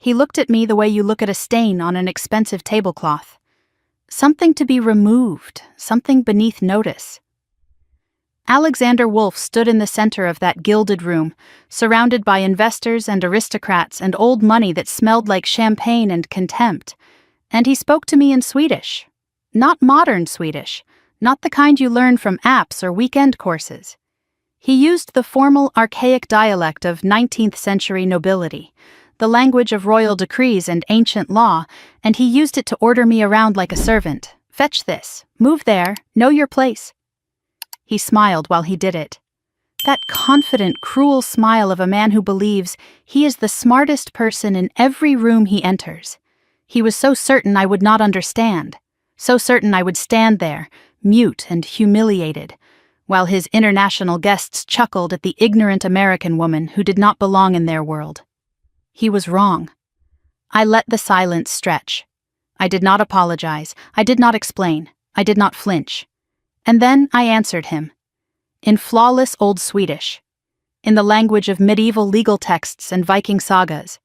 He looked at me the way you look at a stain on an expensive tablecloth. Something to be removed, something beneath notice. Alexander Wolf stood in the center of that gilded room, surrounded by investors and aristocrats and old money that smelled like champagne and contempt. And he spoke to me in Swedish. Not modern Swedish, not the kind you learn from apps or weekend courses. He used the formal, archaic dialect of 19th century nobility, the language of royal decrees and ancient law, and he used it to order me around like a servant. Fetch this, move there, know your place. He smiled while he did it. That confident, cruel smile of a man who believes he is the smartest person in every room he enters. He was so certain I would not understand, so certain I would stand there, mute and humiliated, while his international guests chuckled at the ignorant American woman who did not belong in their world. He was wrong. I let the silence stretch. I did not apologize, I did not explain, I did not flinch. And then I answered him. In flawless Old Swedish. In the language of medieval legal texts and Viking sagas.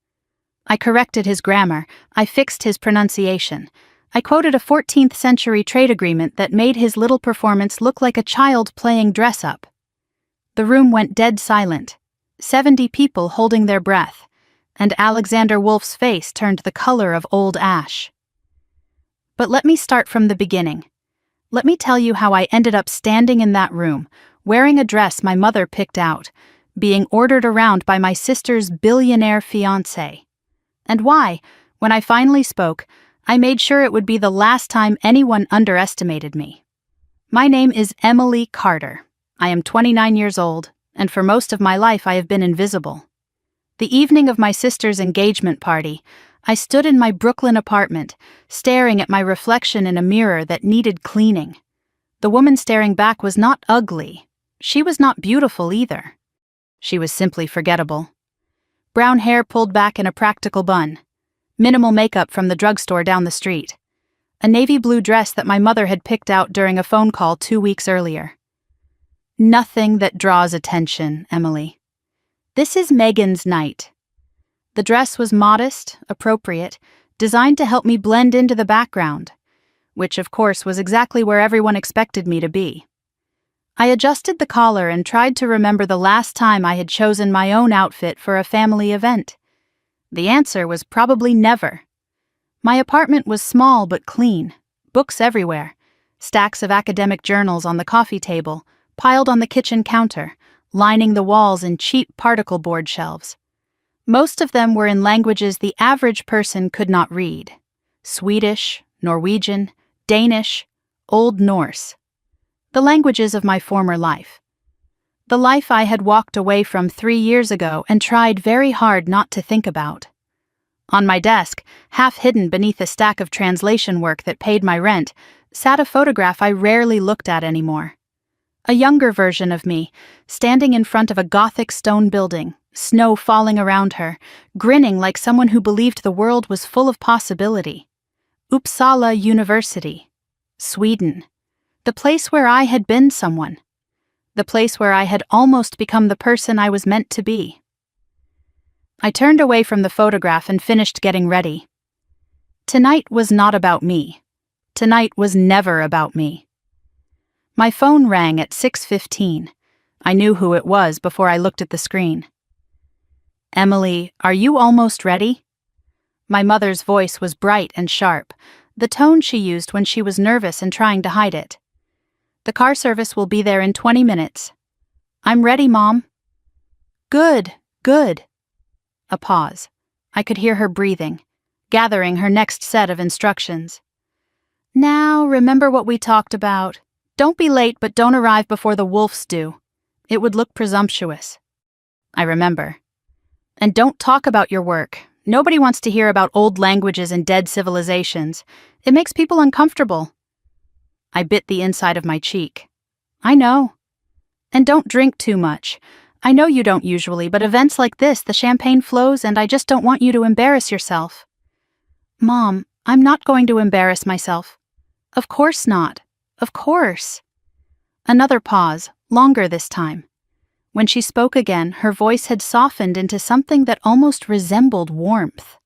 I corrected his grammar, I fixed his pronunciation. I quoted a 14th century trade agreement that made his little performance look like a child playing dress-up. The room went dead silent, 70 people holding their breath, and Alexander Wolf's face turned the color of old ash. But let me start from the beginning. Let me tell you how I ended up standing in that room, wearing a dress my mother picked out, being ordered around by my sister's billionaire fiancé. And why, when I finally spoke, I made sure it would be the last time anyone underestimated me. My name is Emily Carter. I am 29 years old, and for most of my life I have been invisible. The evening of my sister's engagement party, I stood in my Brooklyn apartment, staring at my reflection in a mirror that needed cleaning. The woman staring back was not ugly. She was not beautiful either. She was simply forgettable. Brown hair pulled back in a practical bun. Minimal makeup from the drugstore down the street. A navy blue dress that my mother had picked out during a phone call 2 weeks earlier. Nothing that draws attention, Emily. This is Megan's night. The dress was modest, appropriate, designed to help me blend into the background, which of course was exactly where everyone expected me to be. I adjusted the collar and tried to remember the last time I had chosen my own outfit for a family event. The answer was probably never. My apartment was small but clean, books everywhere, stacks of academic journals on the coffee table, piled on the kitchen counter, lining the walls in cheap particle board shelves. Most of them were in languages the average person could not read. Swedish, Norwegian, Danish, Old Norse. The languages of my former life. The life I had walked away from 3 years ago and tried very hard not to think about. On my desk, half hidden beneath a stack of translation work that paid my rent, sat a photograph I rarely looked at anymore. A younger version of me, standing in front of a Gothic stone building, snow falling around her, grinning like someone who believed the world was full of possibility. Uppsala University. Sweden. The place where I had been someone. The place where I had almost become the person I was meant to be. I turned away from the photograph and finished getting ready. Tonight was not about me. Tonight was never about me. My phone rang at 6:15. I knew who it was before I looked at the screen. Emily, are you almost ready? My mother's voice was bright and sharp, the tone she used when she was nervous and trying to hide it. The car service will be there in 20 minutes. I'm ready, Mom. Good, good. A pause. I could hear her breathing, gathering her next set of instructions. Now, remember what we talked about. Don't be late, but don't arrive before the Wolves do. It would look presumptuous. I remember. And don't talk about your work. Nobody wants to hear about old languages and dead civilizations. It makes people uncomfortable. I bit the inside of my cheek. I know. And don't drink too much. I know you don't usually, but events like this, the champagne flows, and I just don't want you to embarrass yourself. Mom, I'm not going to embarrass myself. Of course not. Of course. Another pause, longer this time. When she spoke again, her voice had softened into something that almost resembled warmth.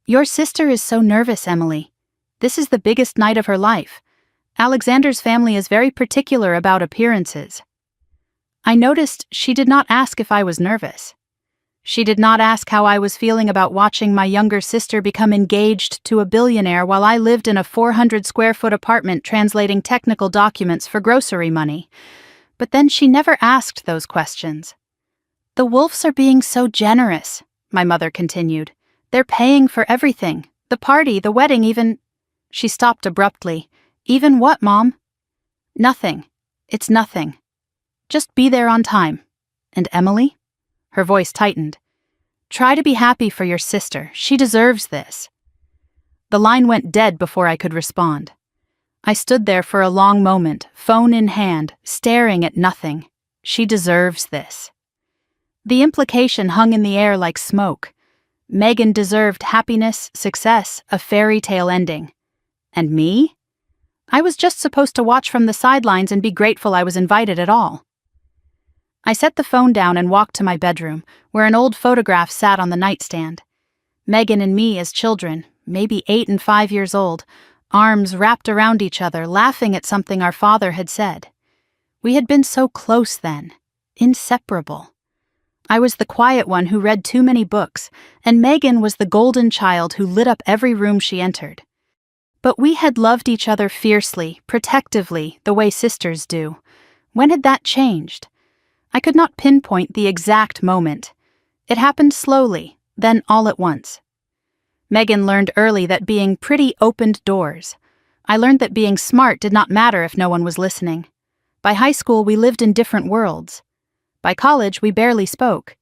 "Your sister is so nervous, Emily. This is the biggest night of her life. Alexander's family is very particular about appearances." I noticed she did not ask if I was nervous. She did not ask how I was feeling about watching my younger sister become engaged to a billionaire while I lived in a 400-square-foot apartment translating technical documents for grocery money. But then she never asked those questions. "The Wolfs are being so generous," my mother continued. "They're paying for everything. The party, the wedding, even—" She stopped abruptly. "Even what, Mom?" "Nothing. It's nothing. Just be there on time. And Emily?" Her voice tightened. "Try to be happy for your sister. She deserves this." The line went dead before I could respond. I stood there for a long moment, phone in hand, staring at nothing. She deserves this. The implication hung in the air like smoke. Megan deserved happiness, success, a fairy tale ending. And me? I was just supposed to watch from the sidelines and be grateful I was invited at all. I set the phone down and walked to my bedroom, where an old photograph sat on the nightstand. Megan and me as children, maybe 8 and 5 years old, arms wrapped around each other, laughing at something our father had said. We had been so close then, inseparable. I was the quiet one who read too many books, and Megan was the golden child who lit up every room she entered. But we had loved each other fiercely, protectively, the way sisters do. When had that changed? I could not pinpoint the exact moment. It happened slowly, then all at once. Megan learned early that being pretty opened doors. I learned that being smart did not matter if no one was listening. By high school, we lived in different worlds. By college, we barely spoke.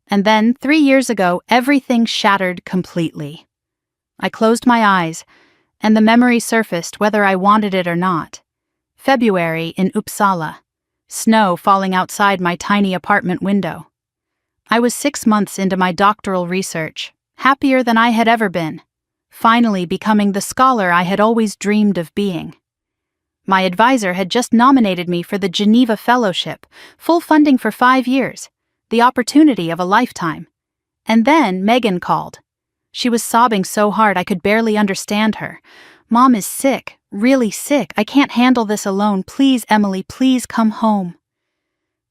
And then, 3 years ago, everything shattered completely. I closed my eyes, and the memory surfaced whether I wanted it or not. February in Uppsala. Snow falling outside my tiny apartment window. I was 6 months into my doctoral research, happier than I had ever been, finally becoming the scholar I had always dreamed of being. My advisor had just nominated me for the Geneva Fellowship, full funding for 5 years, the opportunity of a lifetime. And then Megan called. She was sobbing so hard I could barely understand her. "Mom is sick. Really sick. I can't handle this alone. Please, Emily, please come home."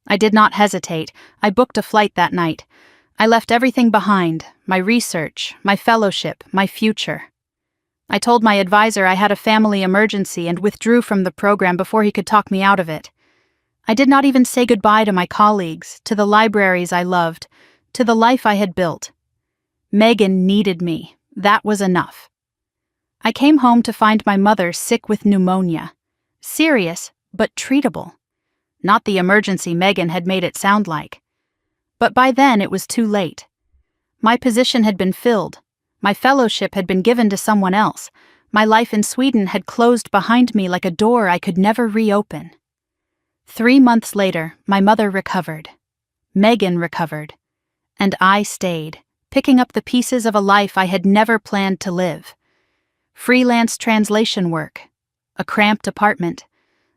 I did not hesitate. I booked a flight that night. I left everything behind, my research, my fellowship, my future. I told my advisor I had a family emergency and withdrew from the program before he could talk me out of it. I did not even say goodbye to my colleagues, to the libraries I loved, to the life I had built. Megan needed me. That was enough. I came home to find my mother sick with pneumonia. Serious, but treatable. Not the emergency Megan had made it sound like. But by then it was too late. My position had been filled. My fellowship had been given to someone else. My life in Sweden had closed behind me like a door I could never reopen. 3 months later, my mother recovered. Megan recovered. And I stayed, picking up the pieces of a life I had never planned to live. Freelance translation work, a cramped apartment,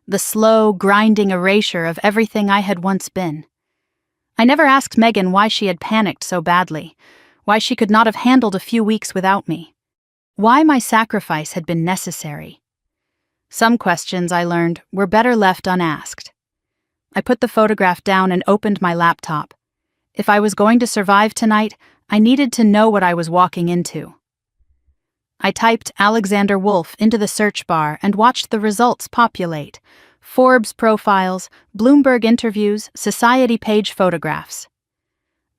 the slow, grinding erasure of everything I had once been. I never asked Megan why she had panicked so badly, why she could not have handled a few weeks without me, why my sacrifice had been necessary. Some questions, I learned, were better left unasked. I put the photograph down and opened my laptop. If I was going to survive tonight, I needed to know what I was walking into. I typed Alexander Wolf into the search bar and watched the results populate. Forbes profiles, Bloomberg interviews, Society page photographs.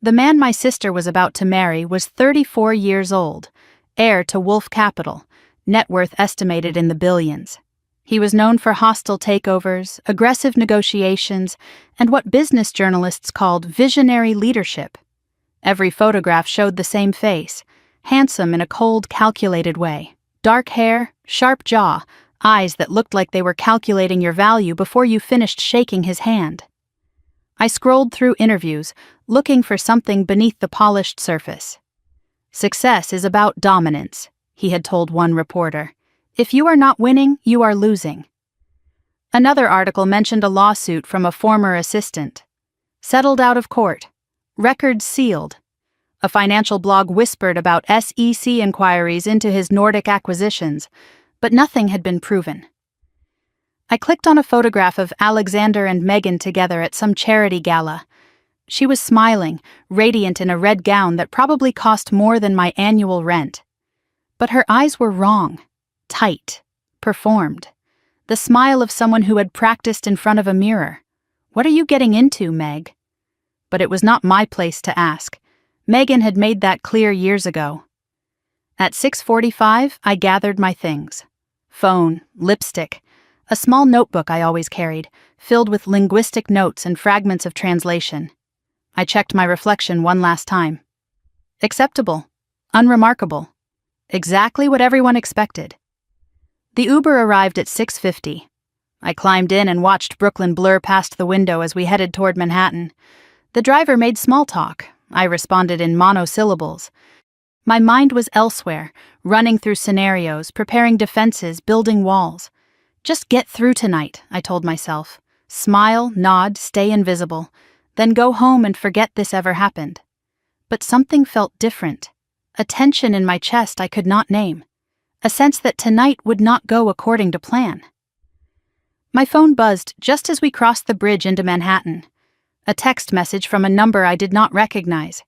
The man my sister was about to marry was 34 years old, heir to Wolf Capital, net worth estimated in the billions. He was known for hostile takeovers, aggressive negotiations, and what business journalists called visionary leadership. Every photograph showed the same face, handsome in a cold, calculated way. Dark hair, sharp jaw, eyes that looked like they were calculating your value before you finished shaking his hand. I scrolled through interviews, looking for something beneath the polished surface. "Success is about dominance," he had told one reporter. "If you are not winning, you are losing." Another article mentioned a lawsuit from a former assistant. Settled out of court. Records sealed. A financial blog whispered about SEC inquiries into his Nordic acquisitions, but nothing had been proven. I clicked on a photograph of Alexander and Megan together at some charity gala. She was smiling, radiant in a red gown that probably cost more than my annual rent. But her eyes were wrong, tight, performed. The smile of someone who had practiced in front of a mirror. "What are you getting into, Meg?" But it was not my place to ask. Megan had made that clear years ago. At 6:45, I gathered my things. Phone, lipstick, a small notebook I always carried, filled with linguistic notes and fragments of translation. I checked my reflection one last time. Acceptable. Unremarkable. Exactly what everyone expected. The Uber arrived at 6:50. I climbed in and watched Brooklyn blur past the window as we headed toward Manhattan. The driver made small talk. I responded in monosyllables. My mind was elsewhere, running through scenarios, preparing defenses, building walls. Just get through tonight, I told myself. Smile, nod, stay invisible. Then go home and forget this ever happened. But something felt different. A tension in my chest I could not name. A sense that tonight would not go according to plan. My phone buzzed just as we crossed the bridge into Manhattan. A text message from a number I did not recognize.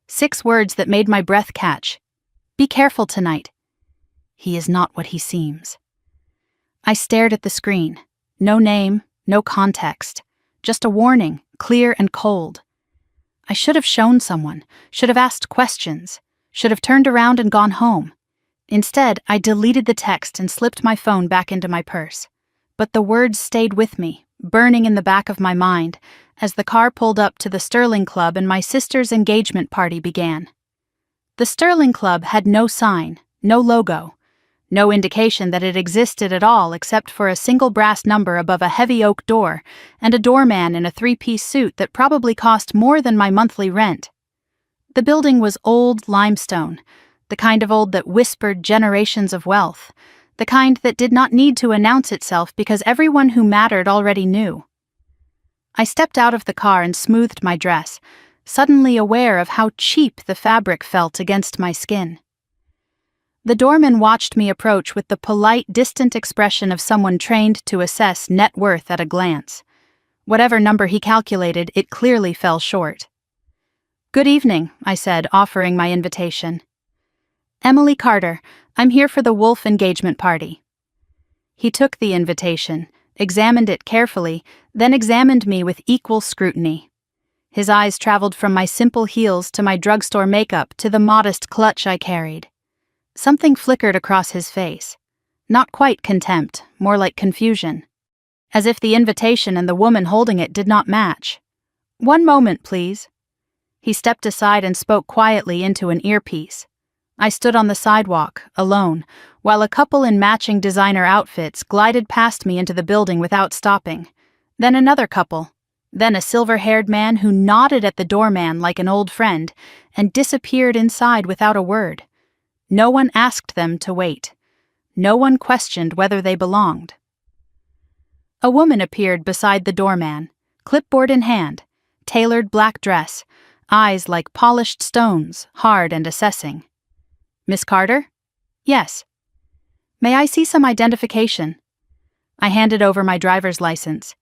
6 words that made my breath catch. "Be careful tonight. He is not what he seems." I stared at the screen. No name, no context. Just a warning, clear and cold. I should have shown someone, should have asked questions, should have turned around and gone home. Instead, I deleted the text and slipped my phone back into my purse. But the words stayed with me, burning in the back of my mind, as the car pulled up to the Sterling Club and my sister's engagement party began. The Sterling Club had no sign, no logo, no indication that it existed at all except for a single brass number above a heavy oak door and a doorman in a 3-piece suit that probably cost more than my monthly rent. The building was old limestone, the kind of old that whispered generations of wealth, the kind that did not need to announce itself because everyone who mattered already knew. I stepped out of the car and smoothed my dress, suddenly aware of how cheap the fabric felt against my skin. The doorman watched me approach with the polite, distant expression of someone trained to assess net worth at a glance. Whatever number he calculated, it clearly fell short. "Good evening," I said, offering my invitation. "Emily Carter. I'm here for the Wolf engagement party." He took the invitation, examined it carefully, then examined me with equal scrutiny. His eyes traveled from my simple heels to my drugstore makeup to the modest clutch I carried. Something flickered across his face. Not quite contempt, more like confusion. As if the invitation and the woman holding it did not match. "One moment, please." He stepped aside and spoke quietly into an earpiece. I stood on the sidewalk, alone, while a couple in matching designer outfits glided past me into the building without stopping. Then another couple. Then a silver-haired man who nodded at the doorman like an old friend and disappeared inside without a word. No one asked them to wait. No one questioned whether they belonged. A woman appeared beside the doorman, clipboard in hand, tailored black dress, eyes like polished stones, hard and assessing. "Miss Carter?" "Yes." "May I see some identification?" I handed over my driver's license.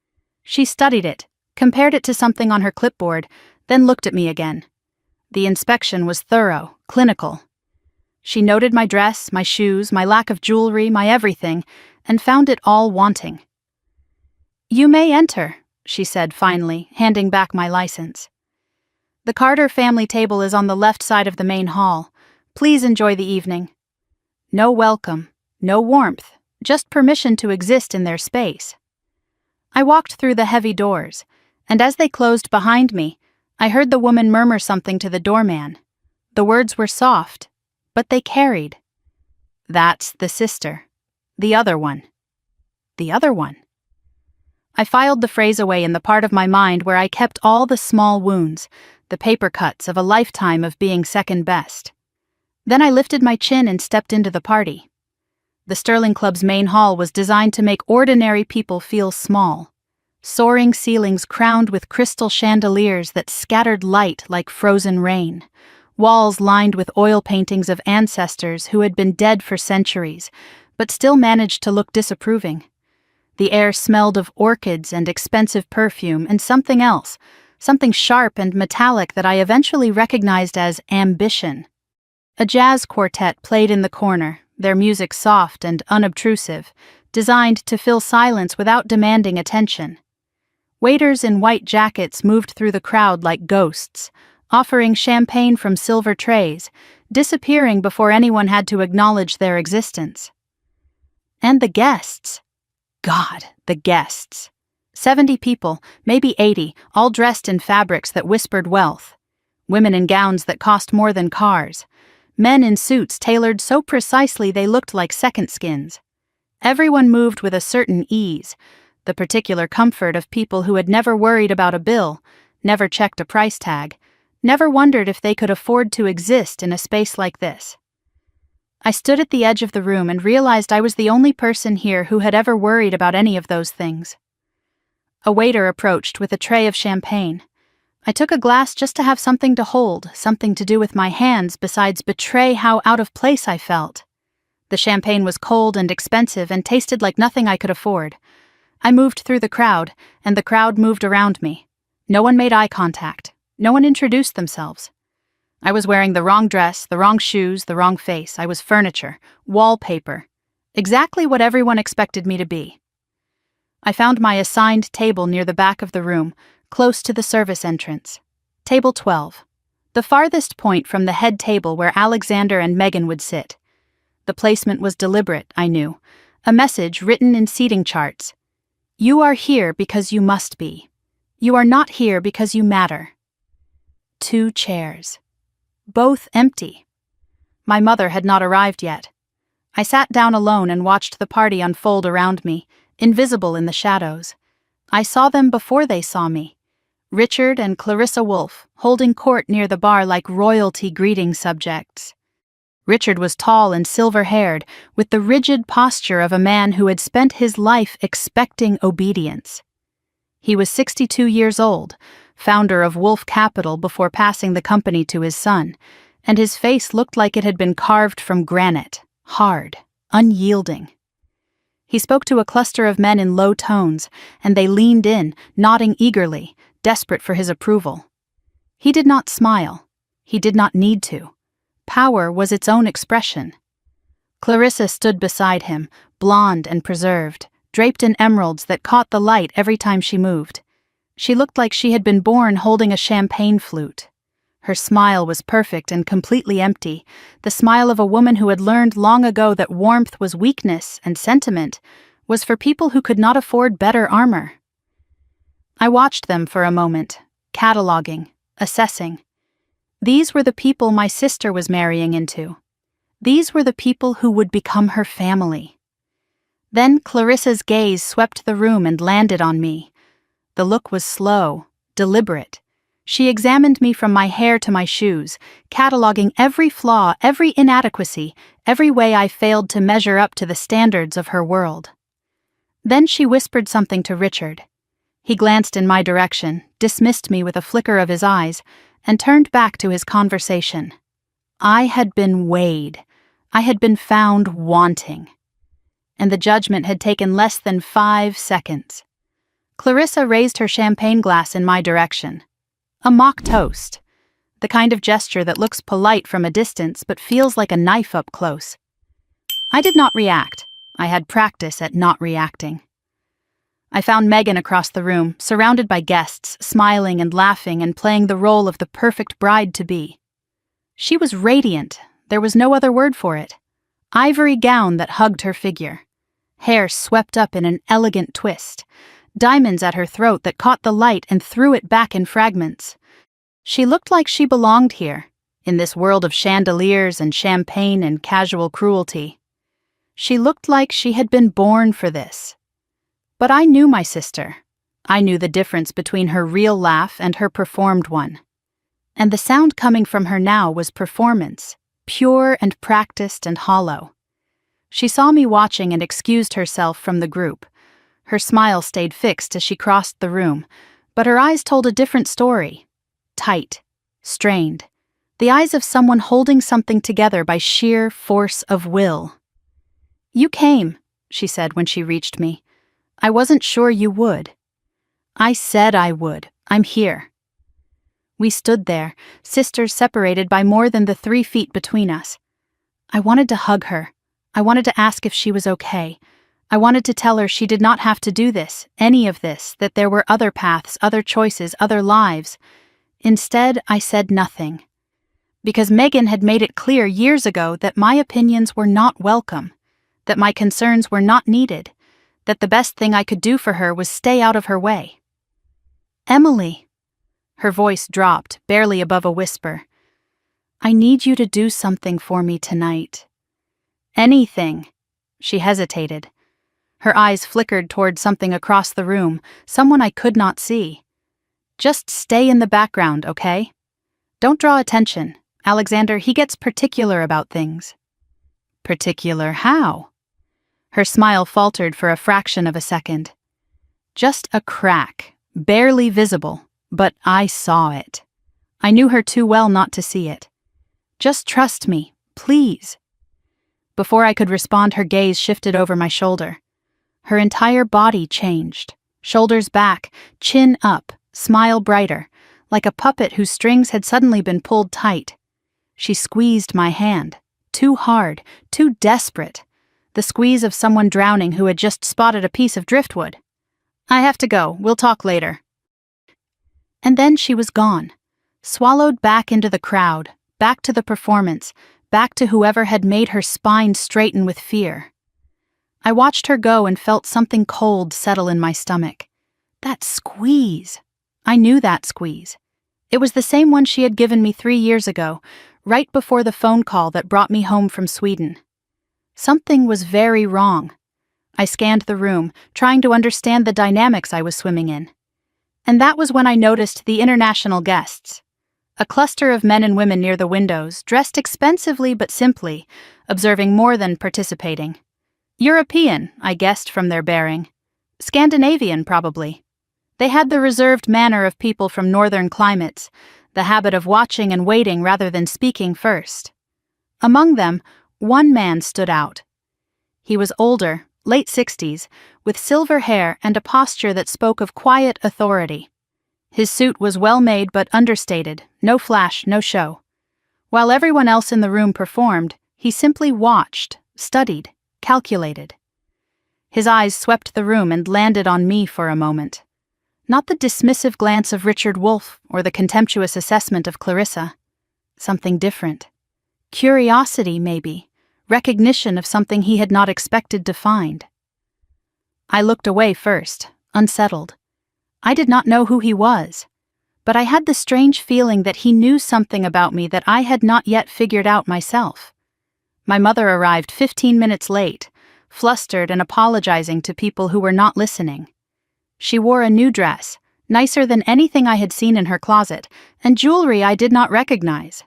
She studied it, compared it to something on her clipboard, then looked at me again. The inspection was thorough, clinical. She noted my dress, my shoes, my lack of jewelry, my everything, and found it all wanting. "You may enter," she said finally, handing back my license. "The Carter family table is on the left side of the main hall. Please enjoy the evening." No welcome, no warmth, just permission to exist in their space. I walked through the heavy doors, and as they closed behind me, I heard the woman murmur something to the doorman. The words were soft, but they carried. "That's the sister. The other one. The other one." I filed the phrase away in the part of my mind where I kept all the small wounds, the paper cuts of a lifetime of being second best. Then I lifted my chin and stepped into the party. The Sterling Club's main hall was designed to make ordinary people feel small. Soaring ceilings crowned with crystal chandeliers that scattered light like frozen rain. walls lined with oil paintings of ancestors who had been dead for centuries, but still managed to look disapproving. The air smelled of orchids and expensive perfume and something else, something sharp and metallic that I eventually recognized as ambition. A jazz quartet played in the corner, their music soft and unobtrusive, designed to fill silence without demanding attention. Waiters in white jackets moved through the crowd like ghosts, offering champagne from silver trays, disappearing before anyone had to acknowledge their existence. And the guests. God, the guests. 70 people, maybe 80, all dressed in fabrics that whispered wealth. Women in gowns that cost more than cars. Men in suits tailored so precisely they looked like second skins. Everyone moved with a certain ease, the particular comfort of people who had never worried about a bill, never checked a price tag, never wondered if they could afford to exist in a space like this. I stood at the edge of the room and realized I was the only person here who had ever worried about any of those things. A waiter approached with a tray of champagne. I took a glass just to have something to hold, something to do with my hands besides betray how out of place I felt. The champagne was cold and expensive and tasted like nothing I could afford. I moved through the crowd, and the crowd moved around me. No one made eye contact. No one introduced themselves. I was wearing the wrong dress, the wrong shoes, the wrong face. I was furniture, wallpaper. Exactly what everyone expected me to be. I found my assigned table near the back of the room, close to the service entrance. Table 12. The farthest point from the head table where Alexander and Megan would sit. The placement was deliberate, I knew. A message written in seating charts. You are here because you must be. You are not here because you matter. 2 chairs. Both empty. My mother had not arrived yet. I sat down alone and watched the party unfold around me, invisible in the shadows. I saw them before they saw me. Richard and Clarissa Wolfe, holding court near the bar like royalty greeting subjects. Richard was tall and silver-haired, with the rigid posture of a man who had spent his life expecting obedience. He was 62 years old, founder of Wolfe Capital before passing the company to his son, and his face looked like it had been carved from granite, hard, unyielding. He spoke to a cluster of men in low tones, and they leaned in, nodding eagerly, desperate for his approval. He did not smile. He did not need to. Power was its own expression. Clarissa stood beside him, blonde and preserved, draped in emeralds that caught the light every time she moved. She looked like she had been born holding a champagne flute. Her smile was perfect and completely empty, the smile of a woman who had learned long ago that warmth was weakness and sentiment was for people who could not afford better armor. I watched them for a moment, cataloging, assessing. These were the people my sister was marrying into. These were the people who would become her family. Then Clarissa's gaze swept the room and landed on me. The look was slow, deliberate. She examined me from my hair to my shoes, cataloging every flaw, every inadequacy, every way I failed to measure up to the standards of her world. Then she whispered something to Richard. He glanced in my direction, dismissed me with a flicker of his eyes, and turned back to his conversation. I had been weighed. I had been found wanting. And the judgment had taken less than 5 seconds. Clarissa raised her champagne glass in my direction. A mock toast. The kind of gesture that looks polite from a distance but feels like a knife up close. I did not react. I had practice at not reacting. I found Megan across the room, surrounded by guests, smiling and laughing and playing the role of the perfect bride-to-be. She was radiant. There was no other word for it. Ivory gown that hugged her figure. Hair swept up in an elegant twist. Diamonds at her throat that caught the light and threw it back in fragments. She looked like she belonged here, in this world of chandeliers and champagne and casual cruelty. She looked like she had been born for this. But I knew my sister. I knew the difference between her real laugh and her performed one. And the sound coming from her now was performance, pure and practiced and hollow. She saw me watching and excused herself from the group. Her smile stayed fixed as she crossed the room, but her eyes told a different story. Tight, strained, the eyes of someone holding something together by sheer force of will. "You came," she said when she reached me. "I wasn't sure you would." "I said I would. I'm here." We stood there, sisters separated by more than the 3 feet between us. I wanted to hug her. I wanted to ask if she was okay. I wanted to tell her she did not have to do this, any of this, that there were other paths, other choices, other lives. Instead, I said nothing. Because Megan had made it clear years ago that my opinions were not welcome, that my concerns were not needed, that the best thing I could do for her was stay out of her way. "Emily," her voice dropped, barely above a whisper, "I need you to do something for me tonight." "Anything." She hesitated. Her eyes flickered toward something across the room, someone I could not see. "Just stay in the background, okay? Don't draw attention. Alexander, he gets particular about things." "Particular how?" Her smile faltered for a fraction of a second. "Just a crack, barely visible, but I saw it. I knew her too well not to see it. Just trust me, please." Before I could respond, her gaze shifted over my shoulder. Her entire body changed, shoulders back, chin up, smile brighter, like a puppet whose strings had suddenly been pulled tight. She squeezed my hand, too hard, too desperate, the squeeze of someone drowning who had just spotted a piece of driftwood. "I have to go, we'll talk later." And then she was gone, swallowed back into the crowd, back to the performance, back to whoever had made her spine straighten with fear. I watched her go and felt something cold settle in my stomach. That squeeze. I knew that squeeze. It was the same one she had given me 3 years ago, right before the phone call that brought me home from Sweden. Something was very wrong. I scanned the room, trying to understand the dynamics I was swimming in. And that was when I noticed the international guests. A cluster of men and women near the windows, dressed expensively but simply, observing more than participating. European, I guessed from their bearing. Scandinavian, probably. They had the reserved manner of people from northern climates, the habit of watching and waiting rather than speaking first. Among them, one man stood out. He was older, late 60s, with silver hair and a posture that spoke of quiet authority. His suit was well made but understated, no flash, no show. While everyone else in the room performed, he simply watched, studied, calculated. His eyes swept the room and landed on me for a moment. Not the dismissive glance of Richard Wolfe or the contemptuous assessment of Clarissa. Something different. Curiosity, maybe. Recognition of something he had not expected to find. I looked away first, unsettled. I did not know who he was, but I had the strange feeling that he knew something about me that I had not yet figured out myself. My mother arrived 15 minutes late, flustered and apologizing to people who were not listening. She wore a new dress, nicer than anything I had seen in her closet, and jewelry I did not recognize.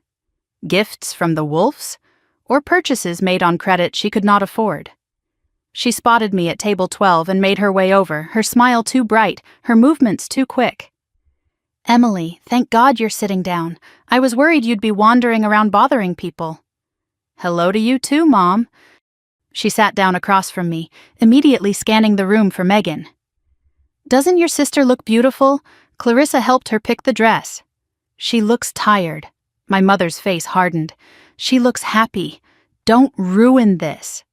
Gifts from the Wolfes, or purchases made on credit she could not afford. She spotted me at table 12 and made her way over, her smile too bright, her movements too quick. "Emily, thank God you're sitting down. I was worried you'd be wandering around bothering people." "Hello to you too, Mom." She sat down across from me, immediately scanning the room for Megan. "Doesn't your sister look beautiful? Clarissa helped her pick the dress." "She looks tired." My mother's face hardened. "She looks happy. Don't ruin this."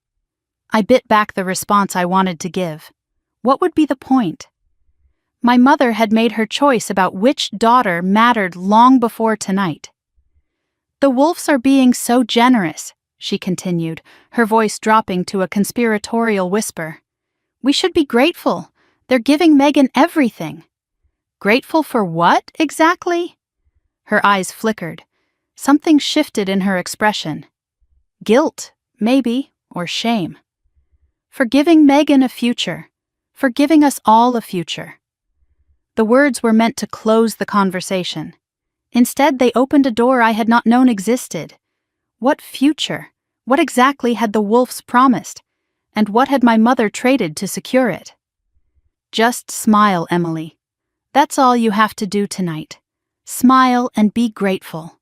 I bit back the response I wanted to give. What would be the point? My mother had made her choice about which daughter mattered long before tonight. "The Wolfes are being so generous," she continued, her voice dropping to a conspiratorial whisper. "We should be grateful. They're giving Megan everything." "Grateful for what, exactly?" Her eyes flickered. Something shifted in her expression. Guilt, maybe, or shame. For giving Megan a future. For giving us all a future. The words were meant to close the conversation. Instead, they opened a door I had not known existed. What future? What exactly had the Wolfes promised? And what had my mother traded to secure it? "Just smile, Emily. That's all you have to do tonight. Smile and be grateful."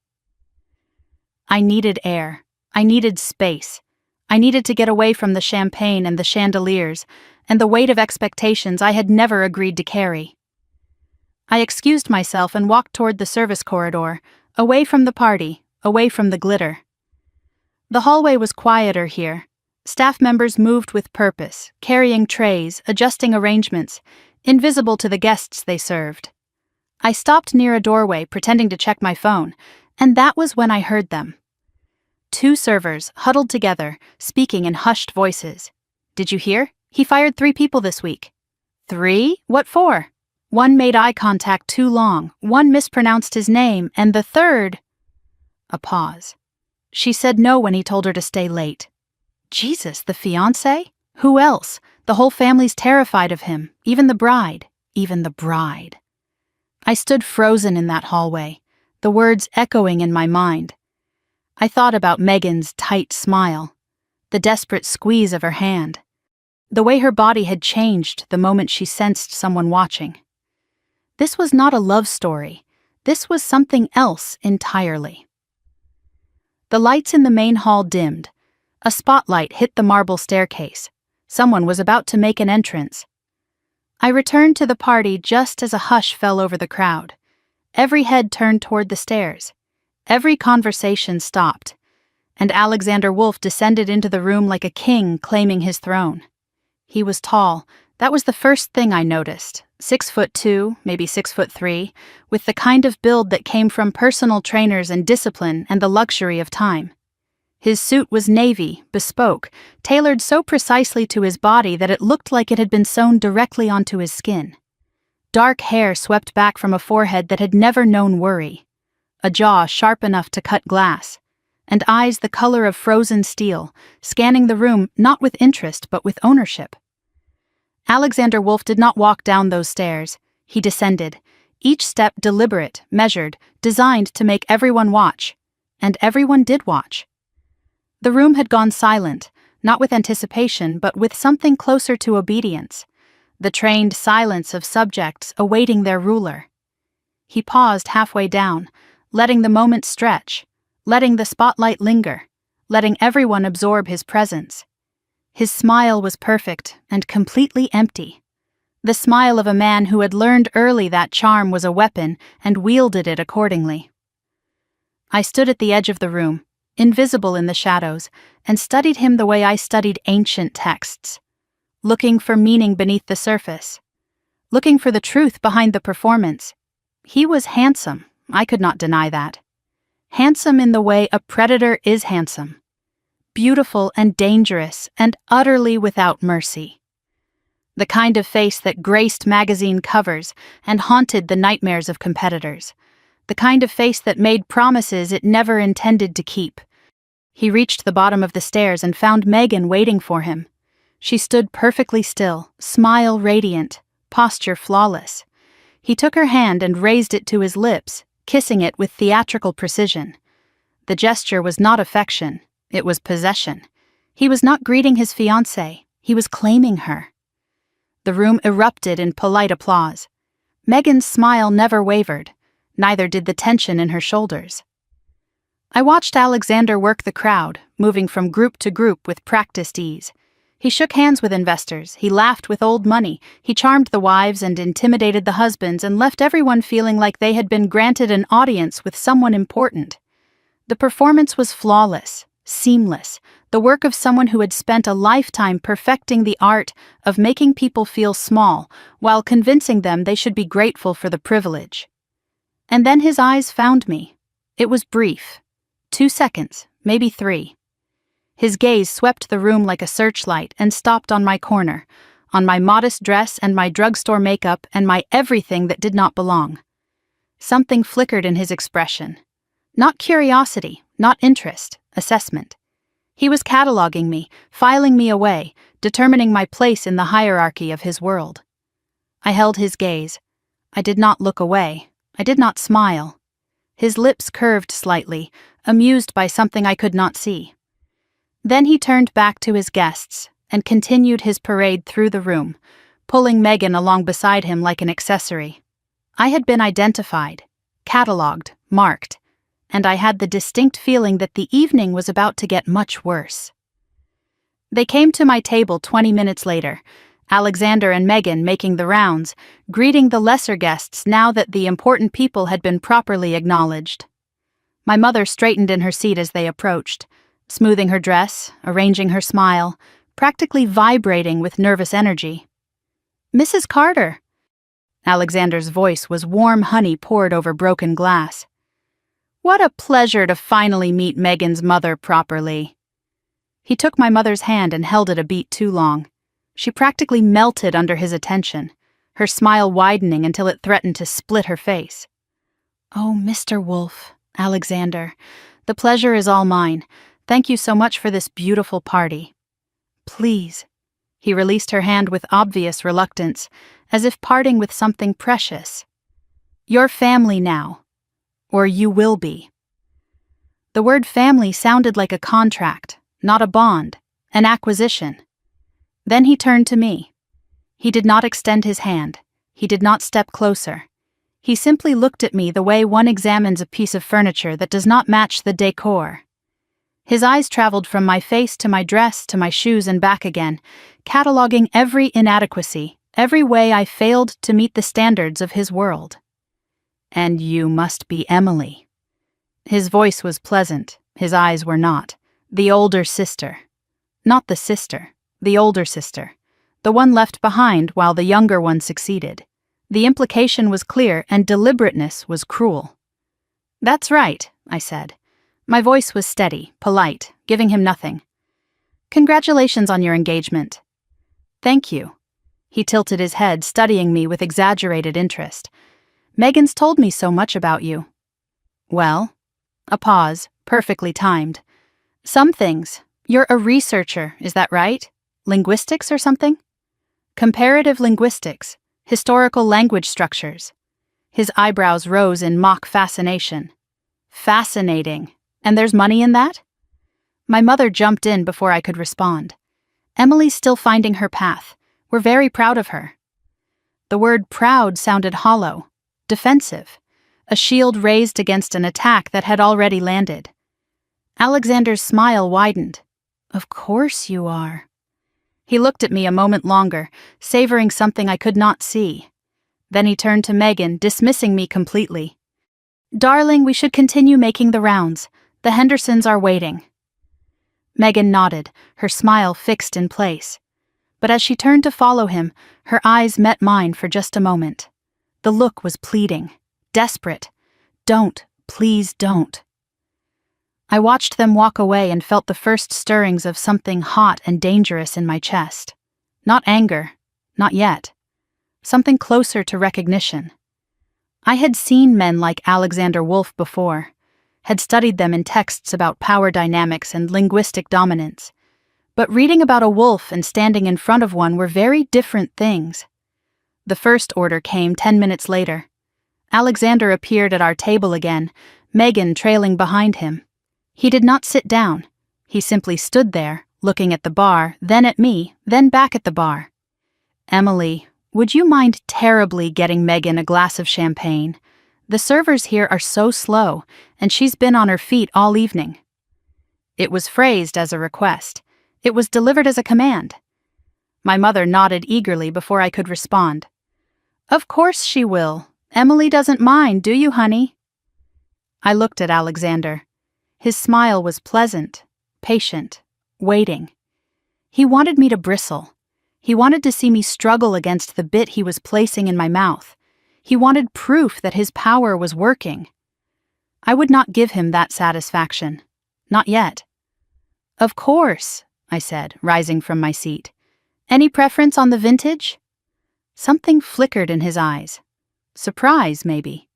I needed air. I needed space. I needed to get away from the champagne and the chandeliers, and the weight of expectations I had never agreed to carry. I excused myself and walked toward the service corridor, away from the party, away from the glitter. The hallway was quieter here. Staff members moved with purpose, carrying trays, adjusting arrangements, invisible to the guests they served. I stopped near a doorway, pretending to check my phone, and that was when I heard them. Two servers, huddled together, speaking in hushed voices. "Did you hear? He fired 3 people this week." "3? What for?" One made eye contact too long, one mispronounced his name, and the third... A pause. She said no when he told her to stay late. Jesus, the fiancé? Who else? The whole family's terrified of him, even the bride. Even the bride. I stood frozen in that hallway, the words echoing in my mind. I thought about Megan's tight smile, the desperate squeeze of her hand, the way her body had changed the moment she sensed someone watching. This was not a love story. This was something else entirely. The lights in the main hall dimmed. A spotlight hit the marble staircase. Someone was about to make an entrance. I returned to the party just as a hush fell over the crowd. Every head turned toward the stairs. Every conversation stopped, and Alexander Wolf descended into the room like a king claiming his throne. He was tall. That was the first thing I noticed. 6'2", maybe 6'3", with the kind of build that came from personal trainers and discipline and the luxury of time. His suit was navy, bespoke, tailored so precisely to his body that it looked like it had been sewn directly onto his skin. Dark hair swept back from a forehead that had never known worry, a jaw sharp enough to cut glass, and eyes the color of frozen steel, scanning the room not with interest but with ownership. Alexander Wolf did not walk down those stairs. He descended, each step deliberate, measured, designed to make everyone watch. And everyone did watch. The room had gone silent, not with anticipation but with something closer to obedience, the trained silence of subjects awaiting their ruler. He paused halfway down, letting the moment stretch, letting the spotlight linger, letting everyone absorb his presence. His smile was perfect and completely empty. The smile of a man who had learned early that charm was a weapon and wielded it accordingly. I stood at the edge of the room, invisible in the shadows, and studied him the way I studied ancient texts, looking for meaning beneath the surface, looking for the truth behind the performance. He was handsome, I could not deny that. Handsome in the way a predator is handsome. Beautiful and dangerous and utterly without mercy. The kind of face that graced magazine covers and haunted the nightmares of competitors. The kind of face that made promises it never intended to keep. He reached the bottom of the stairs and found Megan waiting for him. She stood perfectly still, smile radiant, posture flawless. He took her hand and raised it to his lips, kissing it with theatrical precision. The gesture was not affection. It was possession. He was not greeting his fiancée, he was claiming her. The room erupted in polite applause. Megan's smile never wavered, neither did the tension in her shoulders. I watched Alexander work the crowd, moving from group to group with practiced ease. He shook hands with investors, he laughed with old money, he charmed the wives and intimidated the husbands and left everyone feeling like they had been granted an audience with someone important. The performance was flawless. Seamless, the work of someone who had spent a lifetime perfecting the art of making people feel small while convincing them they should be grateful for the privilege. And then his eyes found me. It was brief. 2 seconds, maybe 3. His gaze swept the room like a searchlight and stopped on my corner, on my modest dress and my drugstore makeup and my everything that did not belong. Something flickered in his expression. Not curiosity, not interest. Assessment. He was cataloging me, filing me away, determining my place in the hierarchy of his world. I held his gaze. I did not look away. I did not smile. His lips curved slightly, amused by something I could not see. Then he turned back to his guests and continued his parade through the room, pulling Megan along beside him like an accessory. I had been identified, cataloged, marked. and I had the distinct feeling that the evening was about to get much worse. They came to my table 20 minutes later, Alexander and Megan making the rounds, greeting the lesser guests now that the important people had been properly acknowledged. My mother straightened in her seat as they approached, smoothing her dress, arranging her smile, practically vibrating with nervous energy. "Mrs. Carter." Alexander's voice was warm honey poured over broken glass. "What a pleasure to finally meet Megan's mother properly." He took my mother's hand and held it a beat too long. She practically melted under his attention, her smile widening until it threatened to split her face. "Oh, Mr. Wolf, Alexander, the pleasure is all mine. Thank you so much for this beautiful party. Please." He released her hand with obvious reluctance, as if parting with something precious. "You're family now. Or you will be." The word family sounded like a contract, not a bond, an acquisition. Then he turned to me. He did not extend his hand. He did not step closer. He simply looked at me the way one examines a piece of furniture that does not match the decor. His eyes traveled from my face to my dress to my shoes and back again, cataloging every inadequacy, every way I failed to meet the standards of his world. "And you must be Emily." His voice was pleasant, his eyes were not. The older sister. Not the sister, the older sister. The one left behind while the younger one succeeded. The implication was clear and deliberateness was cruel. "That's right," I said. My voice was steady, polite, giving him nothing. "Congratulations on your engagement." "Thank you." He tilted his head, studying me with exaggerated interest. "Megan's told me so much about you." "Well?" A pause, perfectly timed. "Some things. You're a researcher, is that right? Linguistics or something?" "Comparative linguistics, historical language structures." His eyebrows rose in mock fascination. "Fascinating. And there's money in that?" My mother jumped in before I could respond. "Emily's still finding her path. We're very proud of her." The word proud sounded hollow, defensive, a shield raised against an attack that had already landed. Alexander's smile widened. "Of course you are." He looked at me a moment longer, savoring something I could not see. Then he turned to Megan, dismissing me completely. "Darling, we should continue making the rounds. The Hendersons are waiting." Megan nodded, her smile fixed in place. But as she turned to follow him, her eyes met mine for just a moment. The look was pleading, desperate. "Don't, please don't." I watched them walk away and felt the first stirrings of something hot and dangerous in my chest. Not anger, not yet. Something closer to recognition. I had seen men like Alexander Wolf before, had studied them in texts about power dynamics and linguistic dominance. But reading about a wolf and standing in front of one were very different things. The first order came 10 minutes later. Alexander appeared at our table again, Megan trailing behind him. He did not sit down. He simply stood there, looking at the bar, then at me, then back at the bar. "Emily, would you mind terribly getting Megan a glass of champagne? The servers here are so slow, and she's been on her feet all evening." It was phrased as a request. It was delivered as a command. My mother nodded eagerly before I could respond. "Of course she will. Emily doesn't mind, do you, honey?" I looked at Alexander. His smile was pleasant, patient, waiting. He wanted me to bristle. He wanted to see me struggle against the bit he was placing in my mouth. He wanted proof that his power was working. I would not give him that satisfaction. Not yet. "Of course," I said, rising from my seat. "Any preference on the vintage?" Something flickered in his eyes. Surprise, maybe.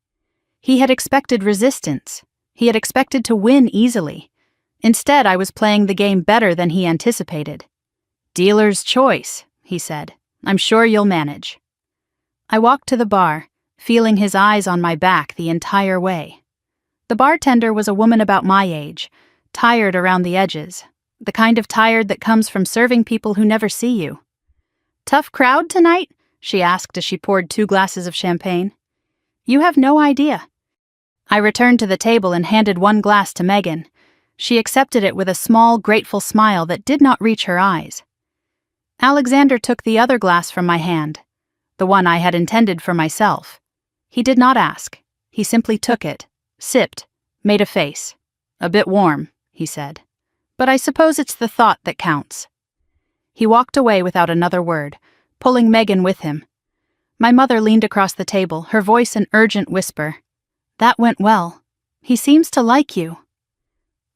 He had expected resistance. He had expected to win easily. Instead, I was playing the game better than he anticipated. "Dealer's choice," he said. "I'm sure you'll manage." I walked to the bar, feeling his eyes on my back the entire way. The bartender was a woman about my age, tired around the edges, the kind of tired that comes from serving people who never see you. "Tough crowd tonight?" she asked as she poured 2 glasses of champagne. "You have no idea." I returned to the table and handed one glass to Megan. She accepted it with a small, grateful smile that did not reach her eyes. Alexander took the other glass from my hand, the one I had intended for myself. He did not ask. He simply took it, sipped, made a face. "A bit warm," he said. "But I suppose it's the thought that counts." He walked away without another word, pulling Megan with him. My mother leaned across the table, her voice an urgent whisper. "That went well. He seems to like you."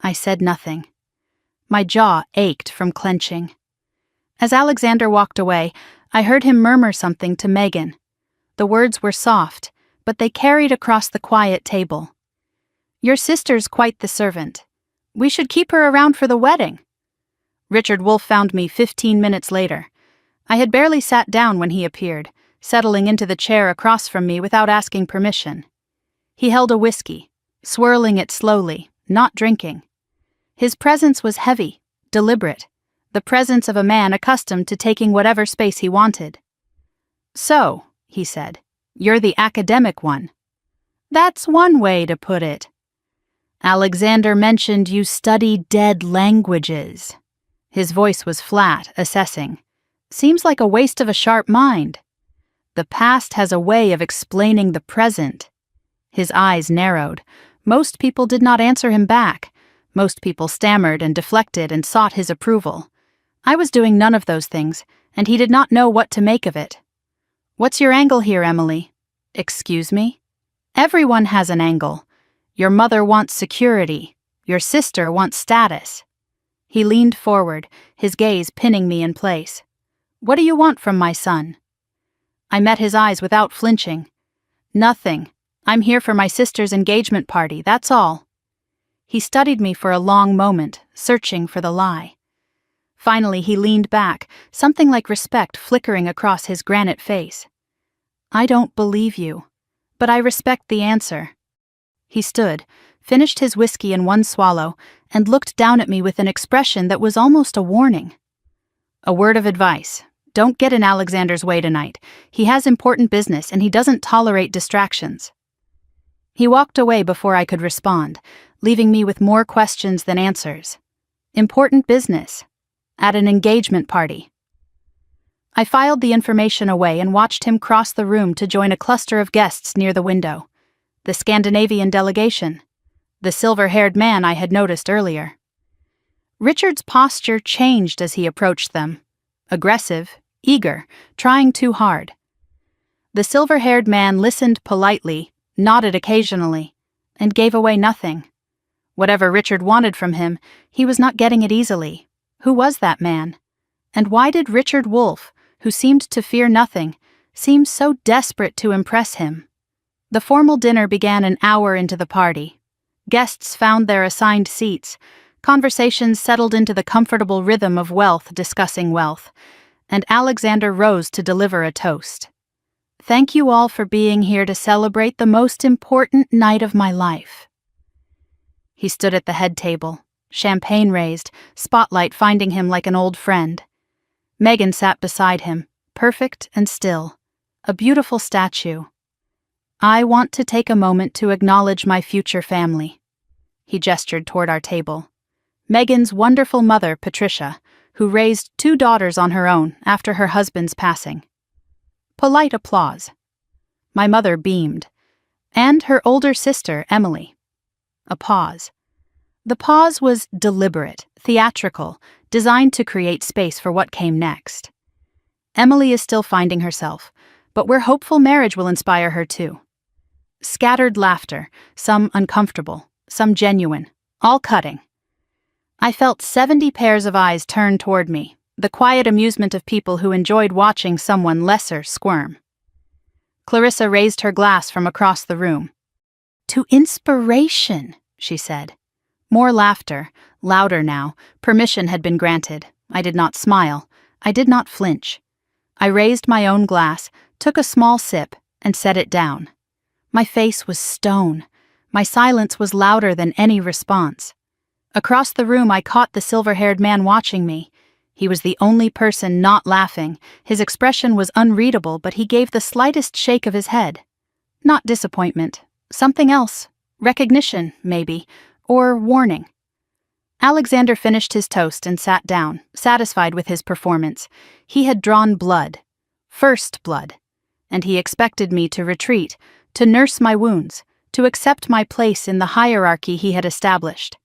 I said nothing. My jaw ached from clenching. As Alexander walked away, I heard him murmur something to Megan. The words were soft, but they carried across the quiet table. "Your sister's quite the servant. We should keep her around for the wedding." Richard Wolff found me 15 minutes later. I had barely sat down when he appeared, settling into the chair across from me without asking permission. He held a whiskey, swirling it slowly, not drinking. His presence was heavy, deliberate, the presence of a man accustomed to taking whatever space he wanted. "So," he said, "you're the academic one." "That's one way to put it." "Alexander mentioned you study dead languages." His voice was flat, assessing. "Seems like a waste of a sharp mind." "The past has a way of explaining the present." His eyes narrowed. Most people did not answer him back. Most people stammered and deflected and sought his approval. I was doing none of those things, and he did not know what to make of it. "What's your angle here, Emily?" "Excuse me?" "Everyone has an angle. Your mother wants security. Your sister wants status." He leaned forward, his gaze pinning me in place. "What do you want from my son?" I met his eyes without flinching. "Nothing. I'm here for my sister's engagement party, that's all." He studied me for a long moment, searching for the lie. Finally, he leaned back, something like respect flickering across his granite face. "I don't believe you, but I respect the answer." He stood, finished his whiskey in one swallow, and looked down at me with an expression that was almost a warning. "A word of advice. Don't get in Alexander's way tonight. He has important business and he doesn't tolerate distractions." He walked away before I could respond, leaving me with more questions than answers. Important business. At an engagement party. I filed the information away and watched him cross the room to join a cluster of guests near the window. The Scandinavian delegation. The silver-haired man I had noticed earlier. Richard's posture changed as he approached them. Aggressive, eager, trying too hard. The silver-haired man listened politely, nodded occasionally, and gave away nothing. Whatever Richard wanted from him, he was not getting it easily. Who was that man? And why did Richard Wolff, who seemed to fear nothing, seem so desperate to impress him? The formal dinner began an hour into the party. Guests found their assigned seats. Conversations settled into the comfortable rhythm of wealth discussing wealth, and Alexander rose to deliver a toast. "Thank you all for being here to celebrate the most important night of my life." He stood at the head table, champagne raised, spotlight finding him like an old friend. Megan sat beside him, perfect and still, a beautiful statue. "I want to take a moment to acknowledge my future family." He gestured toward our table. Megan's wonderful mother, Patricia, who raised 2 daughters on her own after her husband's passing. Polite applause. My mother beamed. And her older sister, Emily. A pause. The pause was deliberate, theatrical, designed to create space for what came next. Emily is still finding herself, but we're hopeful marriage will inspire her too. Scattered laughter, some uncomfortable, some genuine, all cutting. I felt 70 pairs of eyes turn toward me, the quiet amusement of people who enjoyed watching someone lesser squirm. Clarissa raised her glass from across the room. "To inspiration," she said. More laughter, louder now. Permission had been granted. I did not smile. I did not flinch. I raised my own glass, took a small sip, and set it down. My face was stone. My silence was louder than any response. Across the room I caught the silver-haired man watching me. He was the only person not laughing. His expression was unreadable, but he gave the slightest shake of his head. Not disappointment. Something else. Recognition, maybe, or warning. Alexander finished his toast and sat down, satisfied with his performance. He had drawn blood. First blood. And he expected me to retreat, to nurse my wounds, to accept my place in the hierarchy he had established.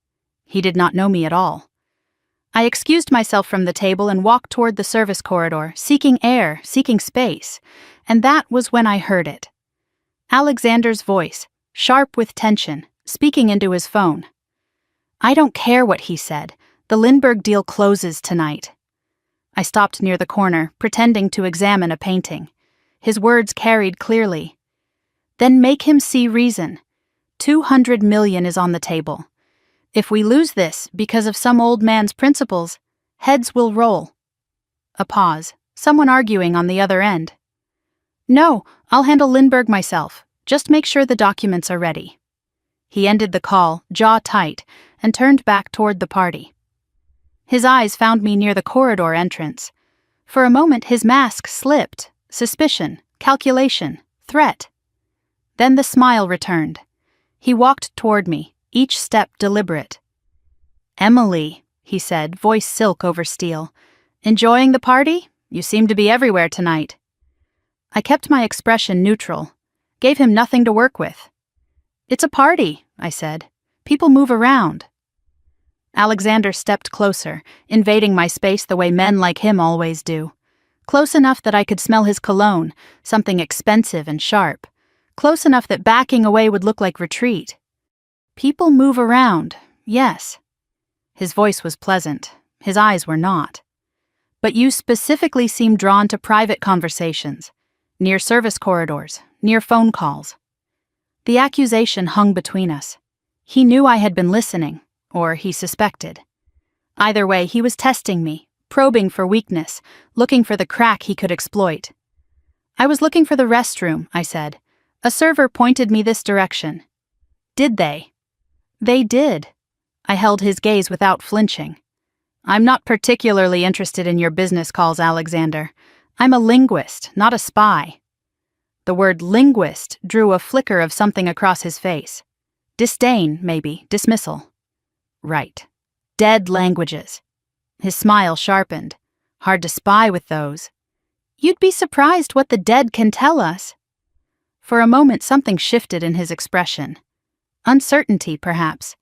He did not know me at all. I excused myself from the table and walked toward the service corridor, seeking air, seeking space, and that was when I heard it. Alexander's voice, sharp with tension, speaking into his phone. "I don't care what he said. The Lindbergh deal closes tonight." I stopped near the corner, pretending to examine a painting. His words carried clearly. "Then make him see reason. 200 million is on the table. If we lose this because of some old man's principles, heads will roll." A pause, someone arguing on the other end. "No, I'll handle Lindbergh myself. Just make sure the documents are ready." He ended the call, jaw tight, and turned back toward the party. His eyes found me near the corridor entrance. For a moment his mask slipped, suspicion, calculation, threat. Then the smile returned. He walked toward me, each step deliberate. "Emily," he said, voice silk over steel. "Enjoying the party? You seem to be everywhere tonight." I kept my expression neutral, gave him nothing to work with. "It's a party," I said. "People move around." Alexander stepped closer, invading my space the way men like him always do. Close enough that I could smell his cologne, something expensive and sharp. Close enough that backing away would look like retreat. "People move around, yes." His voice was pleasant. His eyes were not. "But you specifically seem drawn to private conversations, near service corridors, near phone calls." The accusation hung between us. He knew I had been listening, or he suspected. Either way, he was testing me, probing for weakness, looking for the crack he could exploit. "I was looking for the restroom," I said. "A server pointed me this direction." "Did they?" "They did." I held his gaze without flinching. "I'm not particularly interested in your business calls, Alexander. I'm a linguist, not a spy." The word linguist drew a flicker of something across his face. Disdain, maybe, dismissal. Right. Dead languages. His smile sharpened. Hard to spy with those. "You'd be surprised what the dead can tell us." For a moment something shifted in his expression. Uncertainty, perhaps.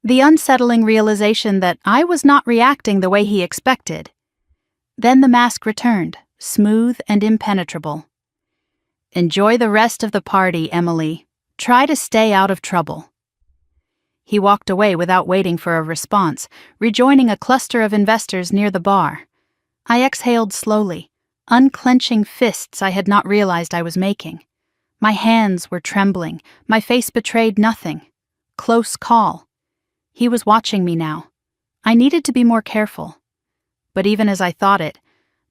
The unsettling realization that I was not reacting the way he expected. Then the mask returned, smooth and impenetrable. "Enjoy the rest of the party, Emily. Try to stay out of trouble." He walked away without waiting for a response, rejoining a cluster of investors near the bar. I exhaled slowly, unclenching fists I had not realized I was making. My hands were trembling, my face betrayed nothing. Close call. He was watching me now. I needed to be more careful. But even as I thought it,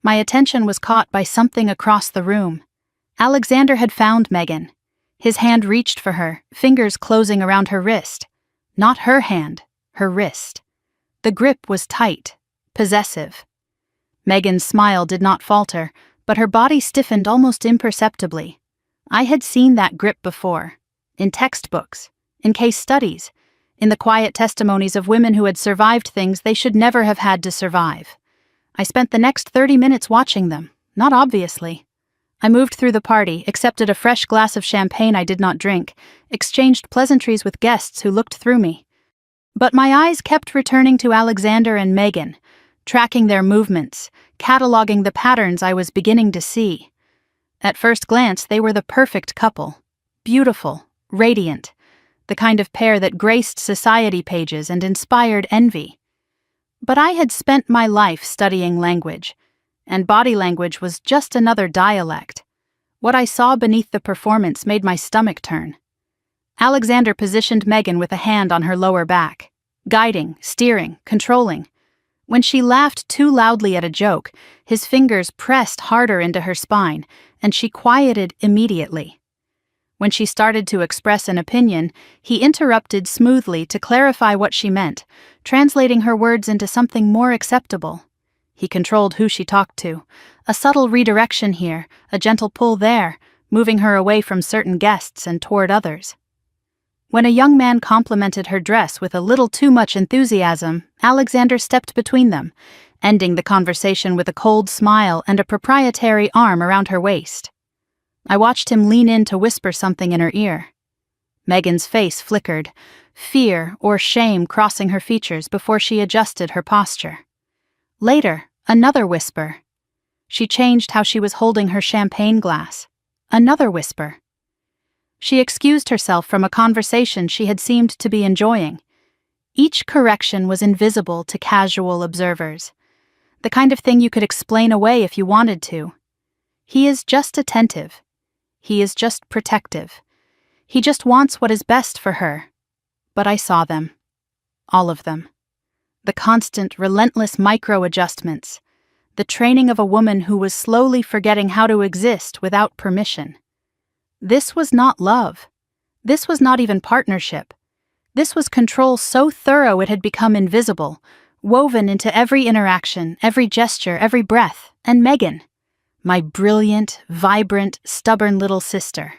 my attention was caught by something across the room. Alexander had found Megan. His hand reached for her, fingers closing around her wrist. Not her hand, her wrist. The grip was tight, possessive. Megan's smile did not falter, but her body stiffened almost imperceptibly. I had seen that grip before, in textbooks, in case studies, in the quiet testimonies of women who had survived things they should never have had to survive. I spent the next 30 minutes watching them, not obviously. I moved through the party, accepted a fresh glass of champagne I did not drink, exchanged pleasantries with guests who looked through me. But my eyes kept returning to Alexander and Megan, tracking their movements, cataloging the patterns I was beginning to see. At first glance, they were the perfect couple. Beautiful, radiant, the kind of pair that graced society pages and inspired envy. But I had spent my life studying language, and body language was just another dialect. What I saw beneath the performance made my stomach turn. Alexander positioned Megan with a hand on her lower back, guiding, steering, controlling. When she laughed too loudly at a joke, his fingers pressed harder into her spine, and she quieted immediately. When she started to express an opinion, he interrupted smoothly to clarify what she meant, translating her words into something more acceptable. He controlled who she talked to, a subtle redirection here, a gentle pull there, moving her away from certain guests and toward others. When a young man complimented her dress with a little too much enthusiasm, Alexander stepped between them, ending the conversation with a cold smile and a proprietary arm around her waist. I watched him lean in to whisper something in her ear. Megan's face flickered, fear or shame crossing her features before she adjusted her posture. Later, another whisper. She changed how she was holding her champagne glass. Another whisper. She excused herself from a conversation she had seemed to be enjoying. Each correction was invisible to casual observers. The kind of thing you could explain away if you wanted to. He is just attentive. He is just protective. He just wants what is best for her. But I saw them. All of them. The constant, relentless micro-adjustments. The training of a woman who was slowly forgetting how to exist without permission. This was not love. This was not even partnership. This was control so thorough it had become invisible, woven into every interaction, every gesture, every breath, and Megan, my brilliant, vibrant, stubborn little sister.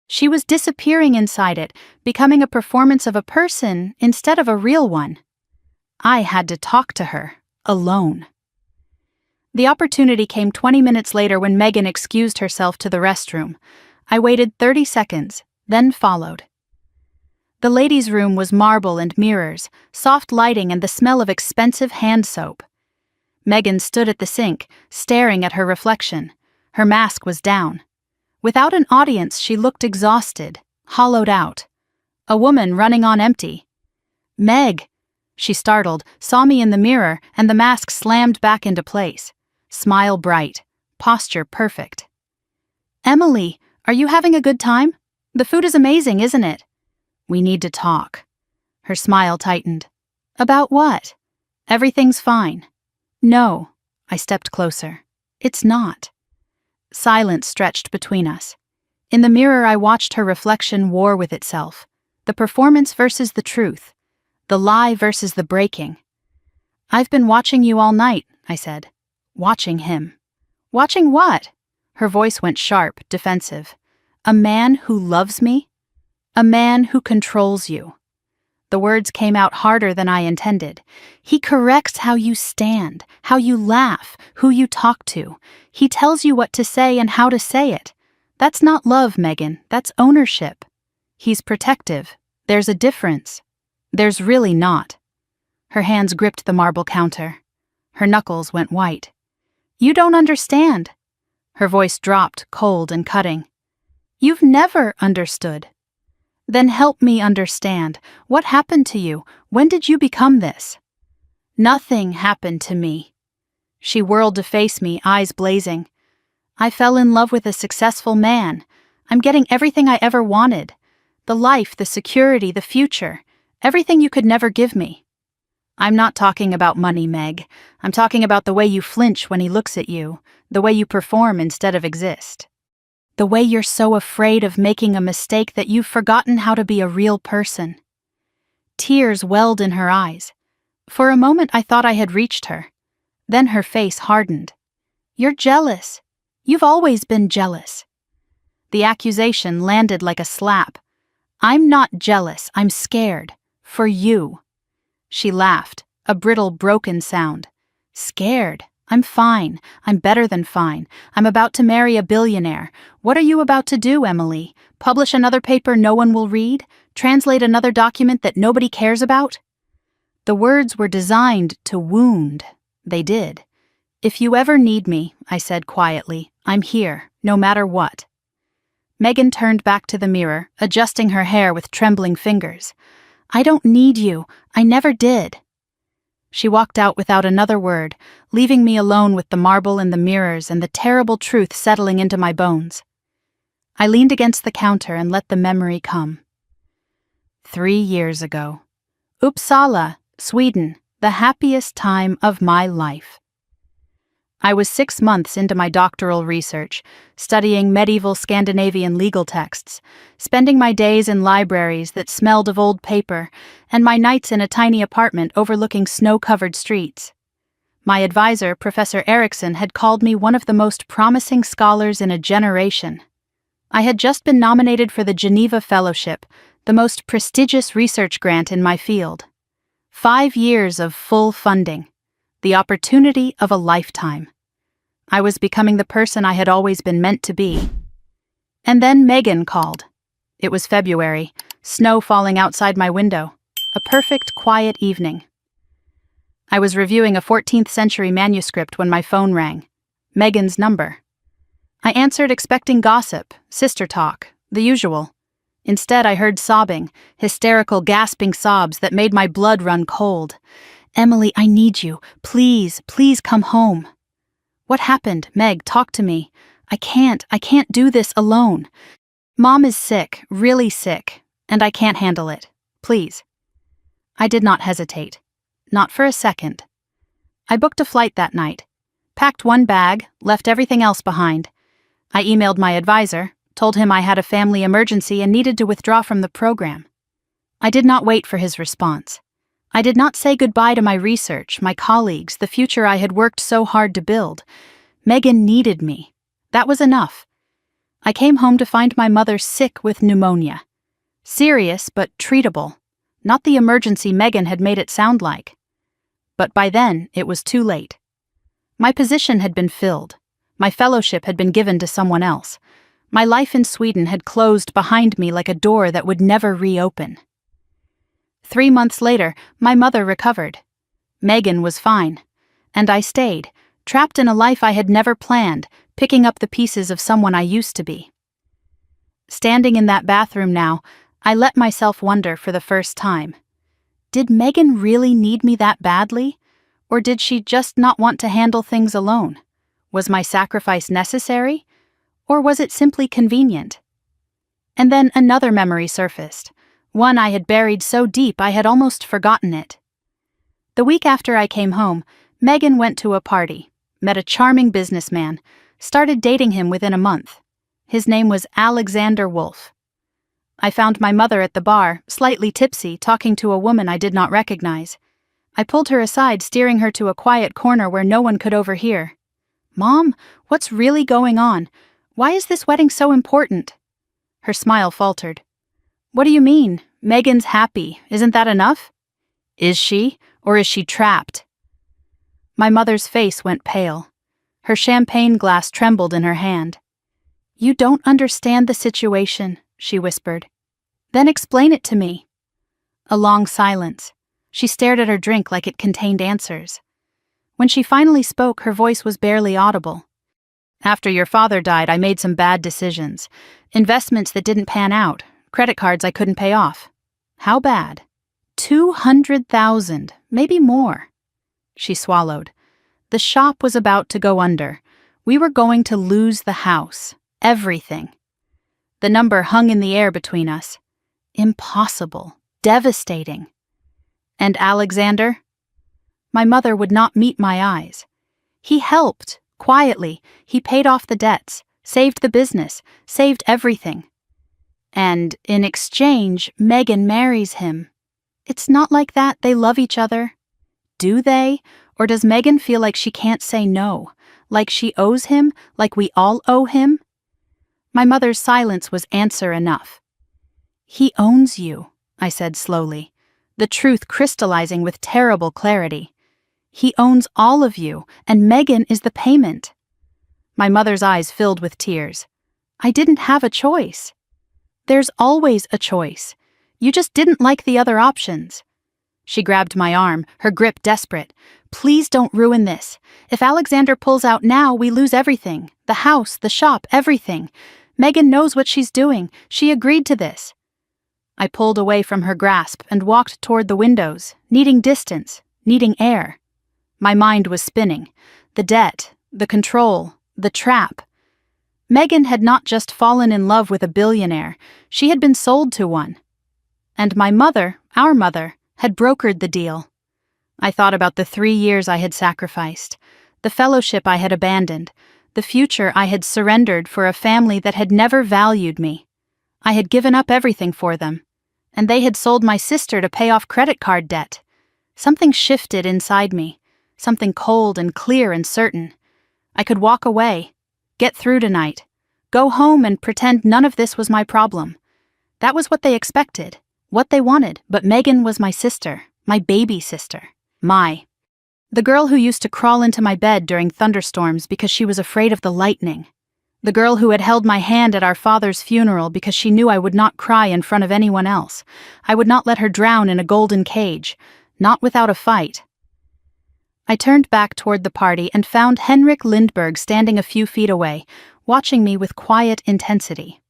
She was disappearing inside it, becoming a performance of a person instead of a real one. I had to talk to her, alone. The opportunity came 20 minutes later when Megan excused herself to the restroom. I waited 30 seconds, then followed. The ladies' room was marble and mirrors, soft lighting and the smell of expensive hand soap. Megan stood at the sink, staring at her reflection. Her mask was down. Without an audience, she looked exhausted, hollowed out. A woman running on empty. "Meg!" She startled, saw me in the mirror, and the mask slammed back into place. Smile bright, posture perfect. "Emily, are you having a good time? The food is amazing, isn't it?" "We need to talk." Her smile tightened. "About what?" "Everything's fine." "No." I stepped closer. "It's not." Silence stretched between us. In the mirror, I watched her reflection war with itself. The performance versus the truth. The lie versus the breaking. "I've been watching you all night," I said. "Watching him." "Watching what?" Her voice went sharp, defensive. "A man who loves me? A man who controls you." The words came out harder than I intended. He corrects how you stand, how you laugh, who you talk to. He tells you what to say and how to say it. That's not love, Megan. That's ownership. He's protective. There's a difference. There's really not. Her hands gripped the marble counter. Her knuckles went white. "You don't understand." Her voice dropped, cold and cutting. "You've never understood." "Then help me understand. What happened to you? When did you become this?" "Nothing happened to me." She whirled to face me, eyes blazing. "I fell in love with a successful man. I'm getting everything I ever wanted. The life, the security, the future. Everything you could never give me." "I'm not talking about money, Meg. I'm talking about the way you flinch when he looks at you, the way you perform instead of exist. The way you're so afraid of making a mistake that you've forgotten how to be a real person." Tears welled in her eyes. For a moment I thought I had reached her. Then her face hardened. "You're jealous. You've always been jealous." The accusation landed like a slap. "I'm not jealous, I'm scared. For you." She laughed, a brittle, broken sound. "Scared? I'm fine. I'm better than fine. I'm about to marry a billionaire. What are you about to do, Emily? Publish another paper no one will read? Translate another document that nobody cares about?" The words were designed to wound. They did. "If you ever need me," I said quietly, "I'm here, no matter what." Megan turned back to the mirror, adjusting her hair with trembling fingers. "I don't need you. I never did." She walked out without another word, leaving me alone with the marble and the mirrors and the terrible truth settling into my bones. I leaned against the counter and let the memory come. 3 years ago. Uppsala, Sweden, the happiest time of my life. I was 6 months into my doctoral research, studying medieval Scandinavian legal texts, spending my days in libraries that smelled of old paper, and my nights in a tiny apartment overlooking snow-covered streets. My advisor, Professor Eriksson, had called me one of the most promising scholars in a generation. I had just been nominated for the Geneva Fellowship, the most prestigious research grant in my field. 5 years of full funding. The opportunity of a lifetime. I was becoming the person I had always been meant to be. And then Megan called. It was February, snow falling outside my window. A perfect, quiet evening. I was reviewing a 14th century manuscript when my phone rang. Megan's number. I answered expecting gossip, sister talk, the usual. Instead, I heard sobbing, hysterical, gasping sobs that made my blood run cold. "Emily, I need you. Please, please come home." "What happened? Meg, talk to me. I can't do this alone. Mom is sick, really sick, and I can't handle it. Please." I did not hesitate. Not for a second. I booked a flight that night, packed one bag, left everything else behind. I emailed my advisor, told him I had a family emergency and needed to withdraw from the program. I did not wait for his response. I did not say goodbye to my research, my colleagues, the future I had worked so hard to build. Megan needed me. That was enough. I came home to find my mother sick with pneumonia. Serious, but treatable. Not the emergency Megan had made it sound like. But by then, it was too late. My position had been filled. My fellowship had been given to someone else. My life in Sweden had closed behind me like a door that would never reopen. 3 months later, my mother recovered. Megan was fine. And I stayed, trapped in a life I had never planned, picking up the pieces of someone I used to be. Standing in that bathroom now, I let myself wonder for the first time. Did Megan really need me that badly? Or did she just not want to handle things alone? Was my sacrifice necessary? Or was it simply convenient? And then another memory surfaced, one I had buried so deep I had almost forgotten it. The week after I came home, Megan went to a party, met a charming businessman, started dating him within a month. His name was Alexander Wolf. I found my mother at the bar, slightly tipsy, talking to a woman I did not recognize. I pulled her aside, steering her to a quiet corner where no one could overhear. "Mom, what's really going on? Why is this wedding so important?" Her smile faltered. "What do you mean? Megan's happy. Isn't that enough?" "Is she? Or is she trapped?" My mother's face went pale. Her champagne glass trembled in her hand. "You don't understand the situation," she whispered. "Then explain it to me." A long silence. She stared at her drink like it contained answers. When she finally spoke, her voice was barely audible. "After your father died, I made some bad decisions. Investments that didn't pan out, credit cards I couldn't pay off." "How bad?" 200,000, maybe more. She swallowed. The shop was about to go under. We were going to lose the house. Everything. The number hung in the air between us. Impossible. Devastating. And Alexander? My mother would not meet my eyes. He helped, quietly. He paid off the debts, saved the business, saved everything. And, in exchange, Megan marries him. It's not like that. They love each other. Do they? Or does Megan feel like she can't say no? Like she owes him? Like we all owe him? My mother's silence was answer enough. "He owns you," I said slowly, the truth crystallizing with terrible clarity. "He owns all of you, and Megan is the payment." My mother's eyes filled with tears. "I didn't have a choice." "There's always a choice. You just didn't like the other options." She grabbed my arm, her grip desperate. "Please don't ruin this. If Alexander pulls out now, we lose everything. The house, the shop, everything. Megan knows what she's doing. She agreed to this." I pulled away from her grasp and walked toward the windows, needing distance, needing air. My mind was spinning. The debt, the control, the trap. Megan had not just fallen in love with a billionaire, she had been sold to one. And my mother, our mother, had brokered the deal. I thought about the 3 years I had sacrificed, the fellowship I had abandoned, the future I had surrendered for a family that had never valued me. I had given up everything for them, and they had sold my sister to pay off credit card debt. Something shifted inside me, something cold and clear and certain. I could walk away, get through tonight, go home and pretend none of this was my problem. That was what they expected, what they wanted, but Megan was my sister, my baby sister. The girl who used to crawl into my bed during thunderstorms because she was afraid of the lightning. The girl who had held my hand at our father's funeral because she knew I would not cry in front of anyone else. I would not let her drown in a golden cage, not without a fight. I turned back toward the party and found Henrik Lindberg standing a few feet away, watching me with quiet intensity.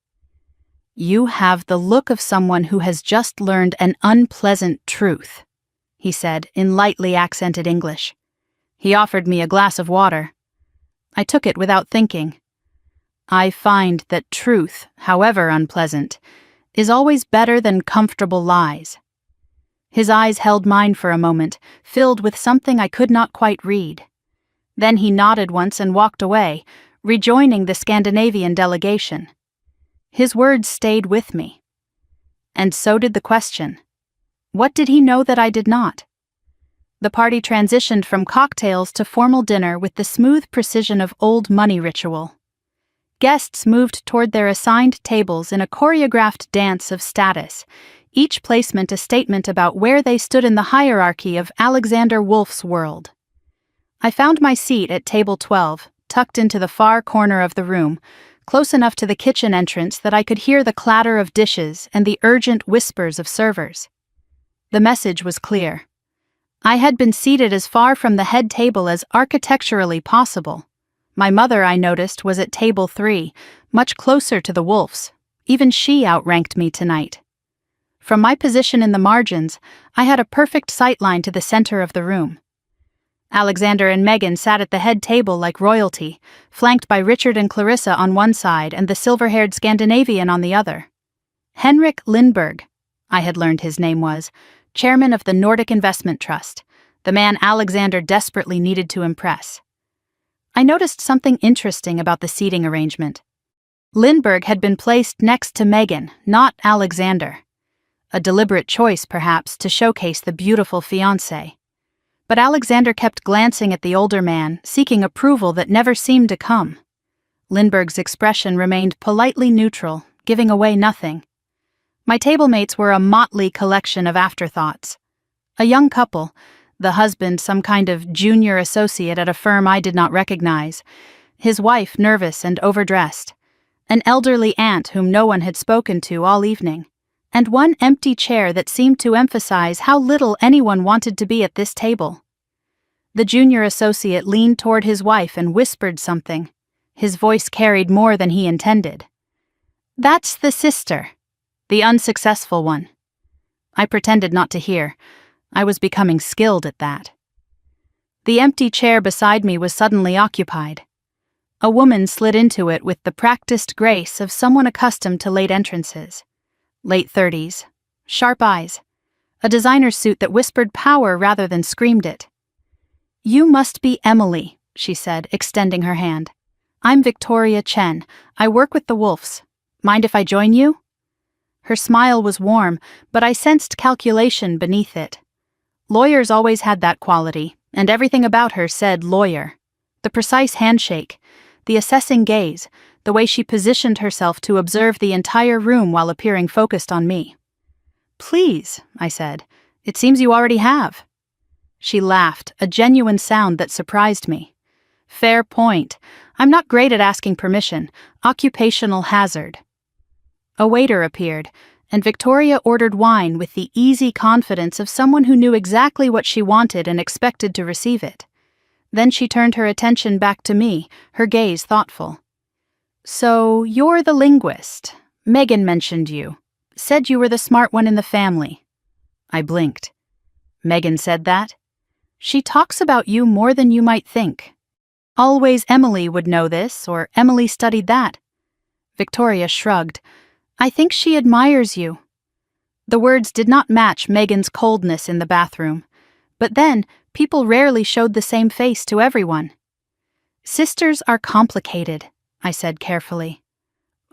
"You have the look of someone who has just learned an unpleasant truth," he said in lightly accented English. He offered me a glass of water. I took it without thinking. I find that truth, however unpleasant, is always better than comfortable lies. His eyes held mine for a moment, filled with something I could not quite read. Then he nodded once and walked away, rejoining the Scandinavian delegation. His words stayed with me. And so did the question. What did he know that I did not? The party transitioned from cocktails to formal dinner with the smooth precision of old money ritual. Guests moved toward their assigned tables in a choreographed dance of status, each placement a statement about where they stood in the hierarchy of Alexander Wolf's world. I found my seat at table 12, tucked into the far corner of the room, close enough to the kitchen entrance that I could hear the clatter of dishes and the urgent whispers of servers. The message was clear. I had been seated as far from the head table as architecturally possible. My mother, I noticed, was at table 3, much closer to the Wolfs. Even she outranked me tonight. From my position in the margins, I had a perfect sightline to the center of the room. Alexander and Megan sat at the head table like royalty, flanked by Richard and Clarissa on one side and the silver-haired Scandinavian on the other. Henrik Lindberg, I had learned his name was, chairman of the Nordic Investment Trust, the man Alexander desperately needed to impress. I noticed something interesting about the seating arrangement. Lindberg had been placed next to Megan, not Alexander. A deliberate choice, perhaps, to showcase the beautiful fiancé. But Alexander kept glancing at the older man, seeking approval that never seemed to come. Lindberg's expression remained politely neutral, giving away nothing. My tablemates were a motley collection of afterthoughts. A young couple, the husband some kind of junior associate at a firm I did not recognize, his wife nervous and overdressed, an elderly aunt whom no one had spoken to all evening, and one empty chair that seemed to emphasize how little anyone wanted to be at this table. The junior associate leaned toward his wife and whispered something. His voice carried more than he intended. "That's the sister. The unsuccessful one." I pretended not to hear. I was becoming skilled at that. The empty chair beside me was suddenly occupied. A woman slid into it with the practiced grace of someone accustomed to late entrances. Late 30s, sharp eyes, a designer suit that whispered power rather than screamed it. "You must be Emily," she said, extending her hand. "I'm Victoria Chen. I work with the Wolfs. Mind if I join you?" Her smile was warm, but I sensed calculation beneath it. Lawyers always had that quality, and everything about her said lawyer. The precise handshake, the assessing gaze, the way she positioned herself to observe the entire room while appearing focused on me. "Please," I said. "It seems you already have." She laughed, a genuine sound that surprised me. "Fair point. I'm not great at asking permission. Occupational hazard." A waiter appeared, and Victoria ordered wine with the easy confidence of someone who knew exactly what she wanted and expected to receive it. Then she turned her attention back to me, her gaze thoughtful. "So, you're the linguist. Megan mentioned you. Said you were the smart one in the family." I blinked. "Megan said that?" "She talks about you more than you might think. Always Emily would know this, or Emily studied that." Victoria shrugged. "I think she admires you." The words did not match Megan's coldness in the bathroom. But then, people rarely showed the same face to everyone. "Sisters are complicated," I said carefully.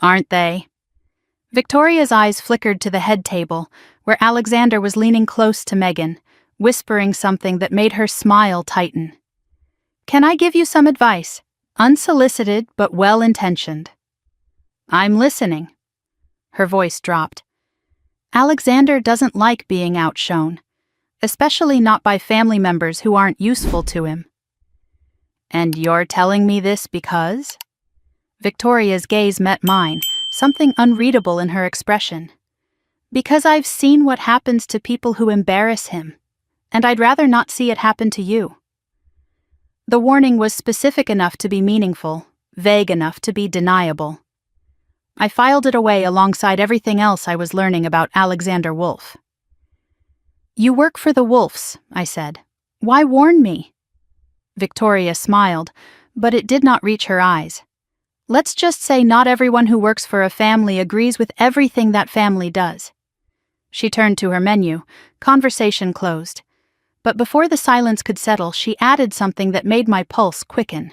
"Aren't they?" Victoria's eyes flickered to the head table, where Alexander was leaning close to Megan, whispering something that made her smile tighten. "Can I give you some advice? Unsolicited but well-intentioned." "I'm listening." Her voice dropped. Alexander doesn't like being outshone, especially not by family members who aren't useful to him. And you're telling me this because? Victoria's gaze met mine, something unreadable in her expression. Because I've seen what happens to people who embarrass him, and I'd rather not see it happen to you. The warning was specific enough to be meaningful, vague enough to be deniable. I filed it away alongside everything else I was learning about Alexander Wolf. You work for the Wolfs, I said. Why warn me? Victoria smiled, but it did not reach her eyes. Let's just say not everyone who works for a family agrees with everything that family does. She turned to her menu, conversation closed. But before the silence could settle, she added something that made my pulse quicken.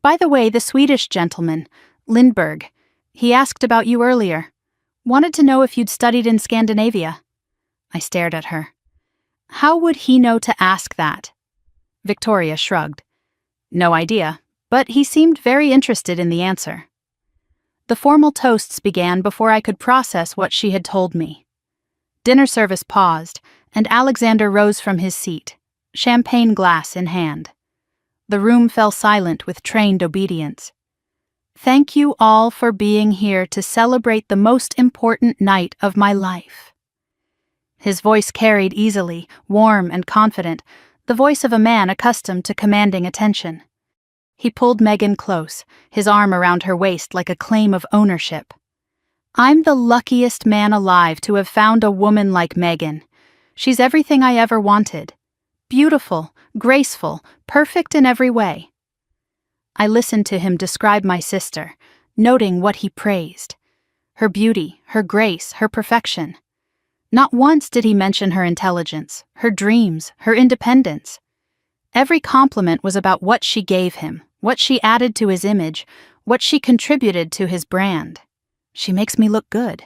By the way, the Swedish gentleman, Lindberg, he asked about you earlier. Wanted to know if you'd studied in Scandinavia. I stared at her. How would he know to ask that? Victoria shrugged. No idea, but he seemed very interested in the answer. The formal toasts began before I could process what she had told me. Dinner service paused, and Alexander rose from his seat, champagne glass in hand. The room fell silent with trained obedience. Thank you all for being here to celebrate the most important night of my life. His voice carried easily, warm and confident, the voice of a man accustomed to commanding attention. He pulled Megan close, his arm around her waist like a claim of ownership. I'm the luckiest man alive to have found a woman like Megan. She's everything I ever wanted. Beautiful, graceful, perfect in every way. I listened to him describe my sister, noting what he praised. Her beauty, her grace, her perfection. Not once did he mention her intelligence, her dreams, her independence. Every compliment was about what she gave him, what she added to his image, what she contributed to his brand. She makes me look good.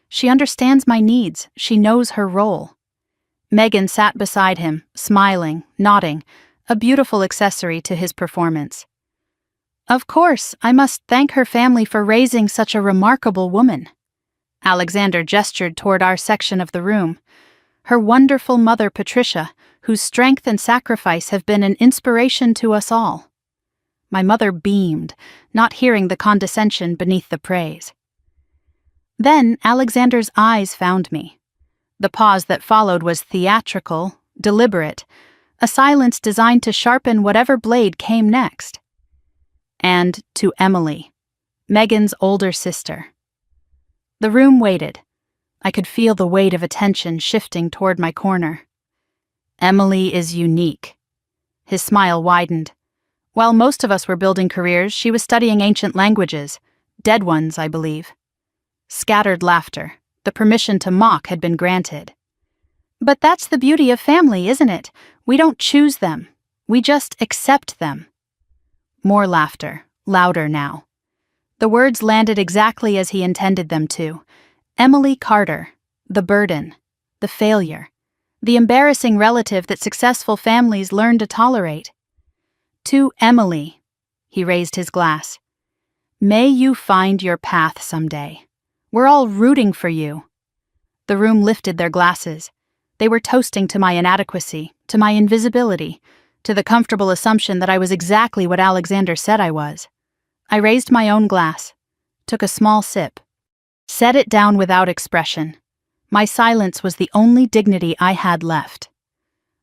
She understands my needs. She knows her role. Megan sat beside him, smiling, nodding, a beautiful accessory to his performance. Of course, I must thank her family for raising such a remarkable woman. Alexander gestured toward our section of the room. Her wonderful mother Patricia, whose strength and sacrifice have been an inspiration to us all. My mother beamed, not hearing the condescension beneath the praise. Then Alexander's eyes found me. The pause that followed was theatrical, deliberate, a silence designed to sharpen whatever blade came next. And to Emily, Megan's older sister. The room waited. I could feel the weight of attention shifting toward my corner. Emily is unique. His smile widened. While most of us were building careers, she was studying ancient languages, dead ones, I believe. Scattered laughter. The permission to mock had been granted. But that's the beauty of family, isn't it? We don't choose them. We just accept them. More laughter, louder now. The words landed exactly as he intended them to. Emily Carter, the burden, the failure, the embarrassing relative that successful families learn to tolerate. To Emily, he raised his glass. May you find your path someday. We're all rooting for you. The room lifted their glasses. They were toasting to my inadequacy, to my invisibility, to the comfortable assumption that I was exactly what Alexander said I was. I raised my own glass, took a small sip, set it down without expression. My silence was the only dignity I had left.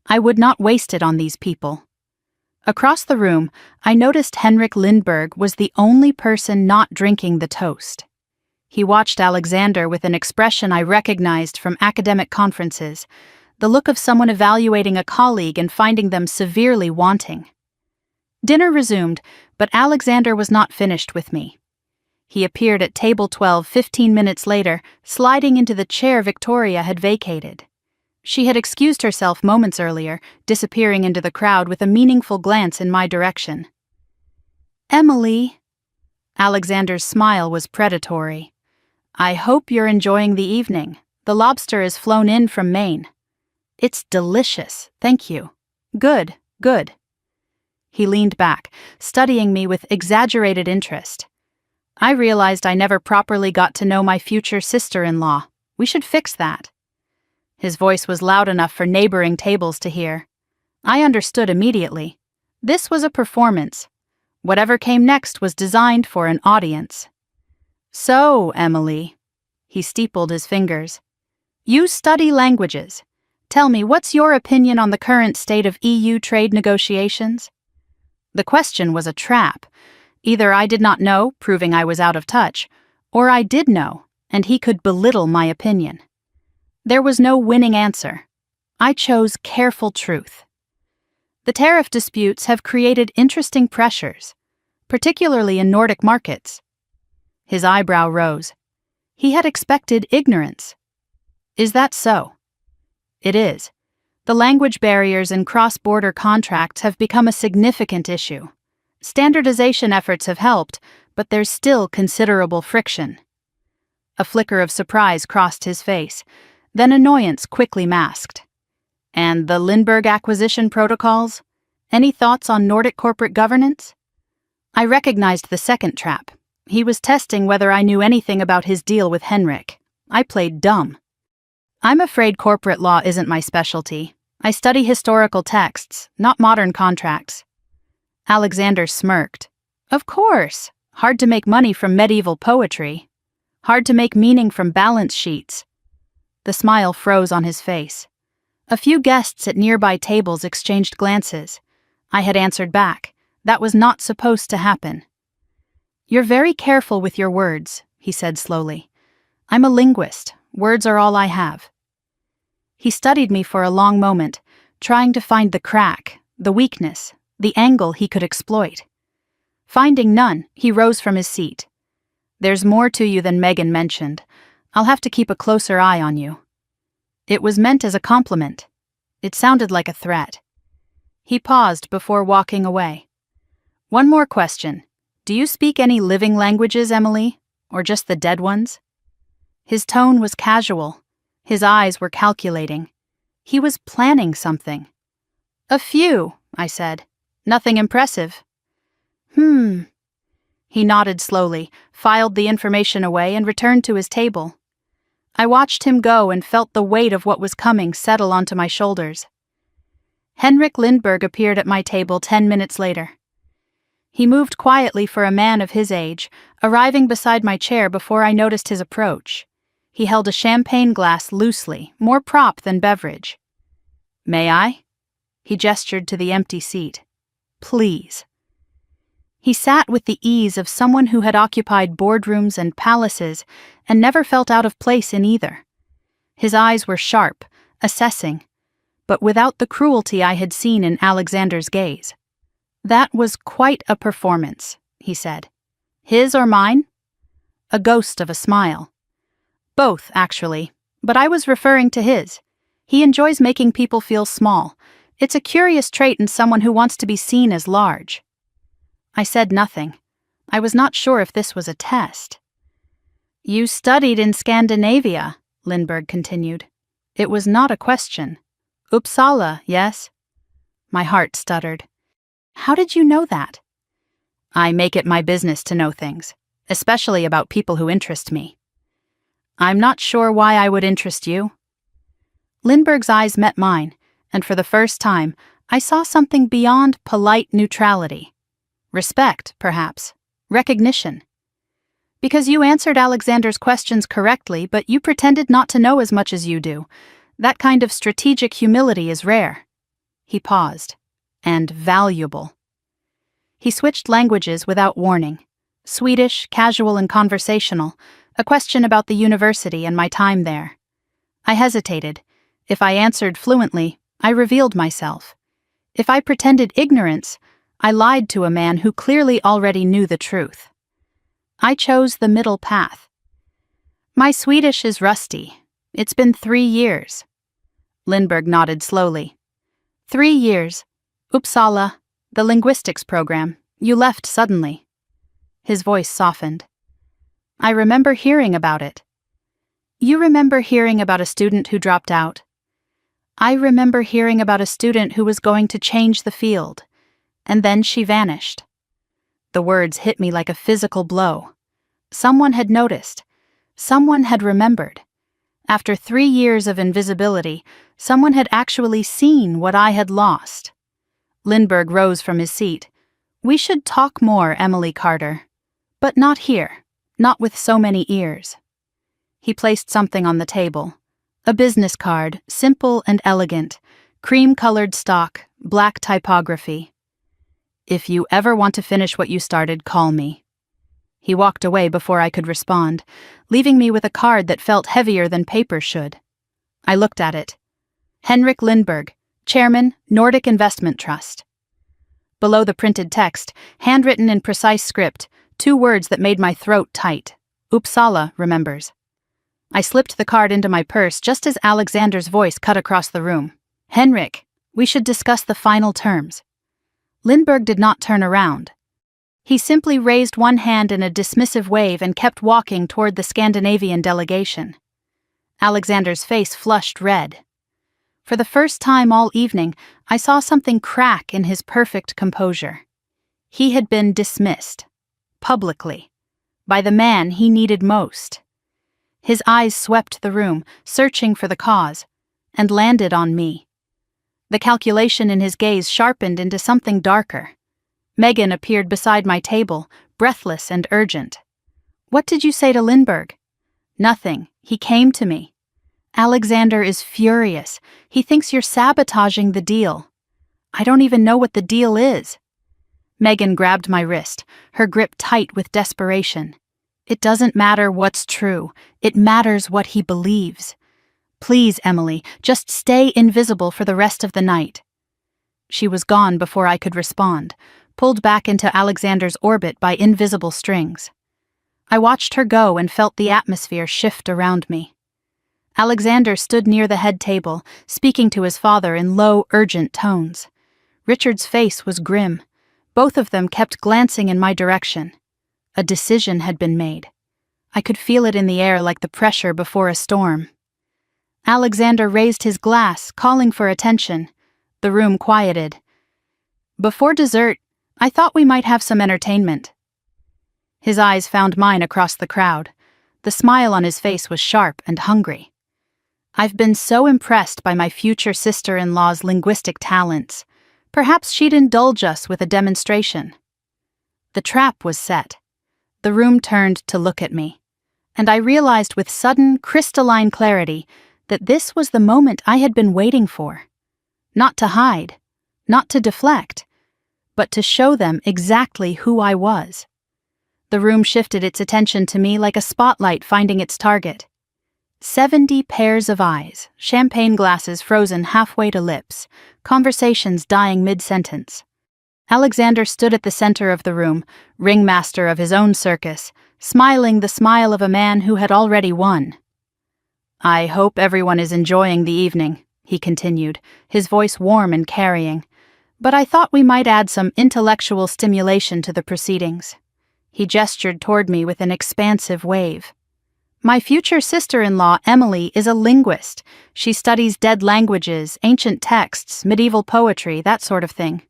I would not waste it on these people. Across the room, I noticed Henrik Lindberg was the only person not drinking the toast. He watched Alexander with an expression I recognized from academic conferences, the look of someone evaluating a colleague and finding them severely wanting. Dinner resumed, but Alexander was not finished with me. He appeared at table 12 15 minutes later, sliding into the chair Victoria had vacated. She had excused herself moments earlier, disappearing into the crowd with a meaningful glance in my direction. Emily. Alexander's smile was predatory. I hope you're enjoying the evening. The lobster is flown in from Maine. It's delicious, thank you. Good, good. He leaned back, studying me with exaggerated interest. I realized I never properly got to know my future sister-in-law, We should fix that." His voice was loud enough for neighboring tables to hear. I understood immediately. This was a performance. Whatever came next was designed for an audience. "So, Emily," he steepled his fingers, "you study languages. Tell me, what's your opinion on the current state of EU trade negotiations?" The question was a trap. Either I did not know, proving I was out of touch, or I did know, and he could belittle my opinion. There was no winning answer. I chose careful truth. The tariff disputes have created interesting pressures, particularly in Nordic markets. His eyebrow rose. He had expected ignorance. "Is that so?" "It is. The language barriers in cross-border contracts have become a significant issue. Standardization efforts have helped, but there's still considerable friction." A flicker of surprise crossed his face, then annoyance quickly masked. "And the Lindbergh acquisition protocols? Any thoughts on Nordic corporate governance?" I recognized the second trap. He was testing whether I knew anything about his deal with Henrik. I played dumb. "I'm afraid corporate law isn't my specialty. I study historical texts, not modern contracts." Alexander smirked. "Of course. Hard to make money from medieval poetry. Hard to make meaning from balance sheets." The smile froze on his face. A few guests at nearby tables exchanged glances. I had answered back. That was not supposed to happen. "You're very careful with your words," he said slowly. "I'm a linguist. Words are all I have." He studied me for a long moment, trying to find the crack, the weakness, the angle he could exploit. Finding none, he rose from his seat. "There's more to you than Megan mentioned. I'll have to keep a closer eye on you." It was meant as a compliment. It sounded like a threat. He paused before walking away. "One more question. Do you speak any living languages, Emily? Or just the dead ones?" His tone was casual. His eyes were calculating. He was planning something. "A few," I said. "Nothing impressive." He nodded slowly, filed the information away, and returned to his table. I watched him go and felt the weight of what was coming settle onto my shoulders. Henrik Lindbergh appeared at my table 10 minutes later. He moved quietly for a man of his age, arriving beside my chair before I noticed his approach. He held a champagne glass loosely, more prop than beverage. "May I?" He gestured to the empty seat. "Please." He sat with the ease of someone who had occupied boardrooms and palaces and never felt out of place in either. His eyes were sharp, assessing, but without the cruelty I had seen in Alexander's gaze. "That was quite a performance," he said. "His or mine?" A ghost of a smile. "Both, actually, but I was referring to his. He enjoys making people feel small. It's a curious trait in someone who wants to be seen as large." I said nothing. I was not sure if this was a test. "You studied in Scandinavia," Lindbergh continued. It was not a question. "Uppsala, yes?" My heart stuttered. "How did you know that?" "I make it my business to know things, especially about people who interest me." "I'm not sure why I would interest you." Lindbergh's eyes met mine, and for the first time, I saw something beyond polite neutrality. Respect, perhaps. Recognition. "Because you answered Alexander's questions correctly, but you pretended not to know as much as you do. That kind of strategic humility is rare." He paused. "And valuable." He switched languages without warning. Swedish, casual and conversational, a question about the university and my time there. I hesitated. If I answered fluently, I revealed myself. If I pretended ignorance, I lied to a man who clearly already knew the truth. I chose the middle path. "My Swedish is rusty. It's been 3 years." Lindbergh nodded slowly. 3 years. Uppsala, the linguistics program. You left suddenly." His voice softened. "I remember hearing about it." "You remember hearing about a student who dropped out?" "I remember hearing about a student who was going to change the field. And then she vanished." The words hit me like a physical blow. Someone had noticed. Someone had remembered. After 3 years of invisibility, someone had actually seen what I had lost. Lindbergh rose from his seat. "We should talk more, Emily Carter. But not here, not with so many ears." He placed something on the table. A business card, simple and elegant, cream-colored stock, black typography. "If you ever want to finish what you started, call me." He walked away before I could respond, leaving me with a card that felt heavier than paper should. I looked at it. Henrik Lindbergh, Chairman, Nordic Investment Trust. Below the printed text, handwritten in precise script, 2 words that made my throat tight. Uppsala remembers. I slipped the card into my purse just as Alexander's voice cut across the room. "Henrik, we should discuss the final terms." Lindbergh did not turn around. He simply raised one hand in a dismissive wave and kept walking toward the Scandinavian delegation. Alexander's face flushed red. For the first time all evening, I saw something crack in his perfect composure. He had been dismissed, publicly, by the man he needed most. His eyes swept the room, searching for the cause, and landed on me. The calculation in his gaze sharpened into something darker. Megan appeared beside my table, breathless and urgent. "What did you say to Lindbergh?" "Nothing. He came to me." "Alexander is furious. He thinks you're sabotaging the deal." "I don't even know what the deal is." Megan grabbed my wrist, her grip tight with desperation. "It doesn't matter what's true. It matters what he believes. Please, Emily, just stay invisible for the rest of the night." She was gone before I could respond, pulled back into Alexander's orbit by invisible strings. I watched her go and felt the atmosphere shift around me. Alexander stood near the head table, speaking to his father in low, urgent tones. Richard's face was grim. Both of them kept glancing in my direction. A decision had been made. I could feel it in the air like the pressure before a storm. Alexander raised his glass, calling for attention. The room quieted. "Before dessert, I thought we might have some entertainment." His eyes found mine across the crowd. The smile on his face was sharp and hungry. "I've been so impressed by my future sister-in-law's linguistic talents. Perhaps she'd indulge us with a demonstration." The trap was set. The room turned to look at me, and I realized with sudden, crystalline clarity that this was the moment I had been waiting for. Not to hide, not to deflect, but to show them exactly who I was. The room shifted its attention to me like a spotlight finding its target. 70 pairs of eyes, champagne glasses frozen halfway to lips, conversations dying mid-sentence. Alexander stood at the center of the room, ringmaster of his own circus, smiling the smile of a man who had already won. "I hope everyone is enjoying the evening," he continued, his voice warm and carrying. "But I thought we might add some intellectual stimulation to the proceedings." He gestured toward me with an expansive wave. "My future sister-in-law, Emily, is a linguist. She studies dead languages, ancient texts, medieval poetry, that sort of thing."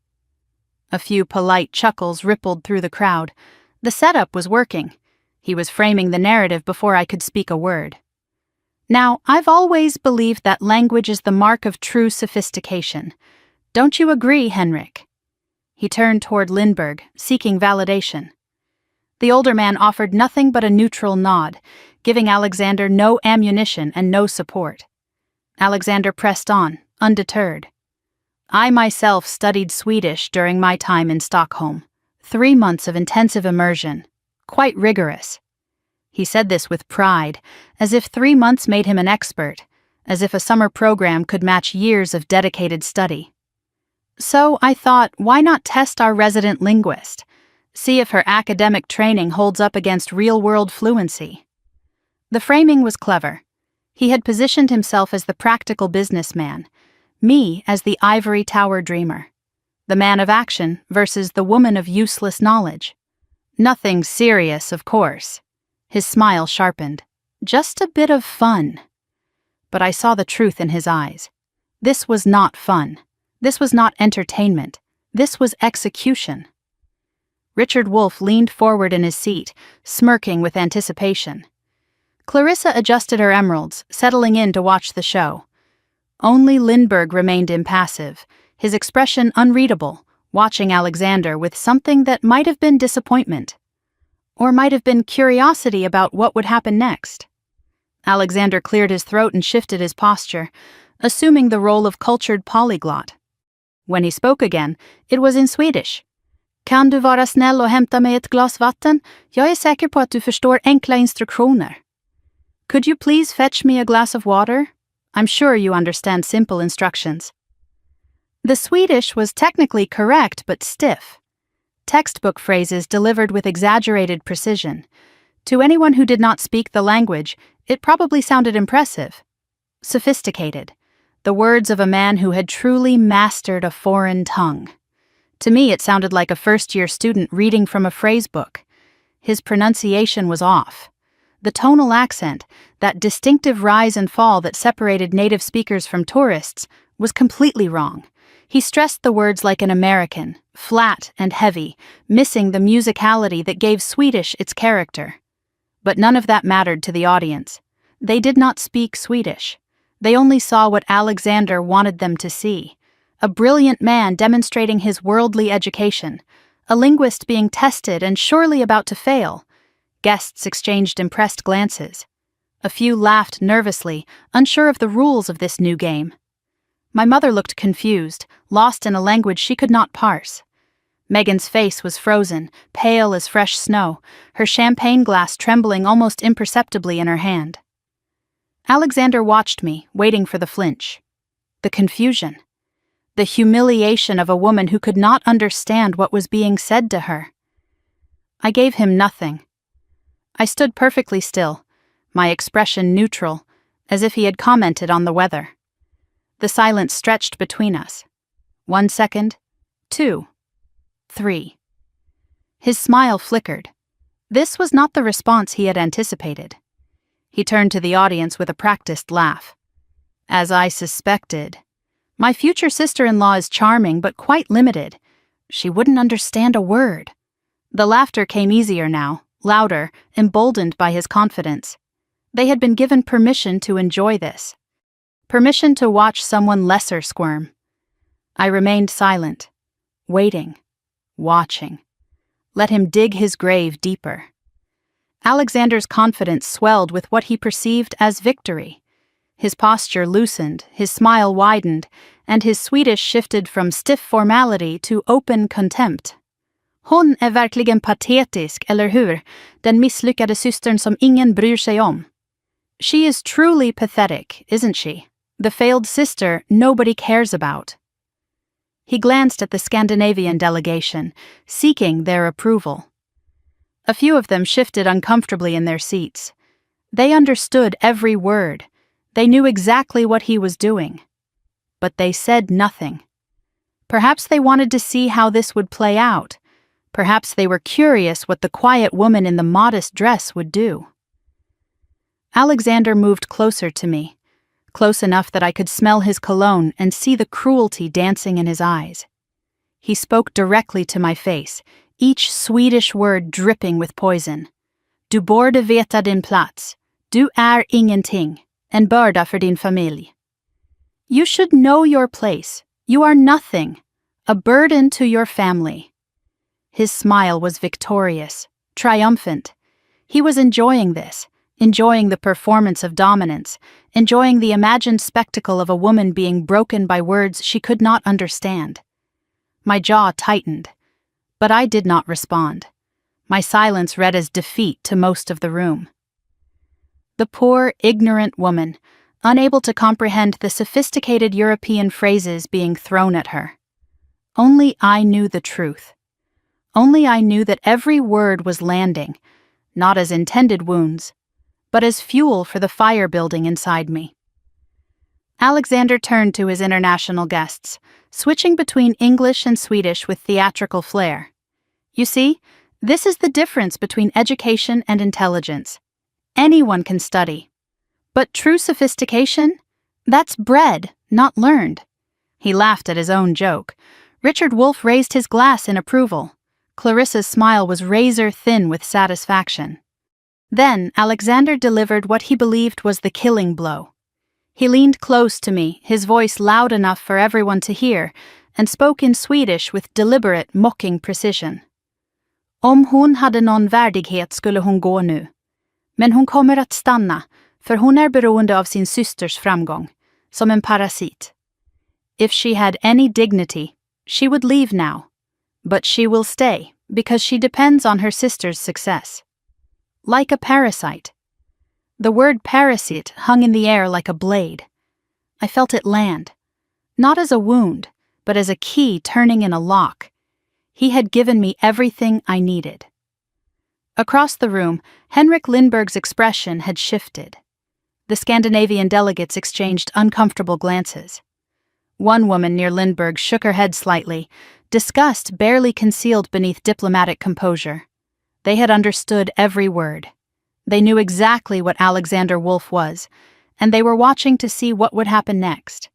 A few polite chuckles rippled through the crowd. The setup was working. He was framing the narrative before I could speak a word. "Now, I've always believed that language is the mark of true sophistication. Don't you agree, Henrik?" He turned toward Lindbergh, seeking validation. The older man offered nothing but a neutral nod, giving Alexander no ammunition and no support. Alexander pressed on, undeterred. "I myself studied Swedish during my time in Stockholm. 3 months of intensive immersion. Quite rigorous." He said this with pride, as if 3 months made him an expert, as if a summer program could match years of dedicated study. "So I thought, why not test our resident linguist? See if her academic training holds up against real-world fluency." The framing was clever. He had positioned himself as the practical businessman, me as the ivory tower dreamer. The man of action versus the woman of useless knowledge. Nothing serious, of course. His smile sharpened. Just a bit of fun. But I saw the truth in his eyes. This was not fun. This was not entertainment. This was execution. Richard Wolfe leaned forward in his seat, smirking with anticipation. Clarissa adjusted her emeralds, settling in to watch the show. Only Lindbergh remained impassive, his expression unreadable, watching Alexander with something that might have been disappointment. Or might have been curiosity about what would happen next. Alexander cleared his throat and shifted his posture, assuming the role of cultured polyglot. When he spoke again, it was in Swedish. Kan du vara snäll och hämta mig ett glas vatten? Jag är säker på att du förstår enkla instruktioner. Could you please fetch me a glass of water? I'm sure you understand simple instructions. The Swedish was technically correct but stiff. Textbook phrases delivered with exaggerated precision. To anyone who did not speak the language, it probably sounded impressive. Sophisticated. The words of a man who had truly mastered a foreign tongue. To me, it sounded like a first-year student reading from a phrase book. His pronunciation was off. The tonal accent, that distinctive rise and fall that separated native speakers from tourists, was completely wrong. He stressed the words like an American, flat and heavy, missing the musicality that gave Swedish its character. But none of that mattered to the audience. They did not speak Swedish. They only saw what Alexander wanted them to see. A brilliant man demonstrating his worldly education, a linguist being tested and surely about to fail. Guests exchanged impressed glances. A few laughed nervously, unsure of the rules of this new game. My mother looked confused, lost in a language she could not parse. Megan's face was frozen, pale as fresh snow, her champagne glass trembling almost imperceptibly in her hand. Alexander watched me, waiting for the flinch. The confusion. The humiliation of a woman who could not understand what was being said to her. I gave him nothing. I stood perfectly still, my expression neutral, as if he had commented on the weather. The silence stretched between us. 1 second, 2, 3. His smile flickered. This was not the response he had anticipated. He turned to the audience with a practiced laugh. As I suspected. My future sister-in-law is charming but quite limited. She wouldn't understand a word. The laughter came easier now, louder, emboldened by his confidence. They had been given permission to enjoy this. Permission to watch someone lesser squirm. I remained silent, waiting, watching. Let him dig his grave deeper. Alexander's confidence swelled with what he perceived as victory. His posture loosened, his smile widened, and his Swedish shifted from stiff formality to open contempt. Hon är verkligen patetisk, eller hur? Den misslyckade systern som ingen bryr sig om. She is truly pathetic, isn't she? The failed sister nobody cares about. He glanced at the Scandinavian delegation, seeking their approval. A few of them shifted uncomfortably in their seats. They understood every word. They knew exactly what he was doing. But they said nothing. Perhaps they wanted to see how this would play out. Perhaps they were curious what the quiet woman in the modest dress would do. Alexander moved closer to me, close enough that I could smell his cologne and see the cruelty dancing in his eyes. He spoke directly to my face, each Swedish word dripping with poison. Du borde veta din plats. Du är ingenting. En börda för din familj. You should know your place. You are nothing. A burden to your family. His smile was victorious, triumphant. He was enjoying this, enjoying the performance of dominance, enjoying the imagined spectacle of a woman being broken by words she could not understand. My jaw tightened, but I did not respond. My silence read as defeat to most of the room. The poor, ignorant woman, unable to comprehend the sophisticated European phrases being thrown at her. Only I knew the truth. Only I knew that every word was landing, not as intended wounds, but as fuel for the fire building inside me. Alexander turned to his international guests, switching between English and Swedish with theatrical flair. You see, this is the difference between education and intelligence. Anyone can study. But true sophistication? That's bred, not learned. He laughed at his own joke. Richard Wolfe raised his glass in approval. Clarissa's smile was razor thin with satisfaction. Then Alexander delivered what he believed was the killing blow. He leaned close to me, his voice loud enough for everyone to hear, and spoke in Swedish with deliberate, mocking precision. Om hon hade någon värdighet skulle hon gå nu. Men hon kommer att stanna, för hon är beroende av sin systers framgång, som en parasit. If she had any dignity, she would leave now. But she will stay, because she depends on her sister's success. Like a parasite. The word parasite hung in the air like a blade. I felt it land. Not as a wound, but as a key turning in a lock. He had given me everything I needed. Across the room, Henrik Lindberg's expression had shifted. The Scandinavian delegates exchanged uncomfortable glances. One woman near Lindberg shook her head slightly, disgust barely concealed beneath diplomatic composure. They had understood every word. They knew exactly what Alexander Wolf was, and they were watching to see what would happen next.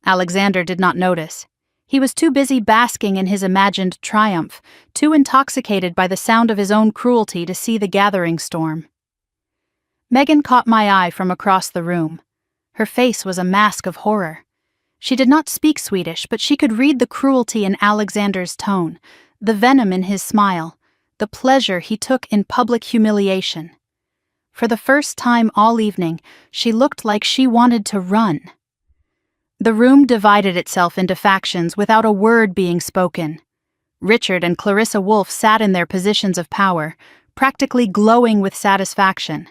Alexander did not notice. He was too busy basking in his imagined triumph, too intoxicated by the sound of his own cruelty to see the gathering storm. Megan caught my eye from across the room. Her face was a mask of horror. She did not speak Swedish, but she could read the cruelty in Alexander's tone, the venom in his smile, the pleasure he took in public humiliation. For the first time all evening, she looked like she wanted to run. The room divided itself into factions without a word being spoken. Richard and Clarissa Wolf sat in their positions of power, practically glowing with satisfaction.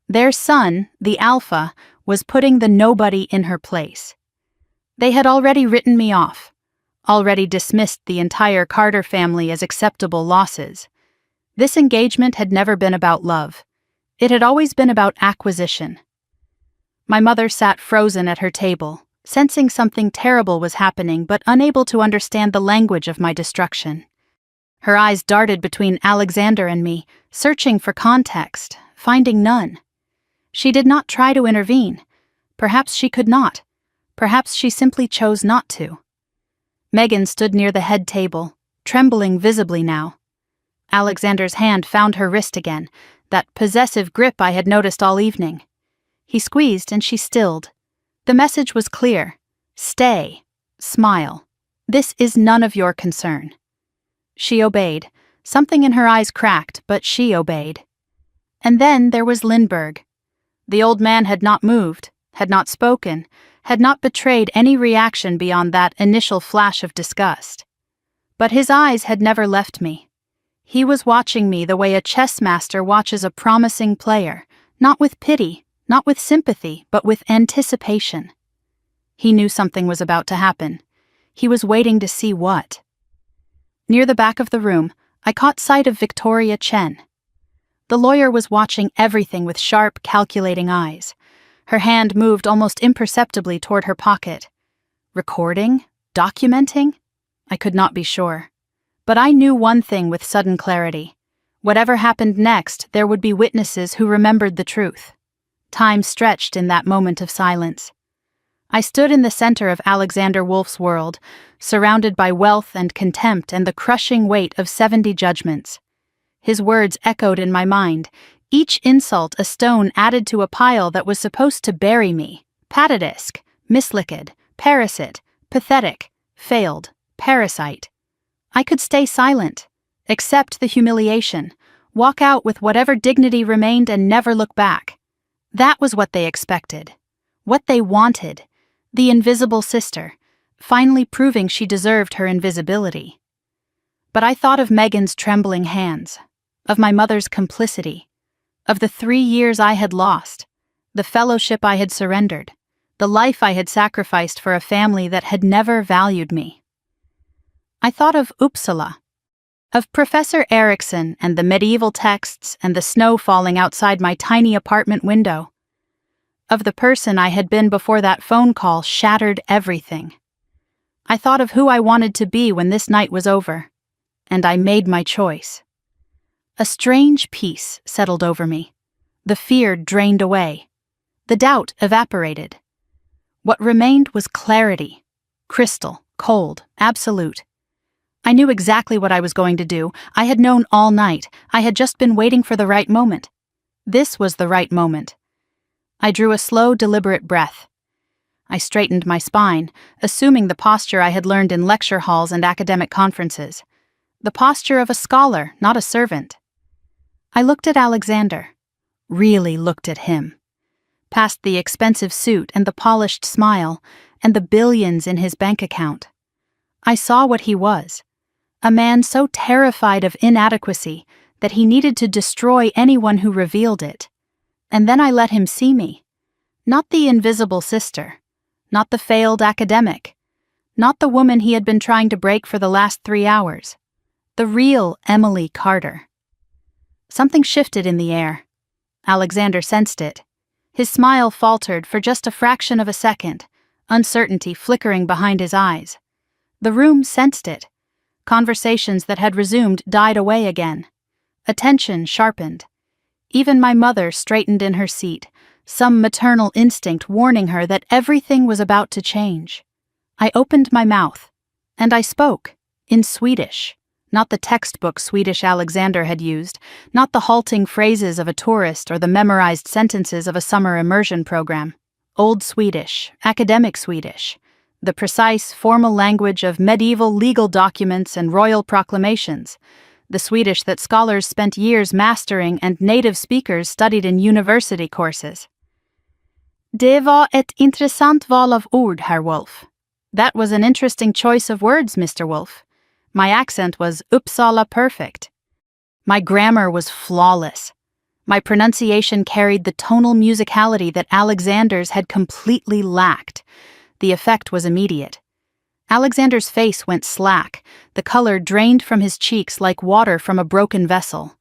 Their son, the Alpha, was putting the nobody in her place. They had already written me off, already dismissed the entire Carter family as acceptable losses. This engagement had never been about love. It had always been about acquisition. My mother sat frozen at her table, sensing something terrible was happening but unable to understand the language of my destruction. Her eyes darted between Alexander and me, searching for context, finding none. She did not try to intervene. Perhaps she could not. Perhaps she simply chose not to. Megan stood near the head table, trembling visibly now. Alexander's hand found her wrist again, that possessive grip I had noticed all evening. He squeezed and she stilled. The message was clear. Stay. Smile. This is none of your concern. She obeyed. Something in her eyes cracked, but she obeyed. And then there was Lindberg. The old man had not moved, had not spoken, had not betrayed any reaction beyond that initial flash of disgust. But his eyes had never left me. He was watching me the way a chess master watches a promising player, not with pity, not with sympathy, but with anticipation. He knew something was about to happen. He was waiting to see what. Near the back of the room, I caught sight of Victoria Chen. The lawyer was watching everything with sharp, calculating eyes. Her hand moved almost imperceptibly toward her pocket. Recording? Documenting? I could not be sure. But I knew one thing with sudden clarity. Whatever happened next, there would be witnesses who remembered the truth. Time stretched in that moment of silence. I stood in the center of Alexander Wolf's world, surrounded by wealth and contempt and the crushing weight of 70 judgments. His words echoed in my mind, each insult a stone added to a pile that was supposed to bury me. Patadisk, mislicked, parasite, pathetic, failed, parasite. I could stay silent, accept the humiliation, walk out with whatever dignity remained and never look back. That was what they expected, what they wanted, the invisible sister, finally proving she deserved her invisibility. But I thought of Megan's trembling hands, of my mother's complicity, of the 3 years I had lost, the fellowship I had surrendered, the life I had sacrificed for a family that had never valued me. I thought of Uppsala, of Professor Erickson and the medieval texts and the snow falling outside my tiny apartment window, of the person I had been before that phone call shattered everything. I thought of who I wanted to be when this night was over, and I made my choice. A strange peace settled over me. The fear drained away. The doubt evaporated. What remained was clarity, crystal, cold, absolute. I knew exactly what I was going to do. I had known all night. I had just been waiting for the right moment. This was the right moment. I drew a slow, deliberate breath. I straightened my spine, assuming the posture I had learned in lecture halls and academic conferences. The posture of a scholar, not a servant. I looked at Alexander. Really looked at him. Past the expensive suit and the polished smile and the billions in his bank account. I saw what he was. A man so terrified of inadequacy that he needed to destroy anyone who revealed it. And then I let him see me. Not the invisible sister. Not the failed academic. Not the woman he had been trying to break for the last 3 hours. The real Emily Carter. Something shifted in the air. Alexander sensed it. His smile faltered for just a fraction of a second, uncertainty flickering behind his eyes. The room sensed it. Conversations that had resumed died away again. Attention sharpened. Even my mother straightened in her seat, some maternal instinct warning her that everything was about to change. I opened my mouth, and I spoke, in Swedish. Not the textbook Swedish Alexander had used, not the halting phrases of a tourist or the memorized sentences of a summer immersion program. Old Swedish, academic Swedish, the precise, formal language of medieval legal documents and royal proclamations, the Swedish that scholars spent years mastering and native speakers studied in university courses. Det var ett intressant val av ord, Herr Wolf. That was an interesting choice of words, Mr. Wolf. My accent was Uppsala perfect. My grammar was flawless. My pronunciation carried the tonal musicality that Alexander's had completely lacked. The effect was immediate. Alexander's face went slack, the color drained from his cheeks like water from a broken vessel.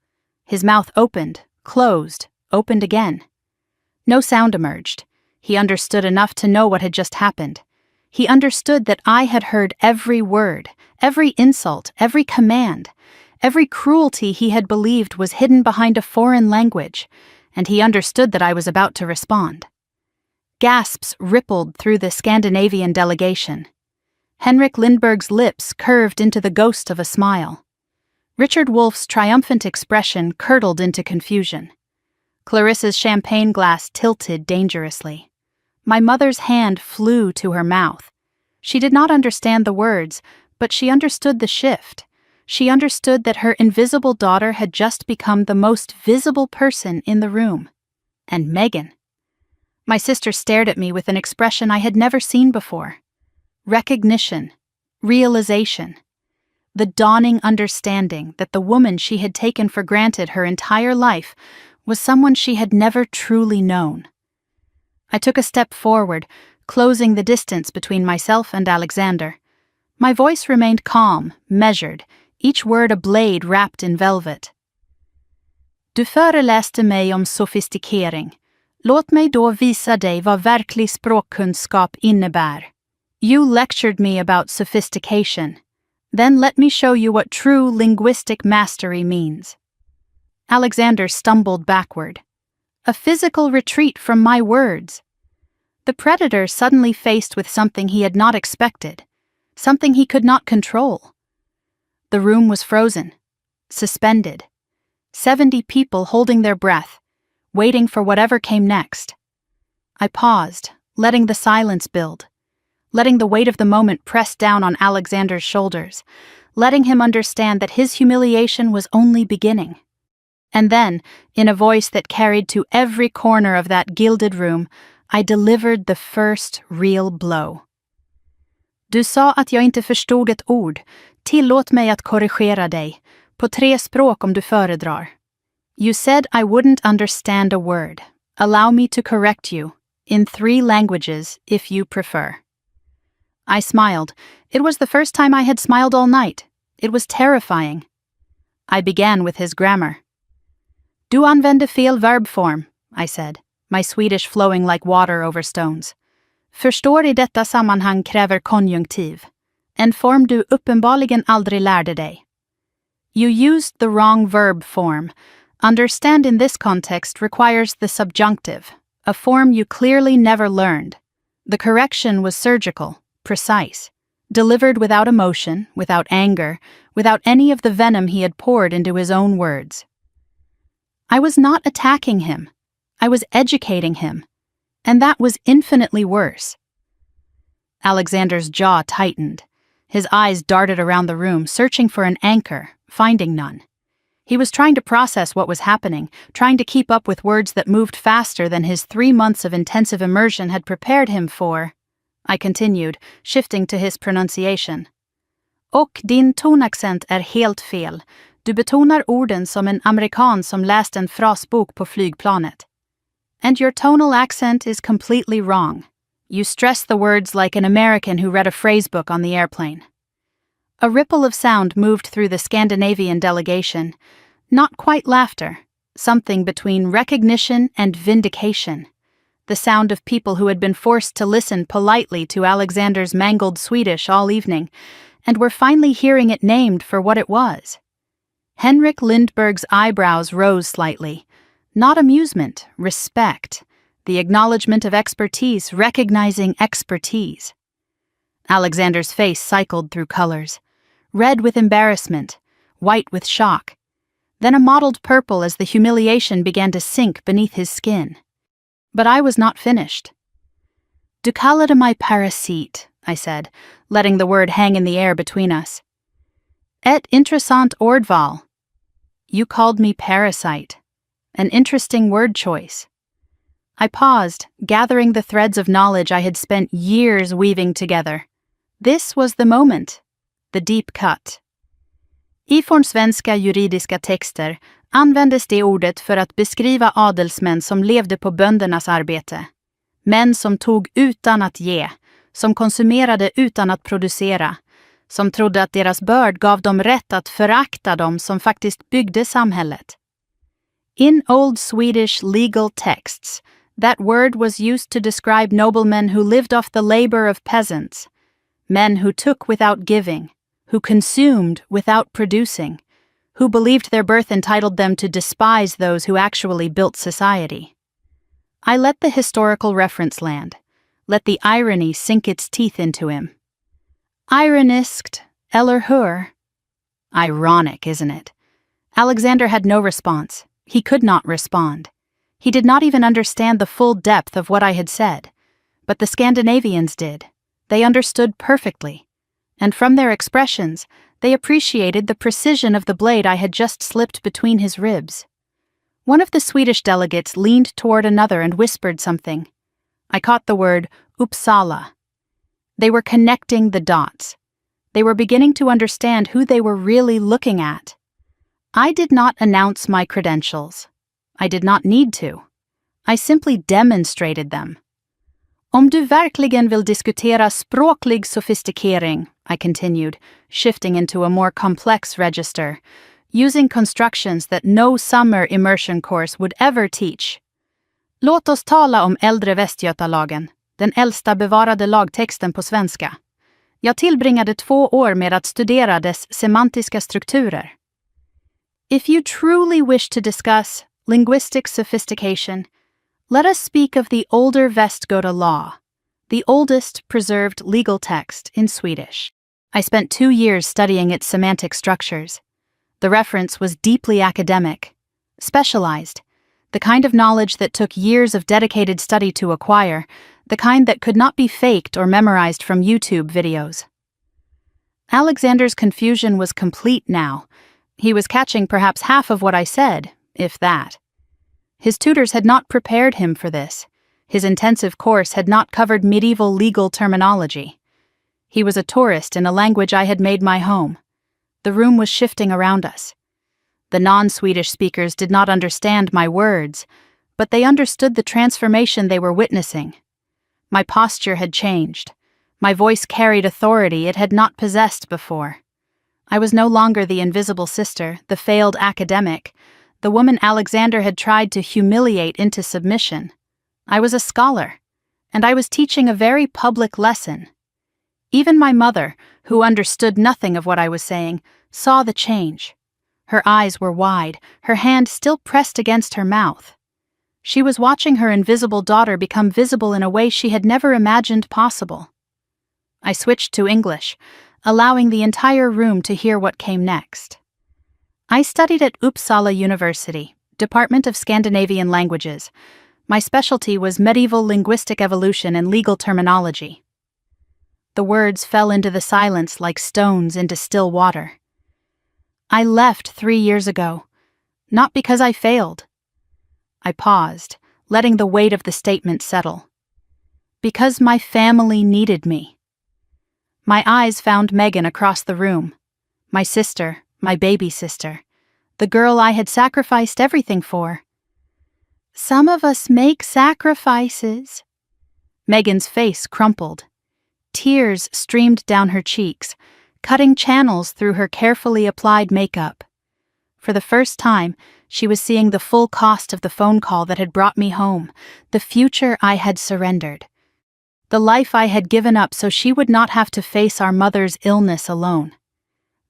His mouth opened, closed, opened again. No sound emerged. He understood enough to know what had just happened. He understood that I had heard every word, every insult, every command, every cruelty he had believed was hidden behind a foreign language, and he understood that I was about to respond. Gasps rippled through the Scandinavian delegation. Henrik Lindberg's lips curved into the ghost of a smile. Richard Wolff's triumphant expression curdled into confusion. Clarissa's champagne glass tilted dangerously. My mother's hand flew to her mouth. She did not understand the words, but she understood the shift. She understood that her invisible daughter had just become the most visible person in the room. And Megan. My sister stared at me with an expression I had never seen before. Recognition. Realization. The dawning understanding that the woman she had taken for granted her entire life was someone she had never truly known. I took a step forward, closing the distance between myself and Alexander. My voice remained calm, measured, each word a blade wrapped in velvet. Du föreläste mig om sofistikering. Låt mig då visa dig vad verklig språkkunskap innebär. You lectured me about sophistication. Then let me show you what true linguistic mastery means. Alexander stumbled backward. A physical retreat from my words. The predator suddenly faced with something he had not expected, something he could not control. The room was frozen, suspended. 70 people holding their breath, waiting for whatever came next. I paused, letting the silence build, letting the weight of the moment press down on Alexander's shoulders, letting him understand that his humiliation was only beginning. And then, in a voice that carried to every corner of that gilded room, I delivered the first real blow. Du sa att jag inte förstod ett ord. Tillåt mig att korrigera dig. På 3 språk om du föredrar. You said I wouldn't understand a word. Allow me to correct you. In 3 languages, if you prefer. I smiled. It was the first time I had smiled all night. It was terrifying. I began with his grammar. Du använde fel verbform, I said, my Swedish flowing like water over stones. Förstår i detta sammanhang kräver konjunktiv. En form du uppenbarligen aldrig lärde dig. You used the wrong verb form. Understand in this context requires the subjunctive, a form you clearly never learned. The correction was surgical, precise, delivered without emotion, without anger, without any of the venom he had poured into his own words. I was not attacking him. I was educating him. And that was infinitely worse. Alexander's jaw tightened. His eyes darted around the room, searching for an anchor, finding none. He was trying to process what was happening, trying to keep up with words that moved faster than his 3 months of intensive immersion had prepared him for. I continued, shifting to his pronunciation. Och din tonaccent är helt fel. Du betonar orden som en amerikan som läst en frasbok på flygplanet. And your tonal accent is completely wrong. You stress the words like an American who read a phrasebook on the airplane. A ripple of sound moved through the Scandinavian delegation. Not quite laughter, something between recognition and vindication. The sound of people who had been forced to listen politely to Alexander's mangled Swedish all evening, and were finally hearing it named for what it was. Henrik Lindberg's eyebrows rose slightly. Not amusement, respect. The acknowledgement of expertise, recognizing expertise. Alexander's face cycled through colors. Red with embarrassment, white with shock. Then a mottled purple as the humiliation began to sink beneath his skin. But I was not finished. Du kallade mig parasit, I said, letting the word hang in the air between us. Et intressant ordval. You called me parasite. An interesting word choice. I paused, gathering the threads of knowledge I had spent years weaving together. This was the moment. The deep cut. I fornsvenska juridiska texter användes det ordet för att beskriva adelsmän som levde på böndernas arbete. Män som tog utan att ge, som konsumerade utan att producera, som trodde att deras börd gav dem rätt att förakta dem som faktiskt byggde samhället. In old Swedish legal texts, that word was used to describe noblemen who lived off the labor of peasants, men who took without giving, who consumed without producing, who believed their birth entitled them to despise those who actually built society. I let the historical reference land, let the irony sink its teeth into him. Ironiskt, eller hur? Ironic, isn't it? Alexander had no response. He could not respond. He did not even understand the full depth of what I had said. But the Scandinavians did. They understood perfectly. And from their expressions, they appreciated the precision of the blade I had just slipped between his ribs. One of the Swedish delegates leaned toward another and whispered something. I caught the word Uppsala. They were connecting the dots. They were beginning to understand who they were really looking at. I did not announce my credentials. I did not need to. I simply demonstrated them. Om du verkligen vill diskutera språklig sofistikering, I continued, shifting into a more complex register, using constructions that no summer immersion course would ever teach. Låt oss tala om äldre Västgötalagen, den äldsta bevarade lagtexten på svenska. Jag tillbringade 2 år med att studera dess semantiska strukturer. If you truly wish to discuss linguistic sophistication, let us speak of the older Västgöta law, the oldest preserved legal text in Swedish. I spent 2 years studying its semantic structures. The reference was deeply academic, specialized, the kind of knowledge that took years of dedicated study to acquire, the kind that could not be faked or memorized from YouTube videos. Alexander's confusion was complete now. He was catching perhaps half of what I said, if that. His tutors had not prepared him for this. His intensive course had not covered medieval legal terminology. He was a tourist in a language I had made my home. The room was shifting around us. The non-Swedish speakers did not understand my words, but they understood the transformation they were witnessing. My posture had changed. My voice carried authority it had not possessed before. I was no longer the invisible sister, the failed academic, the woman Alexander had tried to humiliate into submission. I was a scholar, and I was teaching a very public lesson. Even my mother, who understood nothing of what I was saying, saw the change. Her eyes were wide, her hand still pressed against her mouth. She was watching her invisible daughter become visible in a way she had never imagined possible. I switched to English, allowing the entire room to hear what came next. I studied at Uppsala University, Department of Scandinavian Languages. My specialty was medieval linguistic evolution and legal terminology. The words fell into the silence like stones into still water. I left 3 years ago, not because I failed. I paused, letting the weight of the statement settle. Because my family needed me. My eyes found Megan across the room. My sister, my baby sister. The girl I had sacrificed everything for. Some of us make sacrifices. Megan's face crumpled. Tears streamed down her cheeks, cutting channels through her carefully applied makeup. For the first time, she was seeing the full cost of the phone call that had brought me home, the future I had surrendered. The life I had given up so she would not have to face our mother's illness alone.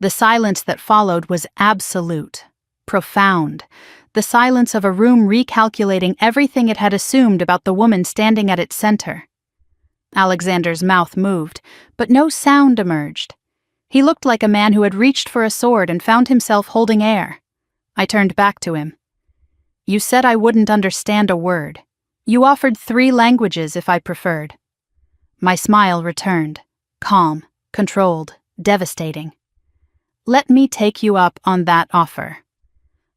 The silence that followed was absolute, profound, the silence of a room recalculating everything it had assumed about the woman standing at its center. Alexander's mouth moved, but no sound emerged. He looked like a man who had reached for a sword and found himself holding air. I turned back to him. You said I wouldn't understand a word. You offered 3 languages if I preferred. My smile returned, calm, controlled, devastating. Let me take you up on that offer.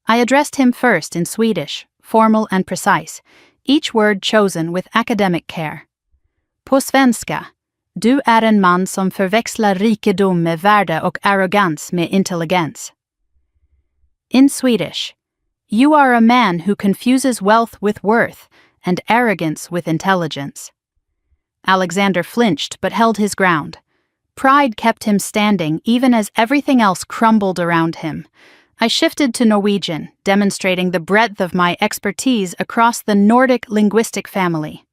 I addressed him first in Swedish, formal and precise, each word chosen with academic care. På svenska, du är en man som förväxlar rikedom med värde och arrogans med intelligens. In Swedish, you are a man who confuses wealth with worth and arrogance with intelligence. Alexander flinched but held his ground. Pride kept him standing even as everything else crumbled around him. I shifted to Norwegian, demonstrating the breadth of my expertise across the Nordic linguistic family.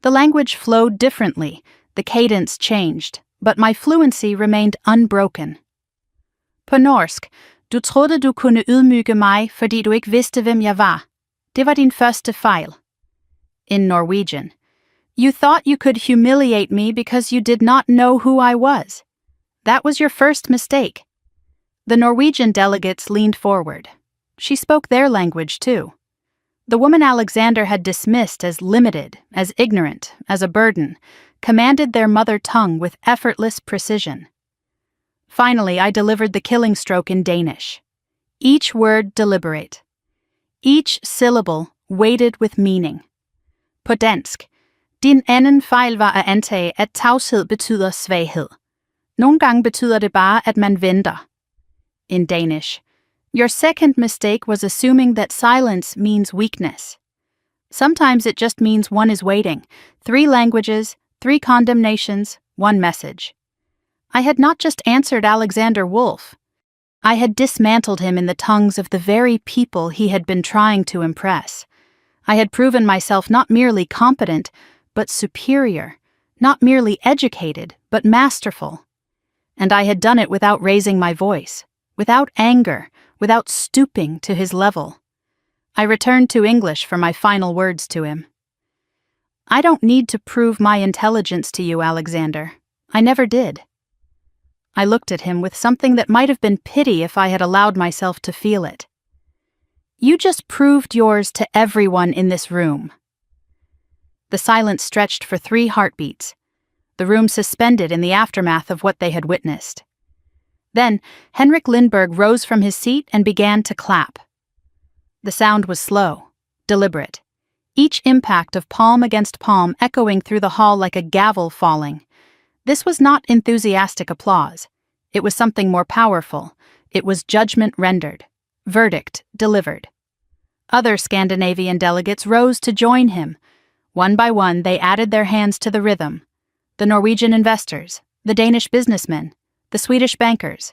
The language flowed differently, the cadence changed, but my fluency remained unbroken. På norsk, du trodde du kunne ydmyge mig, fordi du ikke vidste, hvem jeg var. Det var din første fejl. In Norwegian, you thought you could humiliate me because you did not know who I was. That was your first mistake. The Norwegian delegates leaned forward. She spoke their language too. The woman Alexander had dismissed as limited, as ignorant, as a burden, commanded their mother tongue with effortless precision. Finally, I delivered the killing stroke in Danish. Each word deliberate. Each syllable weighted with meaning. På dansk, din anden fejl var at antage, at tavshed betyder svaghed. Nogle gange betyder det bare, at man venter. In Danish, your second mistake was assuming that silence means weakness. Sometimes it just means one is waiting. 3 languages, 3 condemnations, 1 message. I had not just answered Alexander Wolf. I had dismantled him in the tongues of the very people he had been trying to impress. I had proven myself not merely competent, but superior, not merely educated, but masterful. And I had done it without raising my voice, without anger, without stooping to his level. I returned to English for my final words to him. I don't need to prove my intelligence to you, Alexander. I never did. I looked at him with something that might have been pity if I had allowed myself to feel it. You just proved yours to everyone in this room. The silence stretched for 3 heartbeats, the room suspended in the aftermath of what they had witnessed. Then, Henrik Lindberg rose from his seat and began to clap. The sound was slow, deliberate, each impact of palm against palm echoing through the hall like a gavel falling. This was not enthusiastic applause. It was something more powerful. It was judgment rendered, verdict delivered. Other Scandinavian delegates rose to join him. One by one, they added their hands to the rhythm. The Norwegian investors, the Danish businessmen, the Swedish bankers,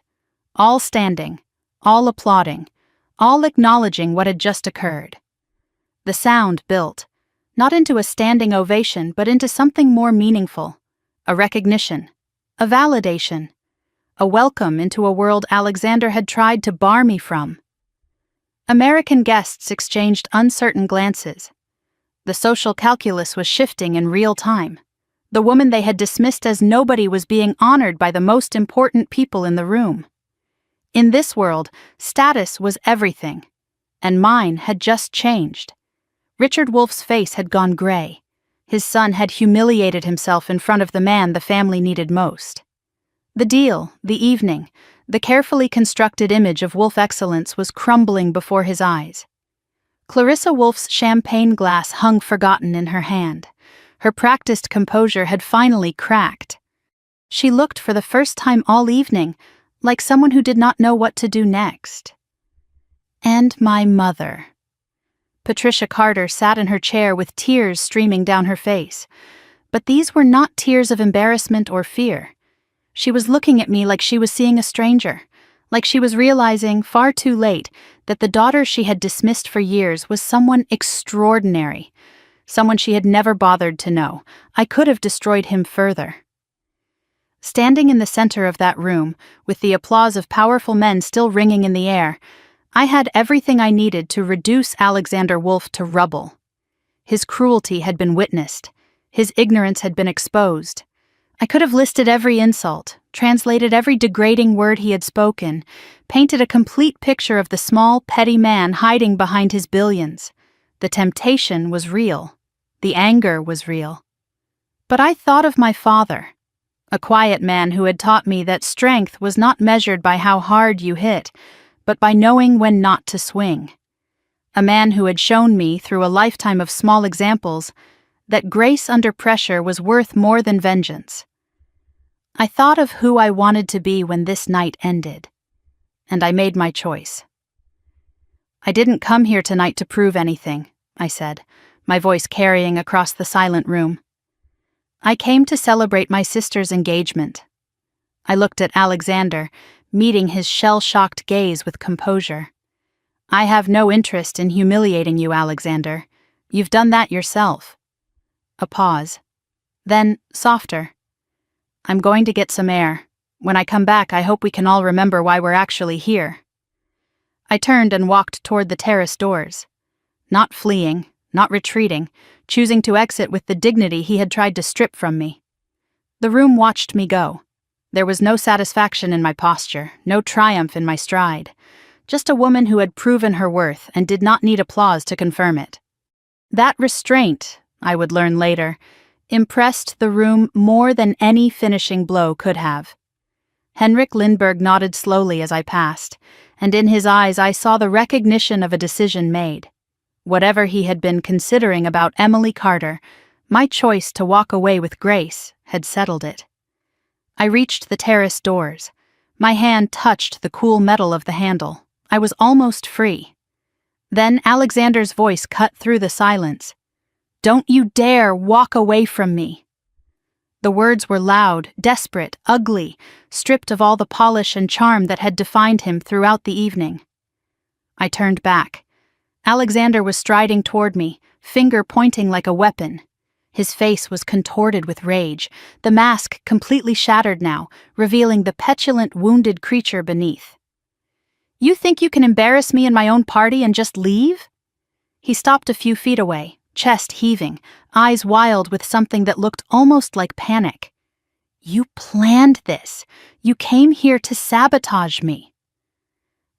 all standing, all applauding, all acknowledging what had just occurred. The sound built, not into a standing ovation, but into something more meaningful, a recognition, a validation, a welcome into a world Alexander had tried to bar me from. American guests exchanged uncertain glances. The social calculus was shifting in real time. The woman they had dismissed as nobody was being honored by the most important people in the room. In this world, status was everything. And mine had just changed. Richard Wolf's face had gone gray. His son had humiliated himself in front of the man the family needed most. The deal, the evening, the carefully constructed image of Wolf excellence was crumbling before his eyes. Clarissa Wolf's champagne glass hung forgotten in her hand. Her practiced composure had finally cracked. She looked for the first time all evening like someone who did not know what to do next. And my mother. Patricia Carter sat in her chair with tears streaming down her face. But these were not tears of embarrassment or fear. She was looking at me like she was seeing a stranger, like she was realizing, far too late, that the daughter she had dismissed for years was someone extraordinary, someone she had never bothered to know. I could have destroyed him further. Standing in the center of that room, with the applause of powerful men still ringing in the air, I had everything I needed to reduce Alexander Wolf to rubble. His cruelty had been witnessed. His ignorance had been exposed. I could have listed every insult, translated every degrading word he had spoken, painted a complete picture of the small, petty man hiding behind his billions. The temptation was real. The anger was real. But I thought of my father, a quiet man who had taught me that strength was not measured by how hard you hit, but by knowing when not to swing. A man who had shown me, through a lifetime of small examples, that grace under pressure was worth more than vengeance. I thought of who I wanted to be when this night ended, and I made my choice. I didn't come here tonight to prove anything, I said, my voice carrying across the silent room. I came to celebrate my sister's engagement. I looked at Alexander, meeting his shell-shocked gaze with composure. I have no interest in humiliating you, Alexander. You've done that yourself. A pause. Then, softer. I'm going to get some air. When I come back, I hope we can all remember why we're actually here. I turned and walked toward the terrace doors. Not fleeing, not retreating, choosing to exit with the dignity he had tried to strip from me. The room watched me go. There was no satisfaction in my posture, no triumph in my stride. Just a woman who had proven her worth and did not need applause to confirm it. That restraint, I would learn later, impressed the room more than any finishing blow could have. Henrik Lindberg nodded slowly as I passed, and in his eyes I saw the recognition of a decision made. Whatever he had been considering about Emily Carter, my choice to walk away with grace had settled it. I reached the terrace doors. My hand touched the cool metal of the handle. I was almost free. Then Alexander's voice cut through the silence. "Don't you dare walk away from me." The words were loud, desperate, ugly, stripped of all the polish and charm that had defined him throughout the evening. I turned back. Alexander was striding toward me, finger pointing like a weapon. His face was contorted with rage, the mask completely shattered now, revealing the petulant, wounded creature beneath. "You think you can embarrass me in my own party and just leave?" He stopped a few feet away, chest heaving, eyes wild with something that looked almost like panic. "You planned this. You came here to sabotage me."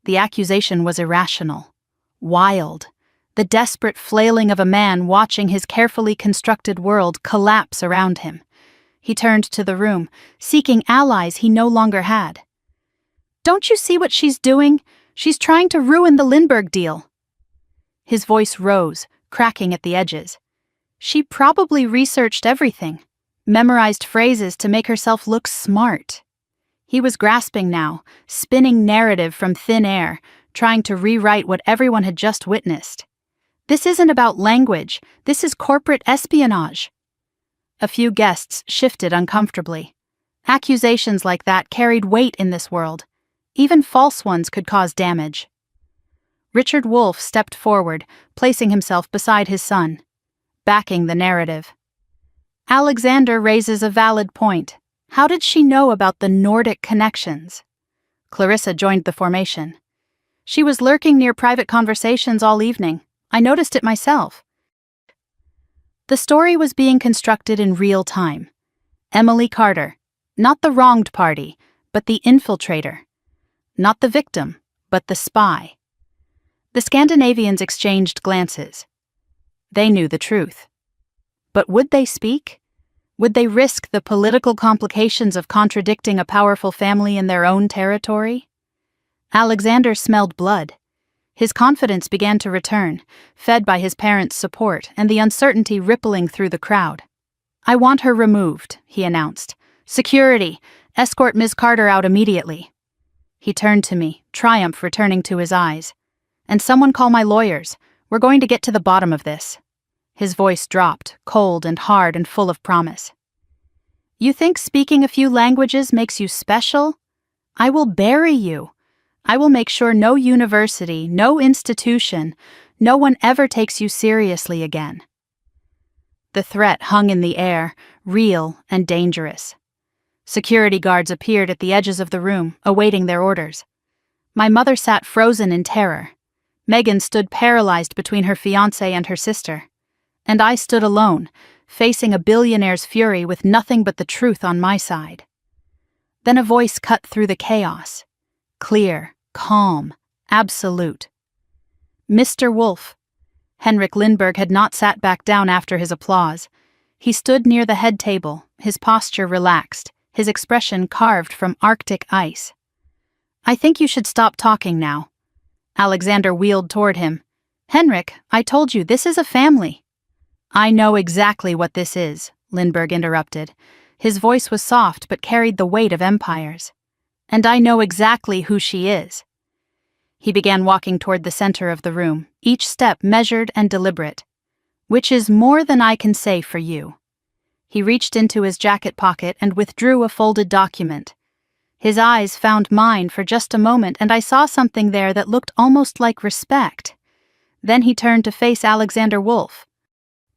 The accusation was irrational, wild, the desperate flailing of a man watching his carefully constructed world collapse around him. He turned to the room, seeking allies he no longer had. "Don't you see what she's doing? She's trying to ruin the Lindbergh deal." His voice rose, cracking at the edges. She probably researched everything, memorized phrases to make herself look smart. He was grasping now, spinning narrative from thin air, trying to rewrite what everyone had just witnessed. This isn't about language, this is corporate espionage. A few guests shifted uncomfortably. Accusations like that carried weight in this world. Even false ones could cause damage. Richard Wolf stepped forward, placing himself beside his son, backing the narrative. Alexander raises a valid point. How did she know about the Nordic connections? Clarissa joined the formation. She was lurking near private conversations all evening. I noticed it myself. The story was being constructed in real time. Emily Carter, not the wronged party, but the infiltrator. Not the victim, but the spy. The Scandinavians exchanged glances. They knew the truth. But would they speak? Would they risk the political complications of contradicting a powerful family in their own territory? Alexander smelled blood. His confidence began to return, fed by his parents' support and the uncertainty rippling through the crowd. "I want her removed," he announced. "Security, escort Ms. Carter out immediately." He turned to me, triumph returning to his eyes. "And someone call my lawyers. We're going to get to the bottom of this." His voice dropped, cold and hard and full of promise. "You think speaking a few languages makes you special? I will bury you. I will make sure no university, no institution, no one ever takes you seriously again." The threat hung in the air, real and dangerous. Security guards appeared at the edges of the room, awaiting their orders. My mother sat frozen in terror. Megan stood paralyzed between her fiancé and her sister. And I stood alone, facing a billionaire's fury with nothing but the truth on my side. Then a voice cut through the chaos. Clear, calm, absolute. "Mr. Wolf." Henrik Lindberg had not sat back down after his applause. He stood near the head table, his posture relaxed, his expression carved from Arctic ice. "I think you should stop talking now." Alexander wheeled toward him. "Henrik, I told you, this is a family." "I know exactly what this is," Lindberg interrupted. His voice was soft but carried the weight of empires. "And I know exactly who she is." He began walking toward the center of the room, each step measured and deliberate. "Which is more than I can say for you." He reached into his jacket pocket and withdrew a folded document. His eyes found mine for just a moment, and I saw something there that looked almost like respect. Then he turned to face Alexander Wolf.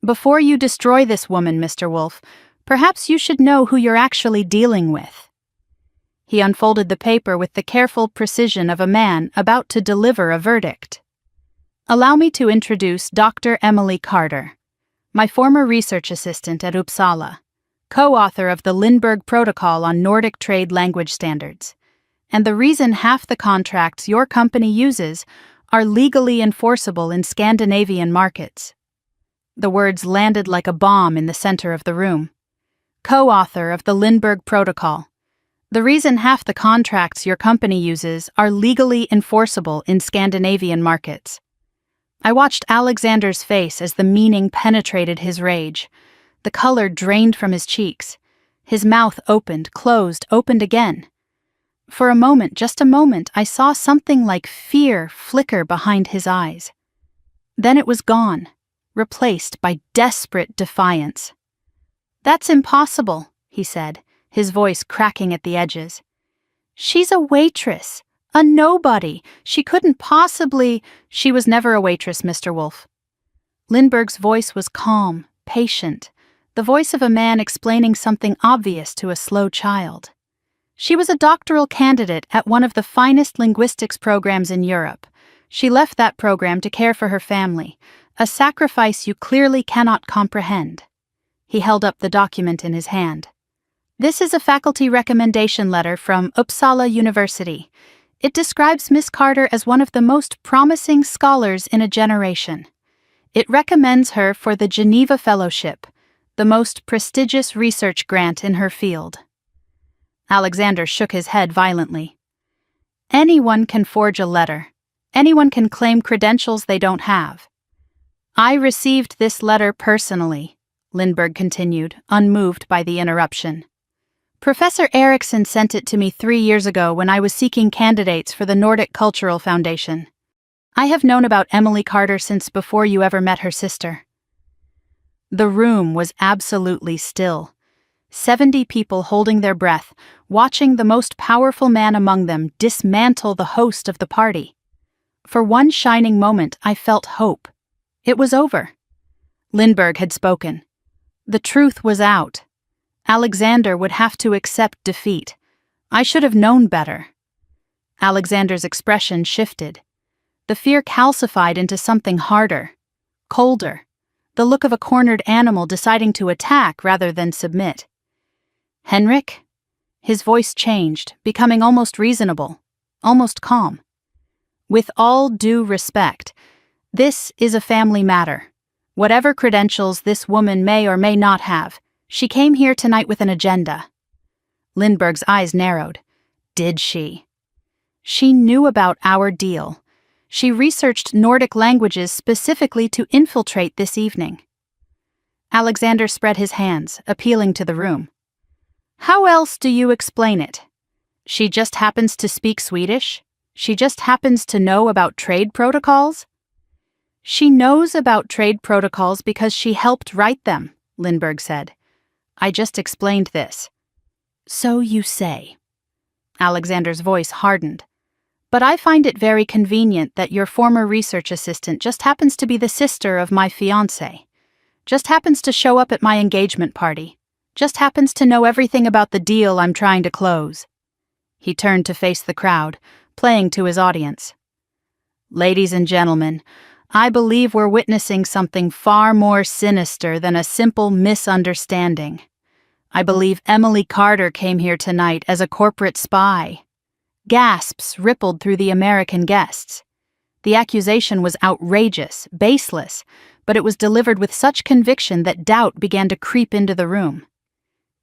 "Before you destroy this woman, Mr. Wolf, perhaps you should know who you're actually dealing with." He unfolded the paper with the careful precision of a man about to deliver a verdict. "Allow me to introduce Dr. Emily Carter, my former research assistant at Uppsala, co-author of the Lindberg Protocol on Nordic Trade Language Standards, and the reason half the contracts your company uses are legally enforceable in Scandinavian markets." The words landed like a bomb in the center of the room. Co-author of the Lindberg Protocol. The reason half the contracts your company uses are legally enforceable in Scandinavian markets. I watched Alexander's face as the meaning penetrated his rage. The color drained from his cheeks. His mouth opened, closed, opened again. For a moment, just a moment, I saw something like fear flicker behind his eyes. Then it was gone, replaced by desperate defiance. "That's impossible," he said, his voice cracking at the edges. "She's a waitress, a nobody. She couldn't possibly—" "She was never a waitress, Mr. Wolf." Lindberg's voice was calm, patient, the voice of a man explaining something obvious to a slow child. "She was a doctoral candidate at one of the finest linguistics programs in Europe. She left that program to care for her family, a sacrifice you clearly cannot comprehend." He held up the document in his hand. "This is a faculty recommendation letter from Uppsala University. It describes Miss Carter as one of the most promising scholars in a generation. It recommends her for the Geneva Fellowship, the most prestigious research grant in her field." Alexander shook his head violently. "Anyone can forge a letter. Anyone can claim credentials they don't have." "I received this letter personally," Lindberg continued, unmoved by the interruption. "Professor Eriksson sent it to me 3 years ago when I was seeking candidates for the Nordic Cultural Foundation. I have known about Emily Carter since before you ever met her sister." The room was absolutely still. 70 people holding their breath, watching the most powerful man among them dismantle the host of the party. For one shining moment, I felt hope. It was over. Lindberg had spoken. The truth was out. Alexander would have to accept defeat. I should have known better. Alexander's expression shifted. The fear calcified into something harder, colder, the look of a cornered animal deciding to attack rather than submit. "Henrik?" His voice changed, becoming almost reasonable, almost calm. With all due respect, this is a family matter. Whatever credentials this woman may or may not have, she came here tonight with an agenda. Lindbergh's eyes narrowed. Did she? She knew about our deal. She researched Nordic languages specifically to infiltrate this evening. Alexander spread his hands, appealing to the room. How else do you explain it? She just happens to speak Swedish? She just happens to know about trade protocols? She knows about trade protocols because she helped write them, Lindbergh said. I just explained this. So you say. Alexander's voice hardened. But I find it very convenient that your former research assistant just happens to be the sister of my fiancé. Just happens to show up at my engagement party. Just happens to know everything about the deal I'm trying to close. He turned to face the crowd, playing to his audience. Ladies and gentlemen, I believe we're witnessing something far more sinister than a simple misunderstanding. I believe Emily Carter came here tonight as a corporate spy. Gasps rippled through the American guests. The accusation was outrageous, baseless, but it was delivered with such conviction that doubt began to creep into the room.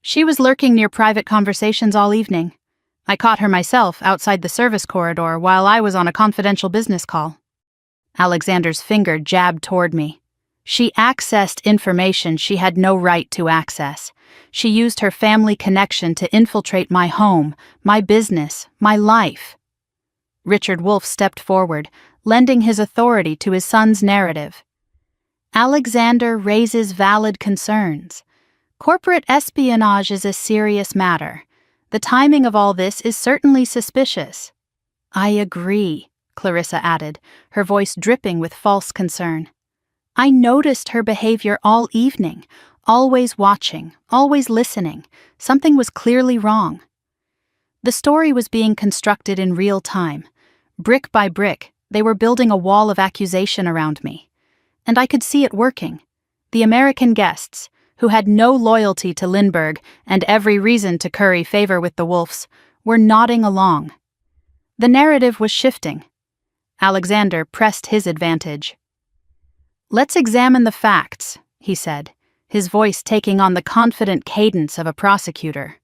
She was lurking near private conversations all evening. I caught her myself outside the service corridor while I was on a confidential business call. Alexander's finger jabbed toward me. She accessed information she had no right to access. She used her family connection to infiltrate my home, my business, my life. Richard Wolff stepped forward, lending his authority to his son's narrative. Alexander raises valid concerns. Corporate espionage is a serious matter. The timing of all this is certainly suspicious. I agree, Clarissa added, her voice dripping with false concern. I noticed her behavior all evening, always watching, always listening. Something was clearly wrong. The story was being constructed in real time. Brick by brick, they were building a wall of accusation around me. And I could see it working. The American guests, who had no loyalty to Lindbergh and every reason to curry favor with the Wolffs, were nodding along. The narrative was shifting. Alexander pressed his advantage. Let's examine the facts, he said, his voice taking on the confident cadence of a prosecutor.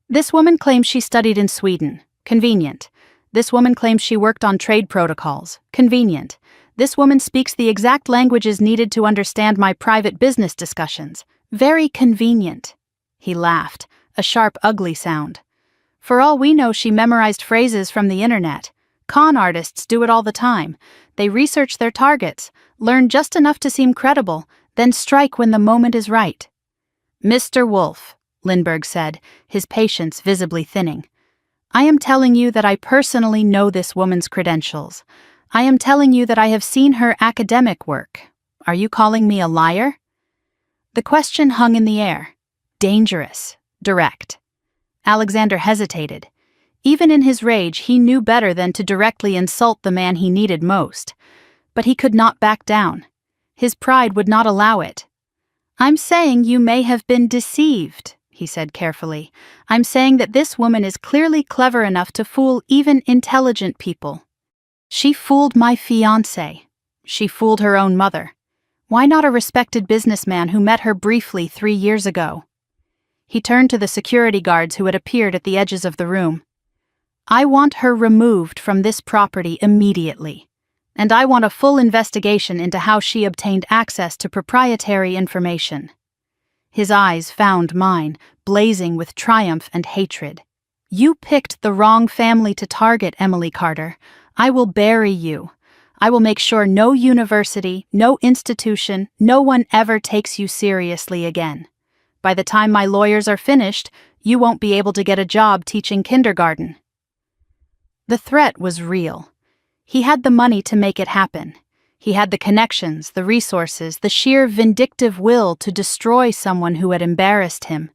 This woman claims she studied in Sweden. Convenient. This woman claims she worked on trade protocols. Convenient. This woman speaks the exact languages needed to understand my private business discussions. Very convenient. He laughed, a sharp, ugly sound. For all we know, she memorized phrases from the internet. Con artists do it all the time. They research their targets, learn just enough to seem credible, then strike when the moment is right. Mr. Wolff, Lindbergh said, his patience visibly thinning. I am telling you that I personally know this woman's credentials. I am telling you that I have seen her academic work. Are you calling me a liar? The question hung in the air. Dangerous. Direct. Alexander hesitated. Even in his rage, he knew better than to directly insult the man he needed most. But he could not back down. His pride would not allow it. I'm saying you may have been deceived, he said carefully. I'm saying that this woman is clearly clever enough to fool even intelligent people. She fooled my fiancé. She fooled her own mother. Why not a respected businessman who met her briefly 3 years ago? He turned to the security guards who had appeared at the edges of the room. I want her removed from this property immediately. And I want a full investigation into how she obtained access to proprietary information. His eyes found mine, blazing with triumph and hatred. You picked the wrong family to target, Emily Carter. I will bury you. I will make sure no university, no institution, no one ever takes you seriously again. By the time my lawyers are finished, you won't be able to get a job teaching kindergarten. The threat was real. He had the money to make it happen. He had the connections, the resources, the sheer vindictive will to destroy someone who had embarrassed him,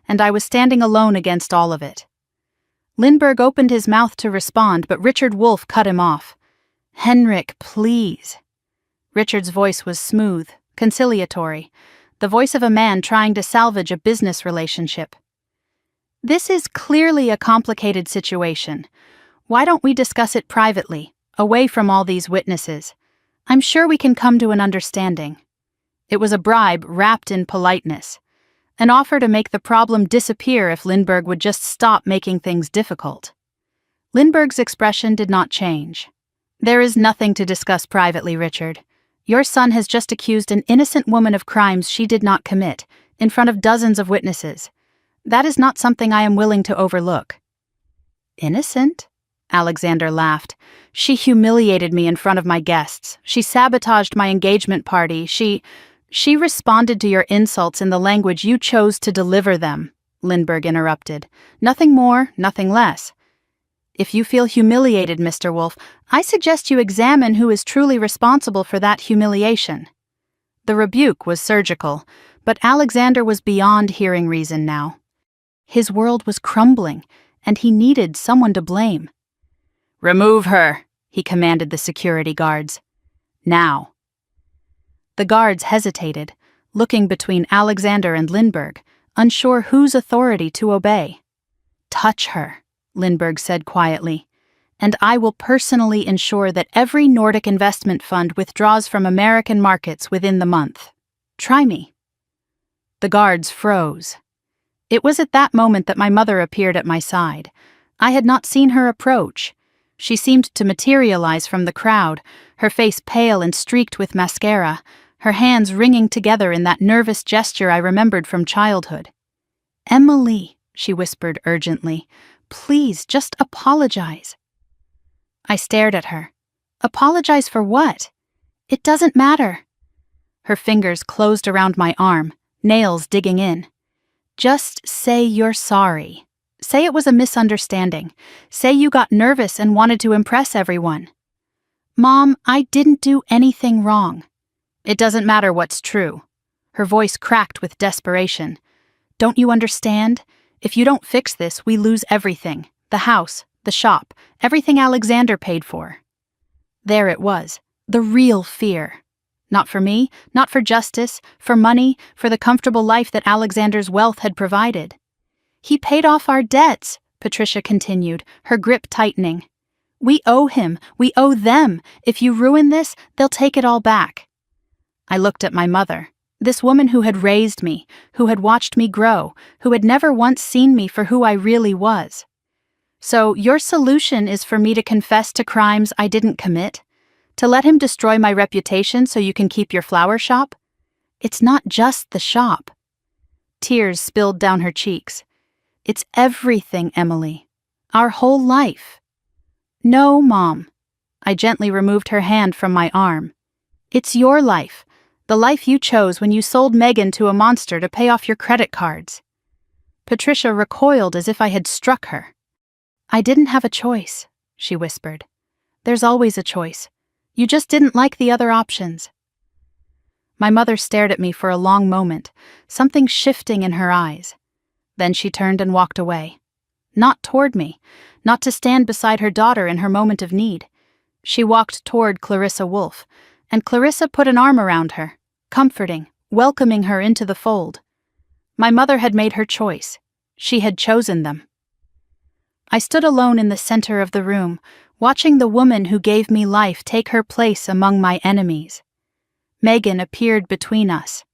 and I was standing alone against all of it. Lindbergh opened his mouth to respond, but Richard Wolff cut him off. Henrik, please. Richard's voice was smooth, conciliatory, the voice of a man trying to salvage a business relationship. This is clearly a complicated situation. Why don't we discuss it privately? away from all these witnesses. I'm sure we can come to an understanding. It was a bribe wrapped in politeness, an offer to make the problem disappear if Lindbergh would just stop making things difficult. Lindbergh's expression did not change. There is nothing to discuss privately, Richard. Your son has just accused an innocent woman of crimes she did not commit, in front of dozens of witnesses. That is not something I am willing to overlook. Innocent? Alexander laughed. She humiliated me in front of my guests. She sabotaged my engagement party. She responded to your insults in the language you chose to deliver them, Lindbergh interrupted. Nothing more, nothing less. If you feel humiliated, Mr. Wolf, I suggest you examine who is truly responsible for that humiliation. The rebuke was surgical, but Alexander was beyond hearing reason now. His world was crumbling, and he needed someone to blame. Remove her, he commanded the security guards. Now. The guards hesitated, looking between Alexander and Lindbergh, unsure whose authority to obey. Touch her, Lindbergh said quietly, and I will personally ensure that every Nordic investment fund withdraws from American markets within the month. Try me. The guards froze. It was at that moment that my mother appeared at my side. I had not seen her approach. She seemed to materialize from the crowd, her face pale and streaked with mascara, her hands wringing together in that nervous gesture I remembered from childhood. Emily, she whispered urgently, please, just apologize. I stared at her. Apologize for what? It doesn't matter. Her fingers closed around my arm, nails digging in. Just say you're sorry. Say it was a misunderstanding. Say you got nervous and wanted to impress everyone. Mom, I didn't do anything wrong. It doesn't matter what's true. Her voice cracked with desperation. Don't you understand? If you don't fix this, we lose everything. The house, the shop, everything Alexander paid for. There it was, the real fear. Not for me, not for justice, for money, for the comfortable life that Alexander's wealth had provided. He paid off our debts, Patricia continued, her grip tightening. We owe him, we owe them. If you ruin this, they'll take it all back. I looked at my mother, this woman who had raised me, who had watched me grow, who had never once seen me for who I really was. So your solution is for me to confess to crimes I didn't commit? To let him destroy my reputation so you can keep your flower shop? It's not just the shop. Tears spilled down her cheeks. It's everything, Emily. Our whole life. No, Mom. I gently removed her hand from my arm. It's your life. The life you chose when you sold Megan to a monster to pay off your credit cards. Patricia recoiled as if I had struck her. I didn't have a choice, she whispered. There's always a choice. You just didn't like the other options. My mother stared at me for a long moment, something shifting in her eyes. Then she turned and walked away. Not toward me, not to stand beside her daughter in her moment of need. She walked toward Clarissa Wolfe, and Clarissa put an arm around her, comforting, welcoming her into the fold. My mother had made her choice. She had chosen them. I stood alone in the center of the room, watching the woman who gave me life take her place among my enemies. Megan appeared between us.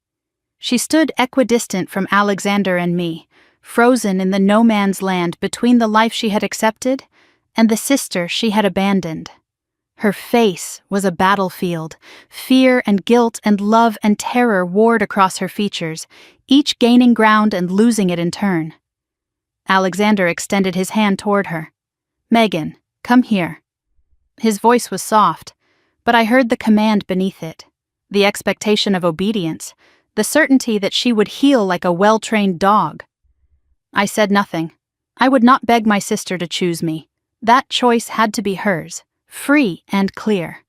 She stood equidistant from Alexander and me, frozen in the no-man's land between the life she had accepted and the sister she had abandoned. Her face was a battlefield. Fear and guilt and love and terror warred across her features, each gaining ground and losing it in turn. Alexander extended his hand toward her. Megan, come here. His voice was soft, but I heard the command beneath it, the expectation of obedience, the certainty that she would heel like a well-trained dog. I said nothing. I would not beg my sister to choose me. That choice had to be hers, free and clear.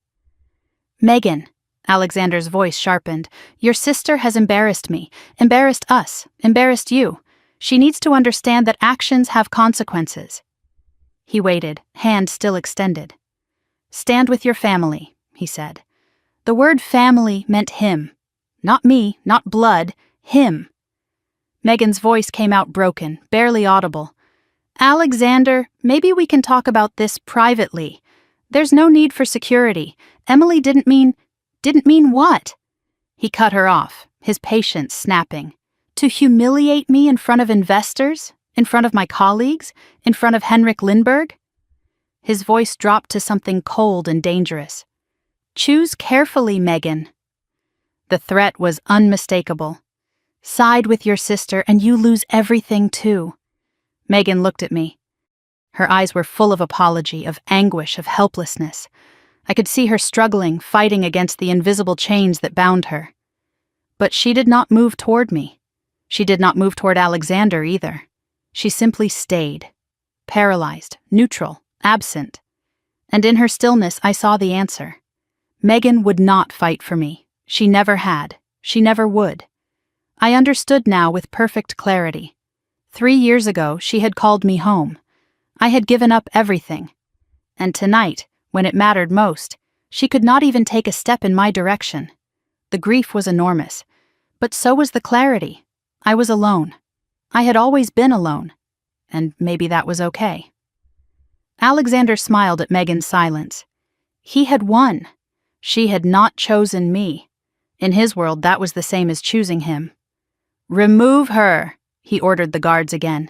Megan, Alexander's voice sharpened, your sister has embarrassed me, embarrassed us, embarrassed you. She needs to understand that actions have consequences. He waited, hand still extended. Stand with your family, he said. The word family meant him. Not me, not blood, him. Megan's voice came out broken, barely audible. Alexander, maybe we can talk about this privately. There's no need for security. Emily didn't mean what? He cut her off, his patience snapping. To humiliate me in front of investors? In front of my colleagues? In front of Henrik Lindbergh? His voice dropped to something cold and dangerous. Choose carefully, Megan. The threat was unmistakable. Side with your sister and you lose everything too. Megan looked at me. Her eyes were full of apology, of anguish, of helplessness. I could see her struggling, fighting against the invisible chains that bound her. But she did not move toward me. She did not move toward Alexander either. She simply stayed, paralyzed, neutral, absent. And in her stillness I saw the answer. Megan would not fight for me. She never had. She never would. I understood now with perfect clarity. 3 years ago, she had called me home. I had given up everything. And tonight, when it mattered most, she could not even take a step in my direction. The grief was enormous, but so was the clarity. I was alone. I had always been alone, and maybe that was okay. Alexander smiled at Megan's silence. He had won. She had not chosen me. In his world, that was the same as choosing him. Remove her, he ordered the guards again.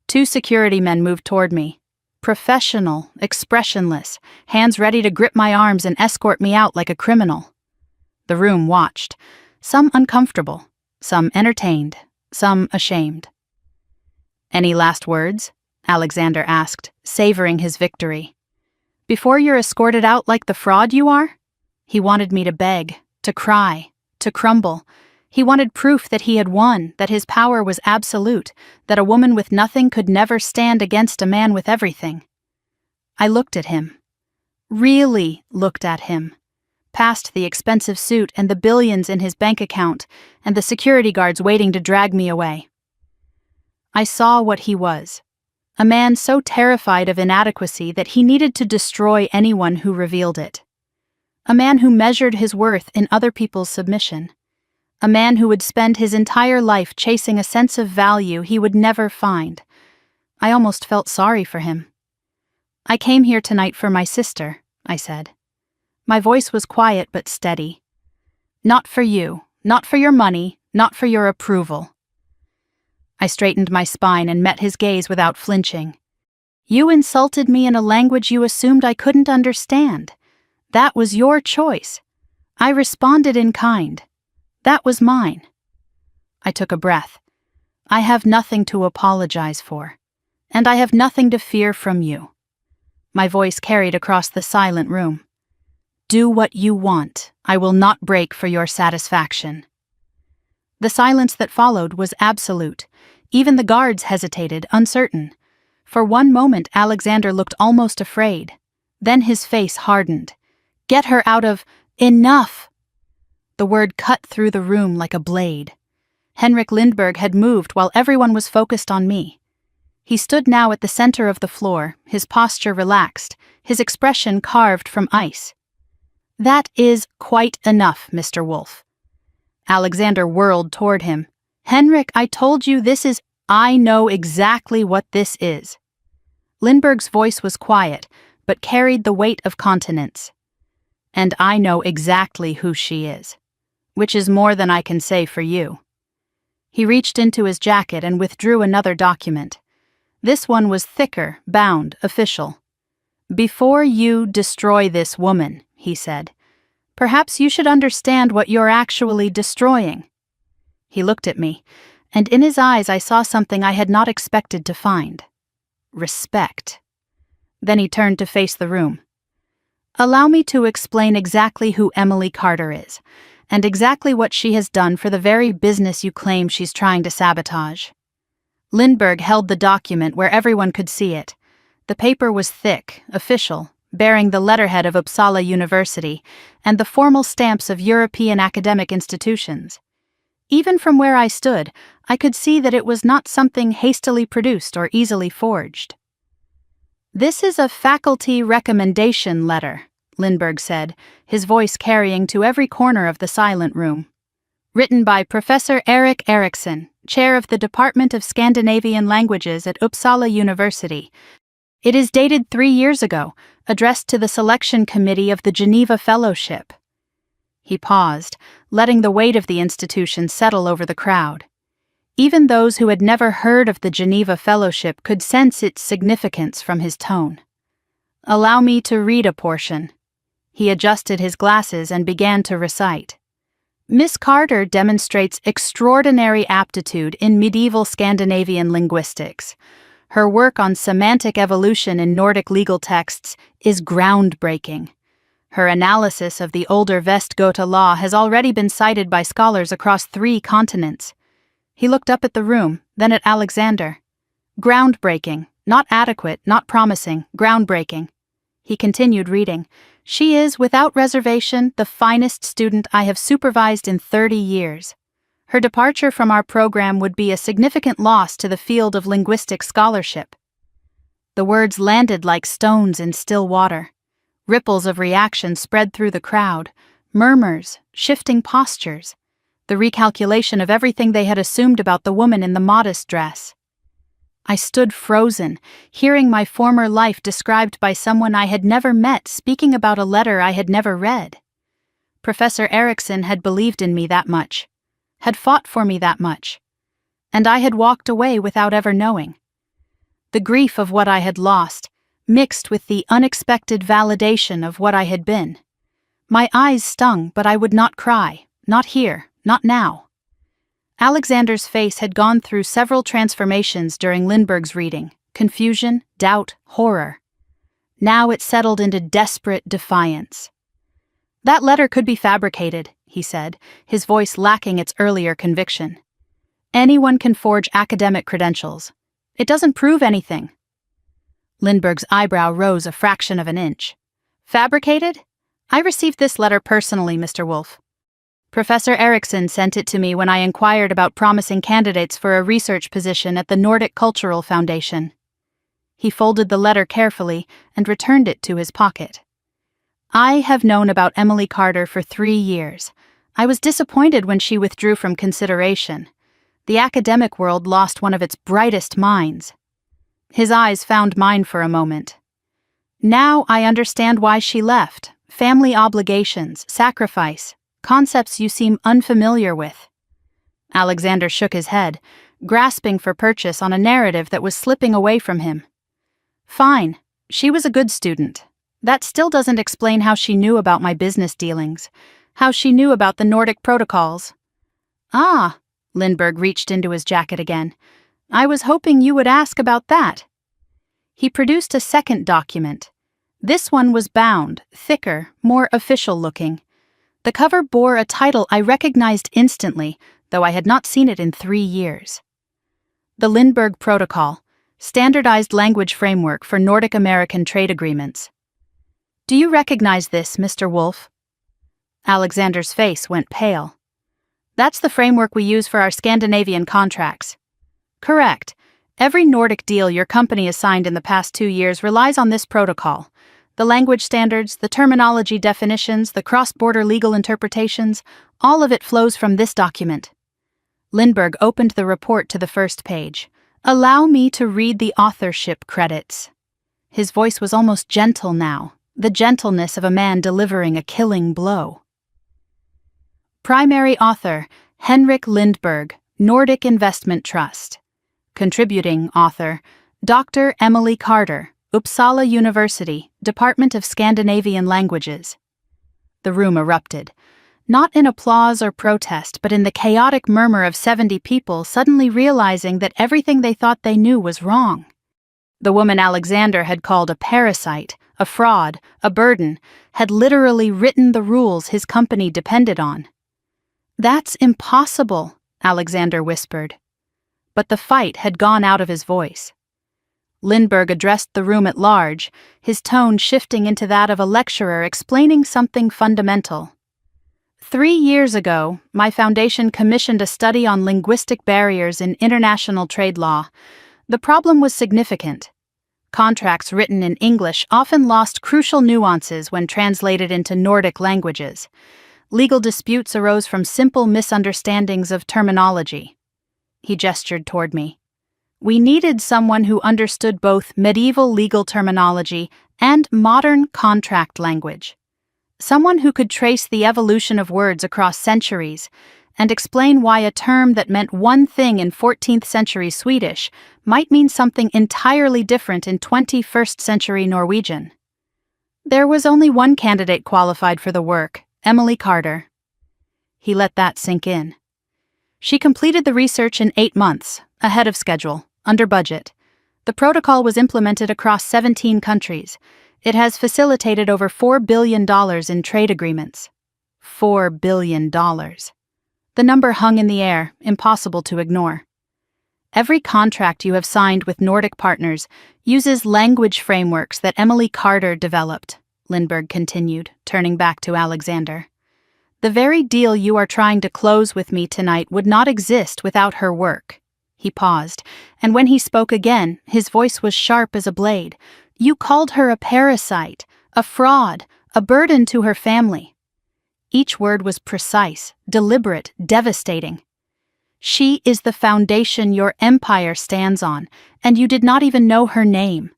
2 security men moved toward me. Professional, expressionless, hands ready to grip my arms and escort me out like a criminal. The room watched, some uncomfortable, some entertained, some ashamed. Any last words? Alexander asked, savoring his victory. Before you're escorted out like the fraud you are? He wanted me to beg, to cry, to crumble. He wanted proof that he had won, that his power was absolute, that a woman with nothing could never stand against a man with everything. I looked at him. Really looked at him. Past the expensive suit and the billions in his bank account and the security guards waiting to drag me away. I saw what he was. A man so terrified of inadequacy that he needed to destroy anyone who revealed it. A man who measured his worth in other people's submission. A man who would spend his entire life chasing a sense of value he would never find. I almost felt sorry for him. I came here tonight for my sister, I said. My voice was quiet but steady. Not for you, not for your money, not for your approval. I straightened my spine and met his gaze without flinching. You insulted me in a language you assumed I couldn't understand. That was your choice. I responded in kind. That was mine. I took a breath. I have nothing to apologize for, and I have nothing to fear from you. My voice carried across the silent room. Do what you want. I will not break for your satisfaction. The silence that followed was absolute. Even the guards hesitated, uncertain. For one moment, Alexander looked almost afraid. Then his face hardened. Get her out of... Enough! The word cut through the room like a blade. Henrik Lindbergh had moved while everyone was focused on me. He stood now at the center of the floor, his posture relaxed, his expression carved from ice. That is quite enough, Mr. Wolf. Alexander whirled toward him. Henrik, I told you this is... I know exactly what this is. Lindbergh's voice was quiet, but carried the weight of continence. And I know exactly who she is. Which is more than I can say for you. He reached into his jacket and withdrew another document. This one was thicker, bound, official. Before you destroy this woman, he said, perhaps you should understand what you're actually destroying. He looked at me, and in his eyes I saw something I had not expected to find. Respect. Then he turned to face the room. Allow me to explain exactly who Emily Carter is, and exactly what she has done for the very business you claim she's trying to sabotage. Lindbergh held the document where everyone could see it. The paper was thick, official, bearing the letterhead of Uppsala University and the formal stamps of European academic institutions. Even from where I stood, I could see that it was not something hastily produced or easily forged. This is a faculty recommendation letter, Lindbergh said, his voice carrying to every corner of the silent room. Written by Professor Erik Eriksson, chair of the Department of Scandinavian Languages at Uppsala University, It is dated 3 years ago, addressed to the selection committee of the Geneva Fellowship." He paused, letting the weight of the institution settle over the crowd. Even those who had never heard of the Geneva Fellowship could sense its significance from his tone. "Allow me to read a portion." He adjusted his glasses and began to recite. "Miss Carter demonstrates extraordinary aptitude in medieval Scandinavian linguistics. Her work on semantic evolution in Nordic legal texts is groundbreaking. Her analysis of the older Vestgota law has already been cited by scholars across 3 continents." He looked up at the room, then at Alexander. "Groundbreaking, not adequate, not promising, groundbreaking." He continued reading. "She is, without reservation, the finest student I have supervised in 30 years. Her departure from our program would be a significant loss to the field of linguistic scholarship." The words landed like stones in still water. Ripples of reaction spread through the crowd, murmurs, shifting postures, the recalculation of everything they had assumed about the woman in the modest dress. I stood frozen, hearing my former life described by someone I had never met speaking about a letter I had never read. Professor Erickson had believed in me that much, had fought for me that much, and I had walked away without ever knowing. The grief of what I had lost, mixed with the unexpected validation of what I had been. My eyes stung, but I would not cry, not here, not now. Alexander's face had gone through several transformations during Lindbergh's reading: confusion, doubt, horror. Now it settled into desperate defiance. "That letter could be fabricated," he said, his voice lacking its earlier conviction. "Anyone can forge academic credentials. It doesn't prove anything." Lindbergh's eyebrow rose a fraction of an inch. "Fabricated? I received this letter personally, Mr. Wolf. Professor Erickson sent it to me when I inquired about promising candidates for a research position at the Nordic Cultural Foundation." He folded the letter carefully and returned it to his pocket. "I have known about Emily Carter for 3 years. I was disappointed when she withdrew from consideration. The academic world lost one of its brightest minds." His eyes found mine for a moment. "Now I understand why she left. Family obligations, sacrifice, concepts you seem unfamiliar with." Alexander shook his head, grasping for purchase on a narrative that was slipping away from him. "Fine, she was a good student. That still doesn't explain how she knew about my business dealings, how she knew about the Nordic protocols." "Ah," Lindbergh reached into his jacket again. "I was hoping you would ask about that." He produced a second document. This one was bound, thicker, more official-looking. The cover bore a title I recognized instantly, though I had not seen it in 3 years. "The Lindbergh Protocol, Standardized Language Framework for Nordic American Trade Agreements." "Do you recognize this, Mr. Wolf?" Alexander's face went pale. "That's the framework we use for our Scandinavian contracts." "Correct. Every Nordic deal your company has signed in the past 2 years relies on this protocol. The language standards, the terminology definitions, the cross-border legal interpretations, all of it flows from this document." Lindbergh opened the report to the first page. "Allow me to read the authorship credits." His voice was almost gentle now, the gentleness of a man delivering a killing blow. Primary author, Henrik Lindbergh, Nordic Investment Trust. Contributing author, Dr. Emily Carter, Uppsala University, Department of Scandinavian Languages. The room erupted, not in applause or protest, but in the chaotic murmur of 70 people suddenly realizing that everything they thought they knew was wrong. The woman Alexander had called a parasite, a fraud, a burden, had literally written the rules his company depended on. "That's impossible," Alexander whispered. But the fight had gone out of his voice. Lindbergh addressed the room at large, his tone shifting into that of a lecturer explaining something fundamental. 3 years ago, my foundation commissioned a study on linguistic barriers in international trade law. The problem was significant. Contracts written in English often lost crucial nuances when translated into Nordic languages. Legal disputes arose from simple misunderstandings of terminology. He gestured toward me. We needed someone who understood both medieval legal terminology and modern contract language. Someone who could trace the evolution of words across centuries and explain why a term that meant one thing in 14th century Swedish might mean something entirely different in 21st century Norwegian. There was only one candidate qualified for the work, Emily Carter. He let that sink in. She completed the research in 8 months, ahead of schedule, under budget. The protocol was implemented across 17 countries. It has facilitated over $4 billion in trade agreements. $4 billion. The number hung in the air, impossible to ignore. Every contract you have signed with Nordic partners uses language frameworks that Emily Carter developed, Lindberg continued, turning back to Alexander. The very deal you are trying to close with me tonight would not exist without her work. He paused, and when he spoke again, his voice was sharp as a blade. You called her a parasite, a fraud, a burden to her family. Each word was precise, deliberate, devastating. She is the foundation your empire stands on, and you did not even know her name.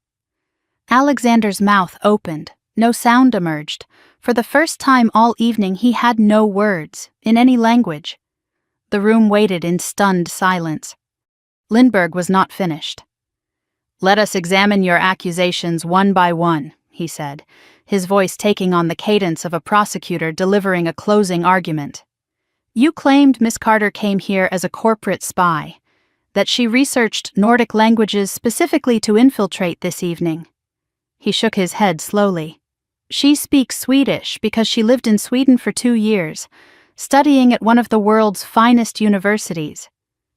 Alexander's mouth opened. No sound emerged. For the first time all evening he had no words, in any language. The room waited in stunned silence. Lindberg was not finished. Let us examine your accusations one by one, he said, his voice taking on the cadence of a prosecutor delivering a closing argument. You claimed Miss Carter came here as a corporate spy, that she researched Nordic languages specifically to infiltrate this evening. He shook his head slowly. She speaks Swedish because she lived in Sweden for 2 years, studying at one of the world's finest universities.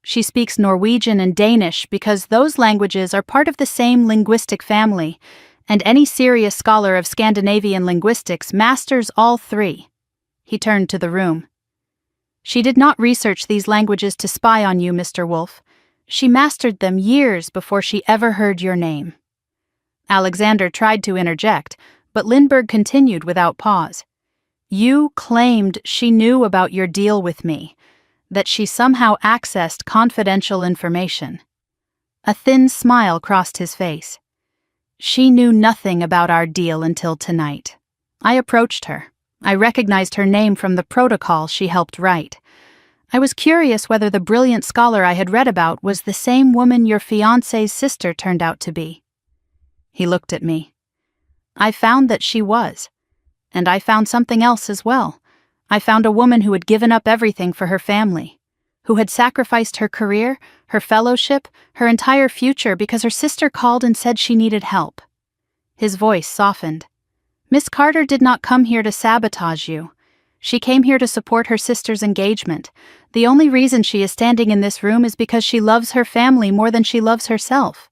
She speaks Norwegian and Danish because those languages are part of the same linguistic family, and any serious scholar of Scandinavian linguistics masters all 3. He turned to the room. She did not research these languages to spy on you, Mr. Wolf. She mastered them years before she ever heard your name. Alexander tried to interject, but Lindberg continued without pause. You claimed she knew about your deal with me, that she somehow accessed confidential information. A thin smile crossed his face. She knew nothing about our deal until tonight. I approached her. I recognized her name from the protocol she helped write. I was curious whether the brilliant scholar I had read about was the same woman your fiancé's sister turned out to be. He looked at me. I found that she was. And I found something else as well. I found a woman who had given up everything for her family, who had sacrificed her career, her fellowship, her entire future because her sister called and said she needed help. His voice softened. Miss Carter did not come here to sabotage you. She came here to support her sister's engagement. The only reason she is standing in this room is because she loves her family more than she loves herself.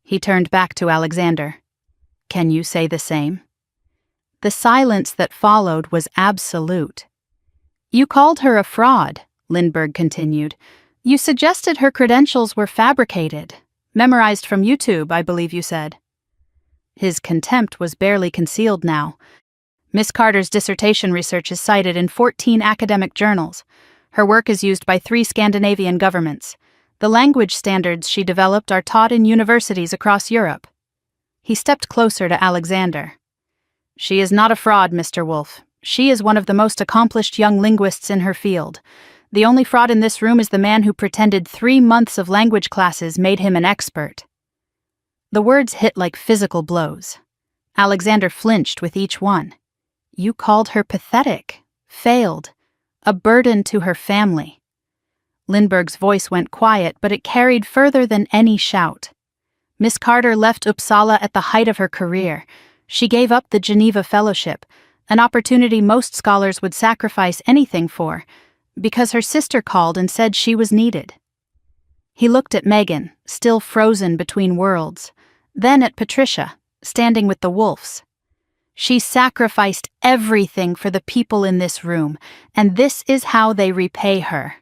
He turned back to Alexander. Can you say the same? The silence that followed was absolute. You called her a fraud, Lindberg continued. You suggested her credentials were fabricated, memorized from YouTube, I believe you said. His contempt was barely concealed now. Miss Carter's dissertation research is cited in 14 academic journals. Her work is used by 3 Scandinavian governments. The language standards she developed are taught in universities across Europe. He stepped closer to Alexander. She is not a fraud, Mr. Wolf. She is one of the most accomplished young linguists in her field. The only fraud in this room is the man who pretended 3 months of language classes made him an expert. The words hit like physical blows. Alexander flinched with each one. You called her pathetic, failed, a burden to her family. Lindberg's voice went quiet, but it carried further than any shout. Miss Carter left Uppsala at the height of her career. She gave up the Geneva Fellowship, an opportunity most scholars would sacrifice anything for, because her sister called and said she was needed. He looked at Megan, still frozen between worlds, then at Patricia, standing with the wolves. She sacrificed everything for the people in this room, and this is how they repay her.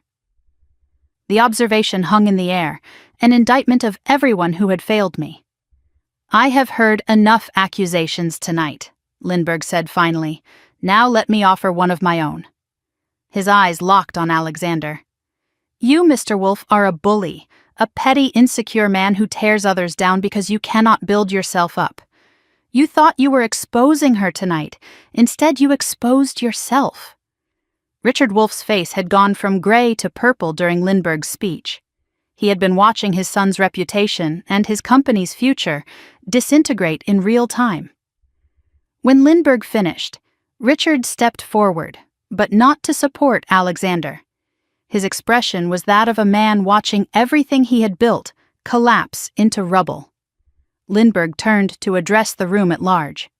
The observation hung in the air, an indictment of everyone who had failed me. I have heard enough accusations tonight, Lindberg said finally. Now let me offer one of my own. His eyes locked on Alexander. You, Mr. Wolf, are a bully, a petty, insecure man who tears others down because you cannot build yourself up. You thought you were exposing her tonight. Instead, you exposed yourself. Richard Wolff's face had gone from gray to purple during Lindbergh's speech. He had been watching his son's reputation and his company's future disintegrate in real time. When Lindbergh finished, Richard stepped forward, but not to support Alexander. His expression was that of a man watching everything he had built collapse into rubble. Lindbergh turned to address the room at large.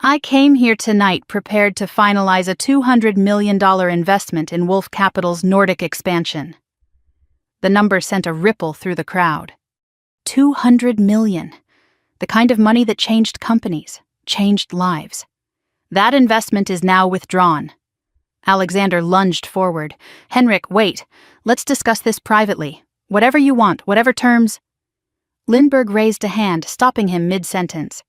I came here tonight prepared to finalize a $200 million investment in Wolff Capital's Nordic expansion. The number sent a ripple through the crowd. $200 million. The kind of money that changed companies, changed lives. That investment is now withdrawn. Alexander lunged forward. Henrik, wait. Let's discuss this privately. Whatever you want, whatever terms. Lindbergh raised a hand, stopping him mid-sentence.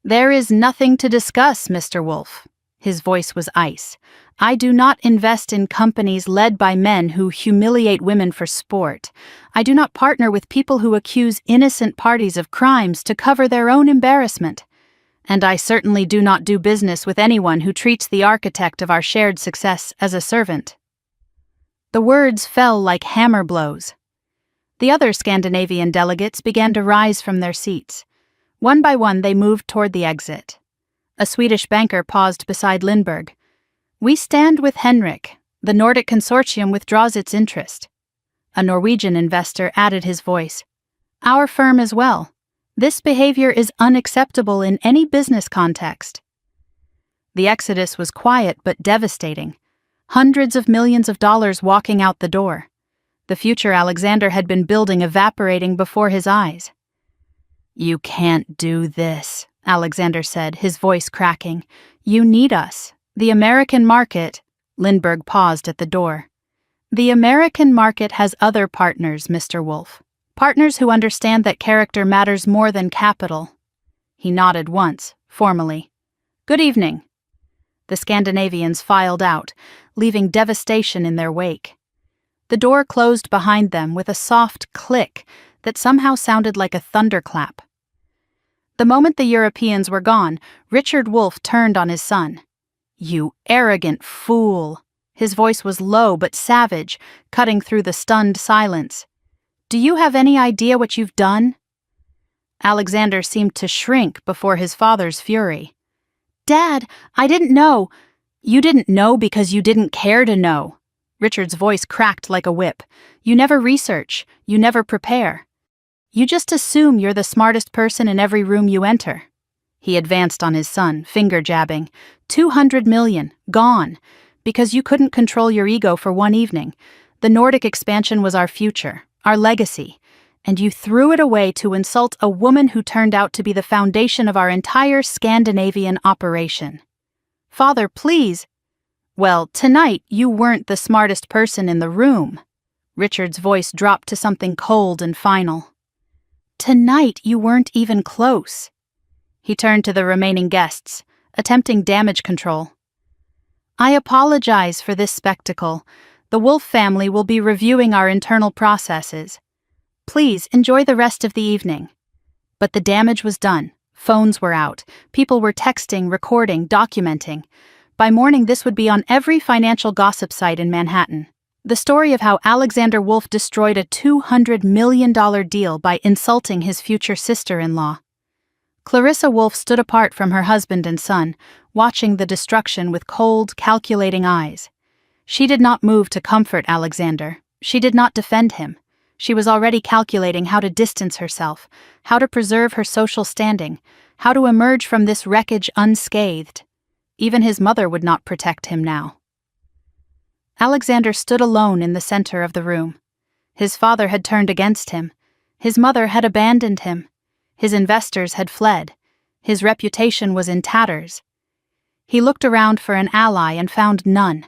There is nothing to discuss, Mr. Wolff. His voice was ice. I do not invest in companies led by men who humiliate women for sport. I do not partner with people who accuse innocent parties of crimes to cover their own embarrassment. And I certainly do not do business with anyone who treats the architect of our shared success as a servant. The words fell like hammer blows. The other Scandinavian delegates began to rise from their seats. One by one they moved toward the exit. A Swedish banker paused beside Lindbergh. We stand with Henrik. The Nordic consortium withdraws its interest. A Norwegian investor added his voice. Our firm as well. This behavior is unacceptable in any business context. The exodus was quiet but devastating. Hundreds of millions of dollars walking out the door. The future Alexander had been building evaporating before his eyes. You can't do this, Alexander said, his voice cracking. You need us. The American market. Lindbergh paused at the door. The American market has other partners, Mr. Wolff. Partners who understand that character matters more than capital. He nodded once, formally. Good evening. The Scandinavians filed out, leaving devastation in their wake. The door closed behind them with a soft click that somehow sounded like a thunderclap. The moment the Europeans were gone, Richard Wolff turned on his son. You arrogant fool. His voice was low but savage, cutting through the stunned silence. Do you have any idea what you've done? Alexander seemed to shrink before his father's fury. Dad, I didn't know. You didn't know because you didn't care to know. Richard's voice cracked like a whip. You never research. You never prepare. You just assume you're the smartest person in every room you enter. He advanced on his son, finger jabbing. 200 million, gone. Because you couldn't control your ego for one evening. The Nordic expansion was our future. Our legacy, and you threw it away to insult a woman who turned out to be the foundation of our entire Scandinavian operation. Father, please. Well, tonight you weren't the smartest person in the room. Richard's voice dropped to something cold and final. Tonight you weren't even close. He turned to the remaining guests, attempting damage control. I apologize for this spectacle. The Wolff family will be reviewing our internal processes. Please enjoy the rest of the evening. But the damage was done. Phones were out. People were texting, recording, documenting. By morning, this would be on every financial gossip site in Manhattan. The story of how Alexander Wolff destroyed a $200 million deal by insulting his future sister-in-law. Clarissa Wolff stood apart from her husband and son, watching the destruction with cold, calculating eyes. She did not move to comfort Alexander. She did not defend him. She was already calculating how to distance herself, how to preserve her social standing, how to emerge from this wreckage unscathed. Even his mother would not protect him now. Alexander stood alone in the center of the room. His father had turned against him. His mother had abandoned him. His investors had fled. His reputation was in tatters. He looked around for an ally and found none.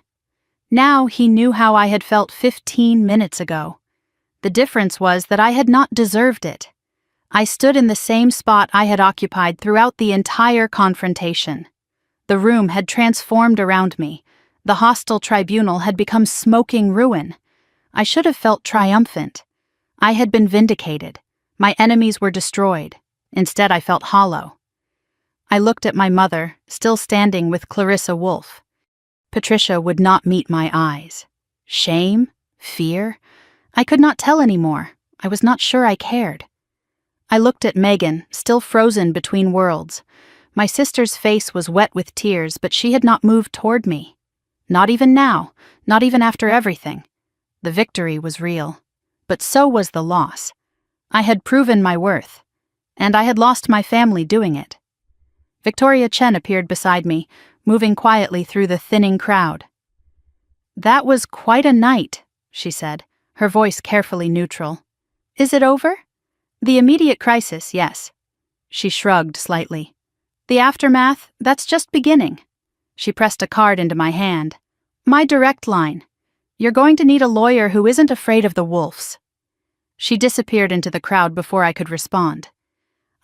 Now he knew how I had felt 15 minutes ago. The difference was that I had not deserved it. I stood in the same spot I had occupied throughout the entire confrontation. The room had transformed around me. The hostile tribunal had become smoking ruin. I should have felt triumphant. I had been vindicated. My enemies were destroyed. Instead, I felt hollow. I looked at my mother, still standing with Clarissa Wolfe. Patricia would not meet my eyes. Shame? Fear? I could not tell anymore. I was not sure I cared. I looked at Megan, still frozen between worlds. My sister's face was wet with tears, but she had not moved toward me. Not even now, not even after everything. The victory was real, but so was the loss. I had proven my worth, and I had lost my family doing it. Victoria Chen appeared beside me, moving quietly through the thinning crowd. "That was quite a night," she said, her voice carefully neutral. "Is it over?" "The immediate crisis, yes." She shrugged slightly. "The aftermath, that's just beginning." She pressed a card into my hand. "My direct line. You're going to need a lawyer who isn't afraid of the wolves." She disappeared into the crowd before I could respond.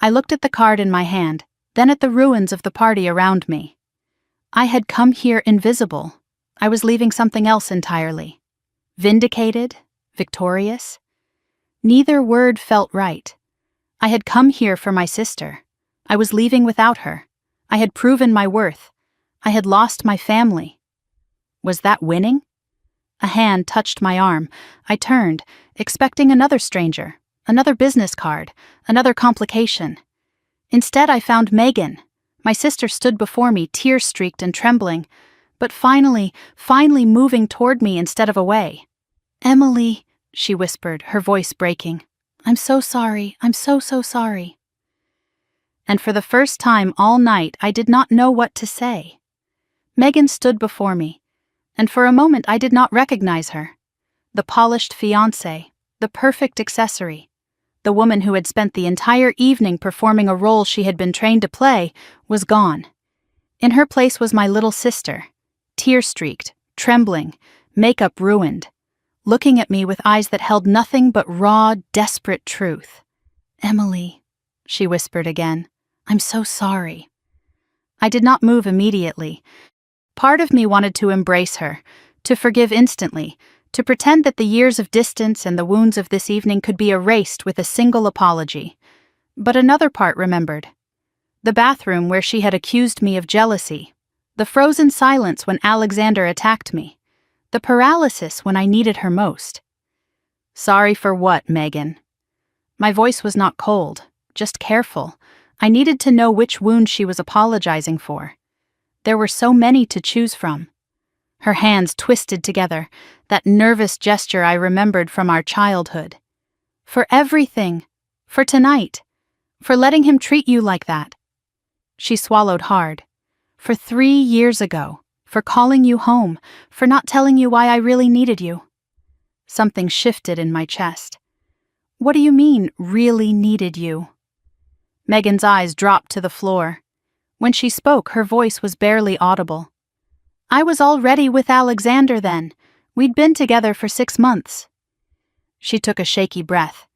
I looked at the card in my hand, then at the ruins of the party around me. I had come here invisible. I was leaving something else entirely. Vindicated? Victorious? Neither word felt right. I had come here for my sister. I was leaving without her. I had proven my worth. I had lost my family. Was that winning? A hand touched my arm. I turned, expecting another stranger, another business card, another complication. Instead, I found Megan. My sister stood before me, tear-streaked and trembling, but finally moving toward me instead of away. "Emily," she whispered, her voice breaking. "I'm so sorry. I'm so sorry." And for the first time all night, I did not know what to say. Megan stood before me, and for a moment I did not recognize her. The polished fiancé, the perfect accessory. The woman who had spent the entire evening performing a role she had been trained to play was gone. In her place was my little sister, tear-streaked, trembling, makeup ruined, looking at me with eyes that held nothing but raw, desperate truth. "Emily," she whispered again, "I'm so sorry." I did not move immediately. Part of me wanted to embrace her, to forgive instantly, to pretend that the years of distance and the wounds of this evening could be erased with a single apology. But another part remembered. The bathroom where she had accused me of jealousy. The frozen silence when Alexander attacked me. The paralysis when I needed her most. "Sorry for what, Megan?" My voice was not cold, just careful. I needed to know which wound she was apologizing for. There were so many to choose from. Her hands twisted together, that nervous gesture I remembered from our childhood. "For everything. For tonight. For letting him treat you like that." She swallowed hard. "For 3 years ago. For calling you home. For not telling you why I really needed you." Something shifted in my chest. "What do you mean, really needed you?" Megan's eyes dropped to the floor. When she spoke, her voice was barely audible. "I was already with Alexander then. We'd been together for 6 months." She took a shaky breath.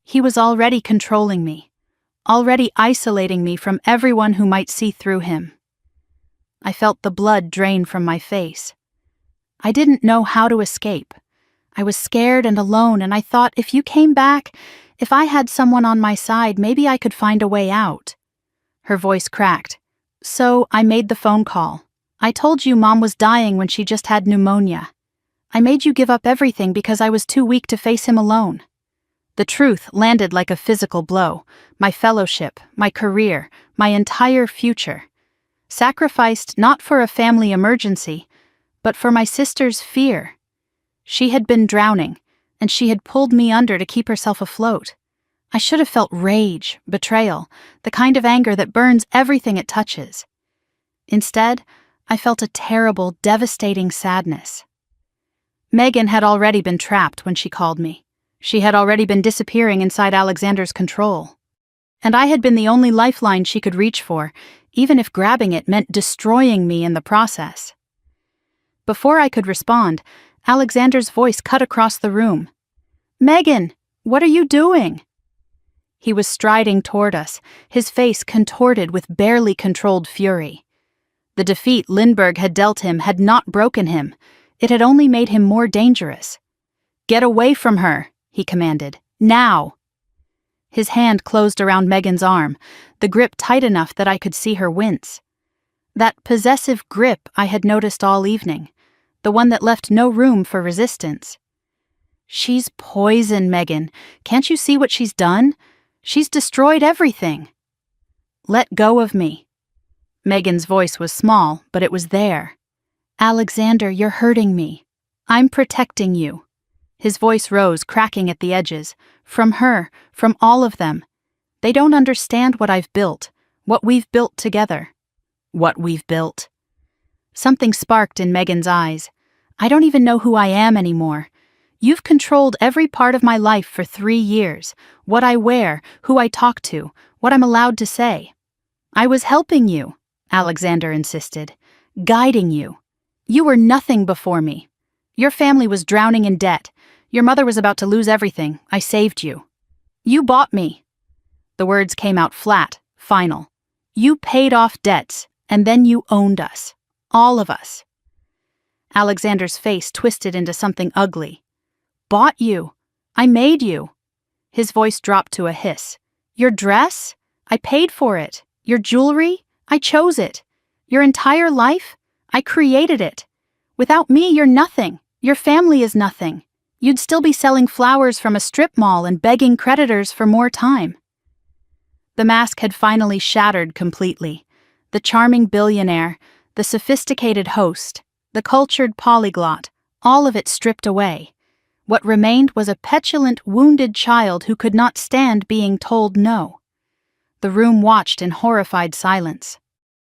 "He was already controlling me, already isolating me from everyone who might see through him." I felt the blood drain from my face. I didn't know how to escape. I was scared and alone, and I thought if you came back, if I had someone on my side, maybe I could find a way out. Her voice cracked. "So I made the phone call. I told you Mom was dying when she just had pneumonia. I made you give up everything because I was too weak to face him alone." The truth landed like a physical blow. My fellowship, my career, my entire future. Sacrificed not for a family emergency, but for my sister's fear. She had been drowning, and she had pulled me under to keep herself afloat. I should have felt rage, betrayal, the kind of anger that burns everything it touches. Instead, I felt a terrible, devastating sadness. Megan had already been trapped when she called me. She had already been disappearing inside Alexander's control. And I had been the only lifeline she could reach for, even if grabbing it meant destroying me in the process. Before I could respond, Alexander's voice cut across the room. "Megan, what are you doing?" He was striding toward us, his face contorted with barely controlled fury. The defeat Lindbergh had dealt him had not broken him. It had only made him more dangerous. "Get away from her," he commanded. Now! His hand closed around Megan's arm, the grip tight enough that I could see her wince. That possessive grip I had noticed all evening, the one that left no room for resistance. She's poison, Megan. Can't you see what she's done? She's destroyed everything. Let go of me. Megan's voice was small, but it was there. Alexander, you're hurting me. I'm protecting you. His voice rose, cracking at the edges. From her, from all of them. They don't understand what I've built, what we've built together. What we've built. Something sparked in Megan's eyes. I don't even know who I am anymore. You've controlled every part of my life for 3 years. What I wear, who I talk to, what I'm allowed to say. I was helping you, Alexander insisted. Guiding you. You were nothing before me. Your family was drowning in debt. Your mother was about to lose everything. I saved you. You bought me. The words came out flat, final. You paid off debts, and then you owned us. All of us. Alexander's face twisted into something ugly. Bought you. I made you. His voice dropped to a hiss. Your dress? I paid for it. Your jewelry? I chose it. Your entire life? I created it. Without me, you're nothing. Your family is nothing. You'd still be selling flowers from a strip mall and begging creditors for more time. The mask had finally shattered completely. The charming billionaire, the sophisticated host, the cultured polyglot, all of it stripped away. What remained was a petulant, wounded child who could not stand being told no. The room watched in horrified silence.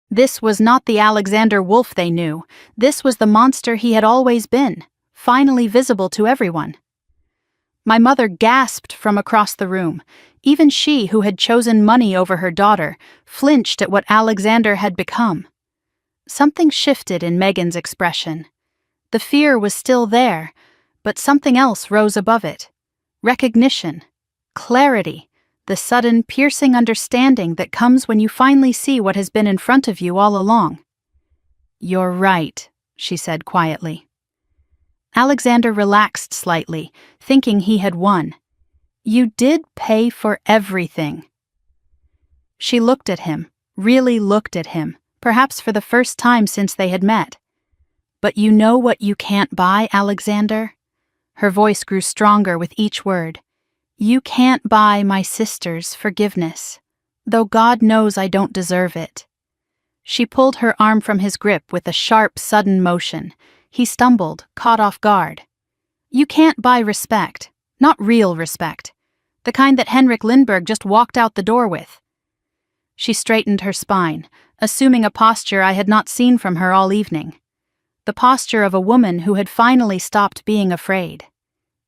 This was not the Alexander Wolf they knew. This was the monster he had always been, finally visible to everyone. My mother gasped from across the room. Even she, who had chosen money over her daughter, flinched at what Alexander had become. Something shifted in Megan's expression. The fear was still there, but something else rose above it. Recognition, clarity, the sudden, piercing understanding that comes when you finally see what has been in front of you all along. You're right, she said quietly. Alexander relaxed slightly, thinking he had won. You did pay for everything. She looked at him, really looked at him, perhaps for the first time since they had met. But you know what you can't buy, Alexander? Her voice grew stronger with each word. You can't buy my sister's forgiveness, though God knows I don't deserve it. She pulled her arm from his grip with a sharp, sudden motion. He stumbled, caught off guard. You can't buy respect, not real respect, the kind that Henrik Lindbergh just walked out the door with. She straightened her spine, assuming a posture I had not seen from her all evening. The posture of a woman who had finally stopped being afraid.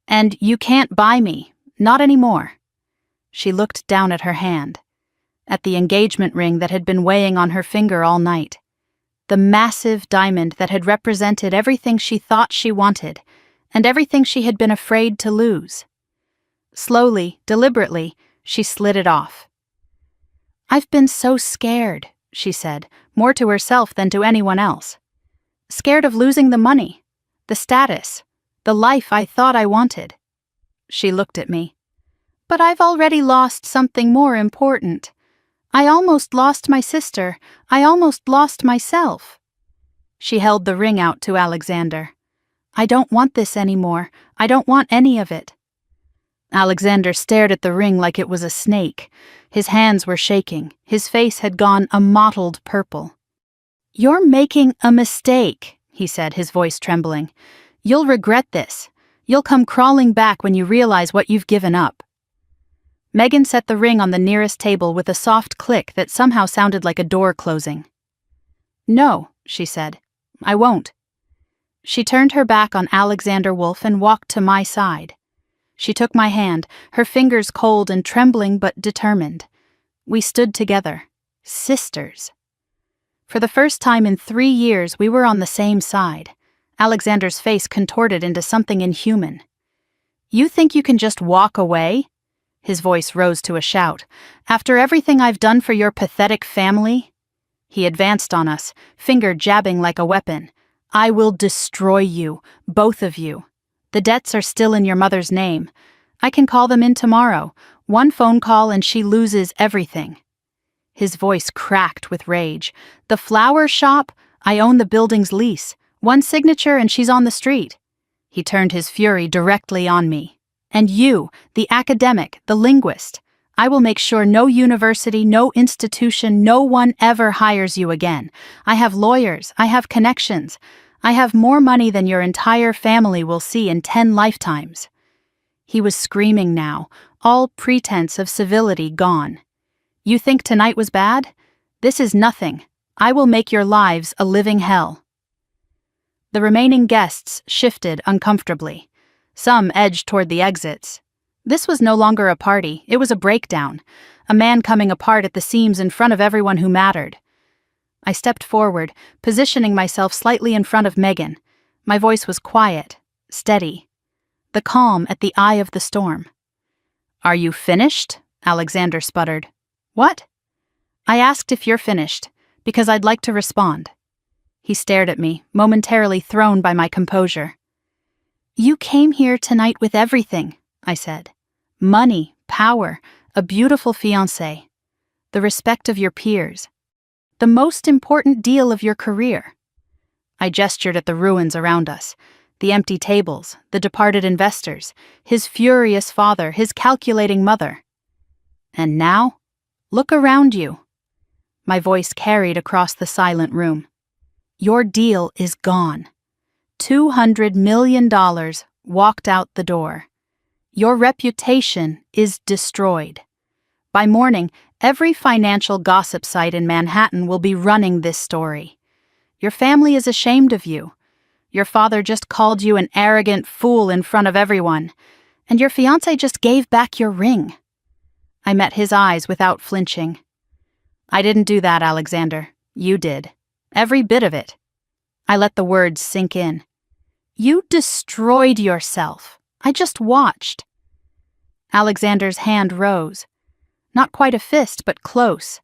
And you can't buy me. Not anymore. She looked down at her hand, at the engagement ring that had been weighing on her finger all night, the massive diamond that had represented everything she thought she wanted, and everything she had been afraid to lose. Slowly, deliberately, she slid it off. I've been so scared, she said, more to herself than to anyone else. Scared of losing the money, the status, the life I thought I wanted. She looked at me. But I've already lost something more important. I almost lost my sister. I almost lost myself. She held the ring out to Alexander. I don't want this anymore. I don't want any of it. Alexander stared at the ring like it was a snake. His hands were shaking. His face had gone a mottled purple. You're making a mistake, he said, his voice trembling. You'll regret this. You'll come crawling back when you realize what you've given up. Megan set the ring on the nearest table with a soft click that somehow sounded like a door closing. No, she said. I won't. She turned her back on Alexander Wolf and walked to my side. She took my hand, her fingers cold and trembling but determined. We stood together. Sisters. For the first time in 3 years, we were on the same side. Alexander's face contorted into something inhuman. You think you can just walk away? His voice rose to a shout. After everything I've done for your pathetic family? He advanced on us, finger jabbing like a weapon. I will destroy you, both of you. The debts are still in your mother's name. I can call them in tomorrow. One phone call and she loses everything." His voice cracked with rage. "The flower shop? I own the building's lease. One signature and she's on the street." He turned his fury directly on me. "And you, the academic, the linguist. I will make sure no university, no institution, no one ever hires you again. I have lawyers, I have connections. I have more money than your entire family will see in 10 lifetimes." He was screaming now, all pretense of civility gone. "You think tonight was bad? This is nothing. I will make your lives a living hell." The remaining guests shifted uncomfortably. Some edged toward the exits. This was no longer a party, it was a breakdown, a man coming apart at the seams in front of everyone who mattered. I stepped forward, positioning myself slightly in front of Megan. My voice was quiet, steady, the calm at the eye of the storm. "Are you finished?" Alexander sputtered. "What?" "I asked if you're finished, because I'd like to respond." He stared at me, momentarily thrown by my composure. "You came here tonight with everything," I said. "Money, power, a beautiful fiancé, the respect of your peers, the most important deal of your career." I gestured at the ruins around us, the empty tables, the departed investors, his furious father, his calculating mother. "And now, look around you." My voice carried across the silent room. "Your deal is gone. $200 million walked out the door. Your reputation is destroyed. By morning, every financial gossip site in Manhattan will be running this story. Your family is ashamed of you. Your father just called you an arrogant fool in front of everyone, and your fiancé just gave back your ring." I met his eyes without flinching. "I didn't do that, Alexander. You did. Every bit of it." I let the words sink in. "You destroyed yourself. I just watched." Alexander's hand rose. Not quite a fist, but close.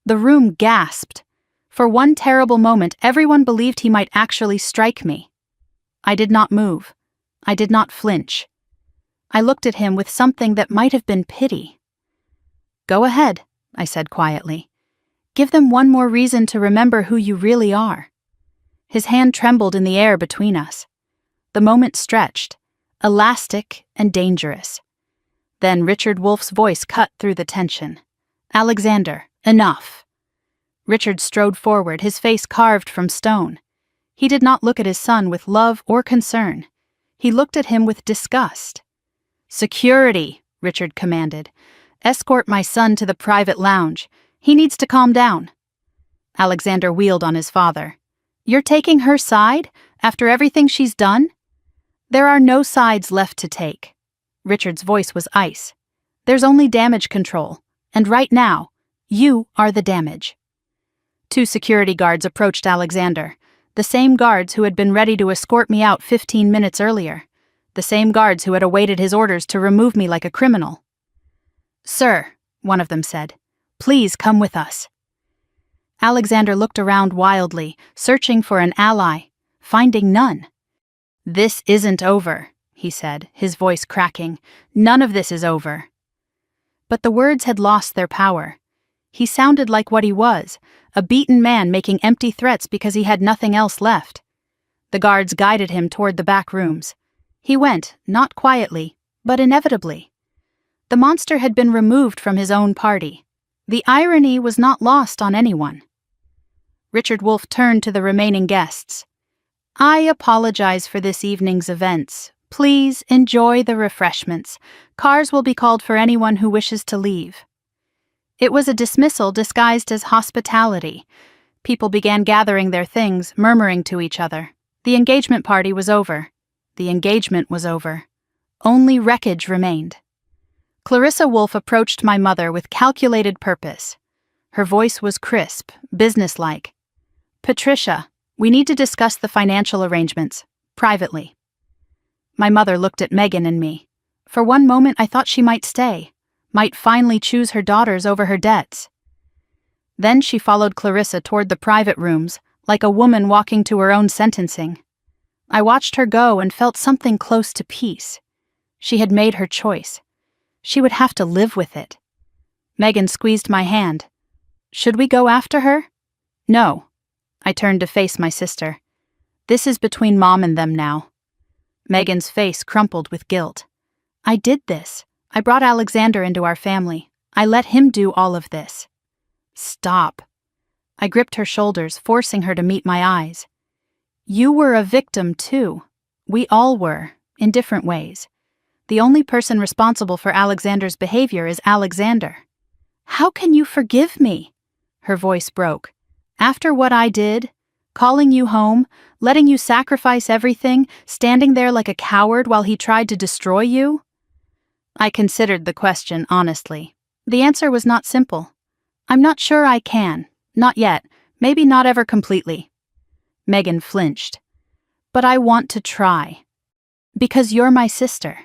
The room gasped. For one terrible moment, everyone believed he might actually strike me. I did not move. I did not flinch. I looked at him with something that might have been pity. "Go ahead," I said quietly. "Give them one more reason to remember who you really are." His hand trembled in the air between us. The moment stretched, elastic and dangerous. Then Richard Wolff's voice cut through the tension. "Alexander, enough." Richard strode forward, his face carved from stone. He did not look at his son with love or concern. He looked at him with disgust. "Security," Richard commanded. "Escort my son to the private lounge. He needs to calm down." Alexander wheeled on his father. "You're taking her side, after everything she's done?" "There are no sides left to take." Richard's voice was ice. "There's only damage control, and right now, you are the damage." 2 security guards approached Alexander, the same guards who had been ready to escort me out 15 minutes earlier, the same guards who had awaited his orders to remove me like a criminal. "Sir," one of them said, "please come with us." Alexander looked around wildly, searching for an ally, finding none. "This isn't over," he said, his voice cracking. "None of this is over." But the words had lost their power. He sounded like what he was, a beaten man making empty threats because he had nothing else left. The guards guided him toward the back rooms. He went, not quietly, but inevitably. The monster had been removed from his own party. The irony was not lost on anyone. Richard Wolff turned to the remaining guests. "I apologize for this evening's events. Please enjoy the refreshments. Cars will be called for anyone who wishes to leave." It was a dismissal disguised as hospitality. People began gathering their things, murmuring to each other. The engagement party was over. The engagement was over. Only wreckage remained. Clarissa Wolff approached my mother with calculated purpose. Her voice was crisp, businesslike. "Patricia, we need to discuss the financial arrangements, privately." My mother looked at Megan and me. For one moment I thought she might stay, might finally choose her daughters over her debts. Then she followed Clarissa toward the private rooms, like a woman walking to her own sentencing. I watched her go and felt something close to peace. She had made her choice. She would have to live with it. Megan squeezed my hand. Should we go after her? No. I turned to face my sister. This is between Mom and them now. Megan's face crumpled with guilt. I did this. I brought Alexander into our family. I let him do all of this. Stop. I gripped her shoulders, forcing her to meet my eyes. You were a victim, too. We all were, in different ways. The only person responsible for Alexander's behavior is Alexander. How can you forgive me? Her voice broke. After what I did, calling you home, letting you sacrifice everything, standing there like a coward while he tried to destroy you? I considered the question honestly. The answer was not simple. I'm not sure I can. Not yet. Maybe not ever completely. Megan flinched. But I want to try. Because you're my sister.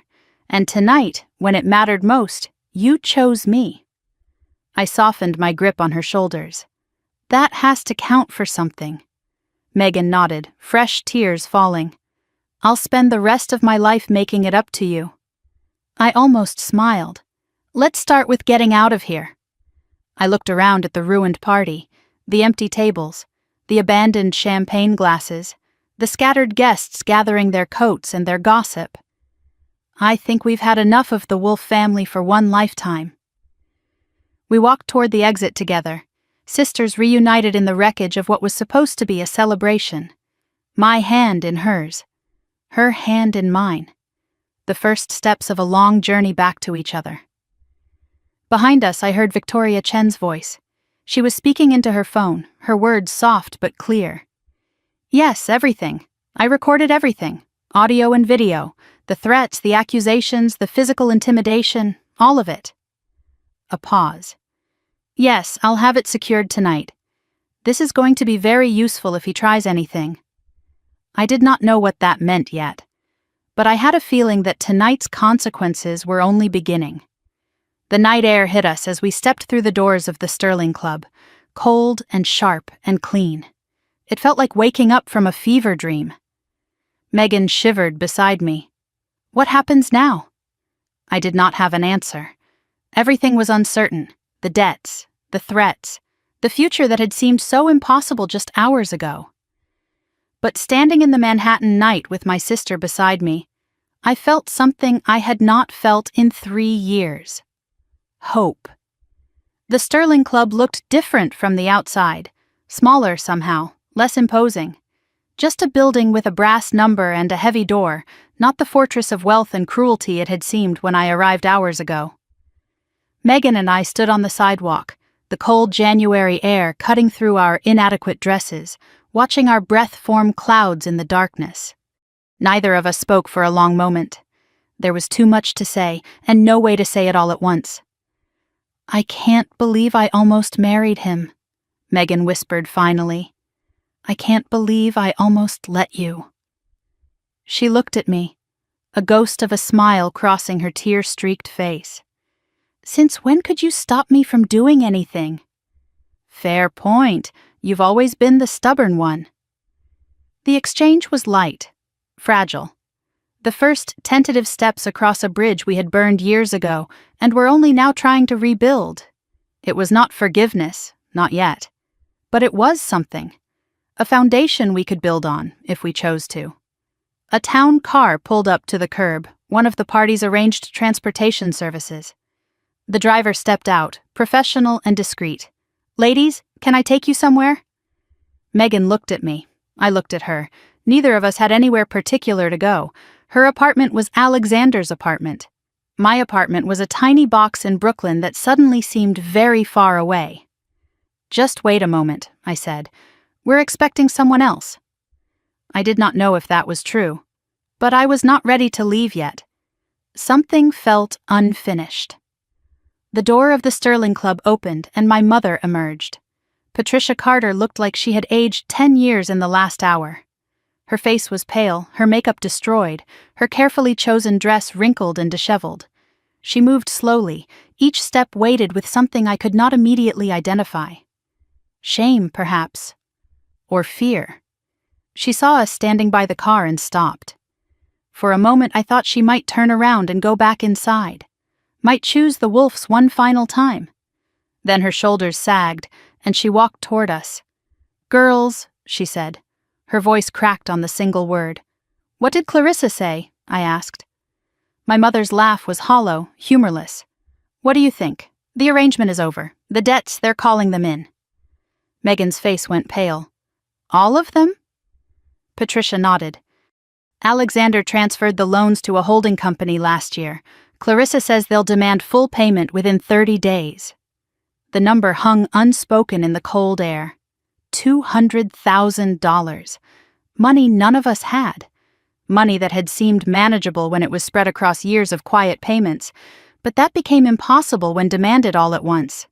And tonight, when it mattered most, you chose me. I softened my grip on her shoulders. That has to count for something. Megan nodded, fresh tears falling. I'll spend the rest of my life making it up to you. I almost smiled. Let's start with getting out of here. I looked around at the ruined party, the empty tables, the abandoned champagne glasses, the scattered guests gathering their coats and their gossip. I think we've had enough of the Wolf family for one lifetime. We walked toward the exit together, sisters reunited in the wreckage of what was supposed to be a celebration. My hand in hers, her hand in mine. The first steps of a long journey back to each other. Behind us, I heard Victoria Chen's voice. She was speaking into her phone, her words soft but clear. Yes, everything. I recorded everything. Audio and video. The threats, the accusations, the physical intimidation, all of it. A pause. Yes, I'll have it secured tonight. This is going to be very useful if he tries anything. I did not know what that meant yet, but I had a feeling that tonight's consequences were only beginning. The night air hit us as we stepped through the doors of the Sterling Club, cold and sharp and clean. It felt like waking up from a fever dream. Megan shivered beside me. What happens now? I did not have an answer. Everything was uncertain. The debts, the threats, the future that had seemed so impossible just hours ago. But standing in the Manhattan night with my sister beside me, I felt something I had not felt in 3 years. Hope. The Sterling Club looked different from the outside, smaller somehow, less imposing. Just a building with a brass number and a heavy door, not the fortress of wealth and cruelty it had seemed when I arrived hours ago. Megan and I stood on the sidewalk, the cold January air cutting through our inadequate dresses, watching our breath form clouds in the darkness. Neither of us spoke for a long moment. There was too much to say, and no way to say it all at once. I can't believe I almost married him, Megan whispered finally. I can't believe I almost let you. She looked at me, a ghost of a smile crossing her tear-streaked face. Since when could you stop me from doing anything? Fair point. You've always been the stubborn one. The exchange was light, fragile. The first tentative steps across a bridge we had burned years ago and were only now trying to rebuild. It was not forgiveness, not yet. But it was something. A foundation we could build on, if we chose to. A town car pulled up to the curb, one of the party's arranged transportation services. The driver stepped out, professional and discreet. Ladies, can I take you somewhere? Megan looked at me. I looked at her. Neither of us had anywhere particular to go. Her apartment was Alexander's apartment. My apartment was a tiny box in Brooklyn that suddenly seemed very far away. Just wait a moment, I said. We're expecting someone else. I did not know if that was true, but I was not ready to leave yet. Something felt unfinished. The door of the Sterling Club opened and my mother emerged. Patricia Carter looked like she had aged 10 years in the last hour. Her face was pale, her makeup destroyed, her carefully chosen dress wrinkled and disheveled. She moved slowly, each step weighted with something I could not immediately identify. Shame, perhaps. Or fear. She saw us standing by the car and stopped. For a moment I thought she might turn around and go back inside. Might choose the Wolfs one final time. Then her shoulders sagged, and she walked toward us. "Girls," she said. Her voice cracked on the single word. "What did Clarissa say?" I asked. My mother's laugh was hollow, humorless. "What do you think? The arrangement is over. The debts, they're calling them in." Megan's face went pale. "All of them?" Patricia nodded. "Alexander transferred the loans to a holding company last year. Clarissa says they'll demand full payment within 30 days. The number hung unspoken in the cold air. $200,000. Money none of us had. Money that had seemed manageable when it was spread across years of quiet payments, but that became impossible when demanded all at once.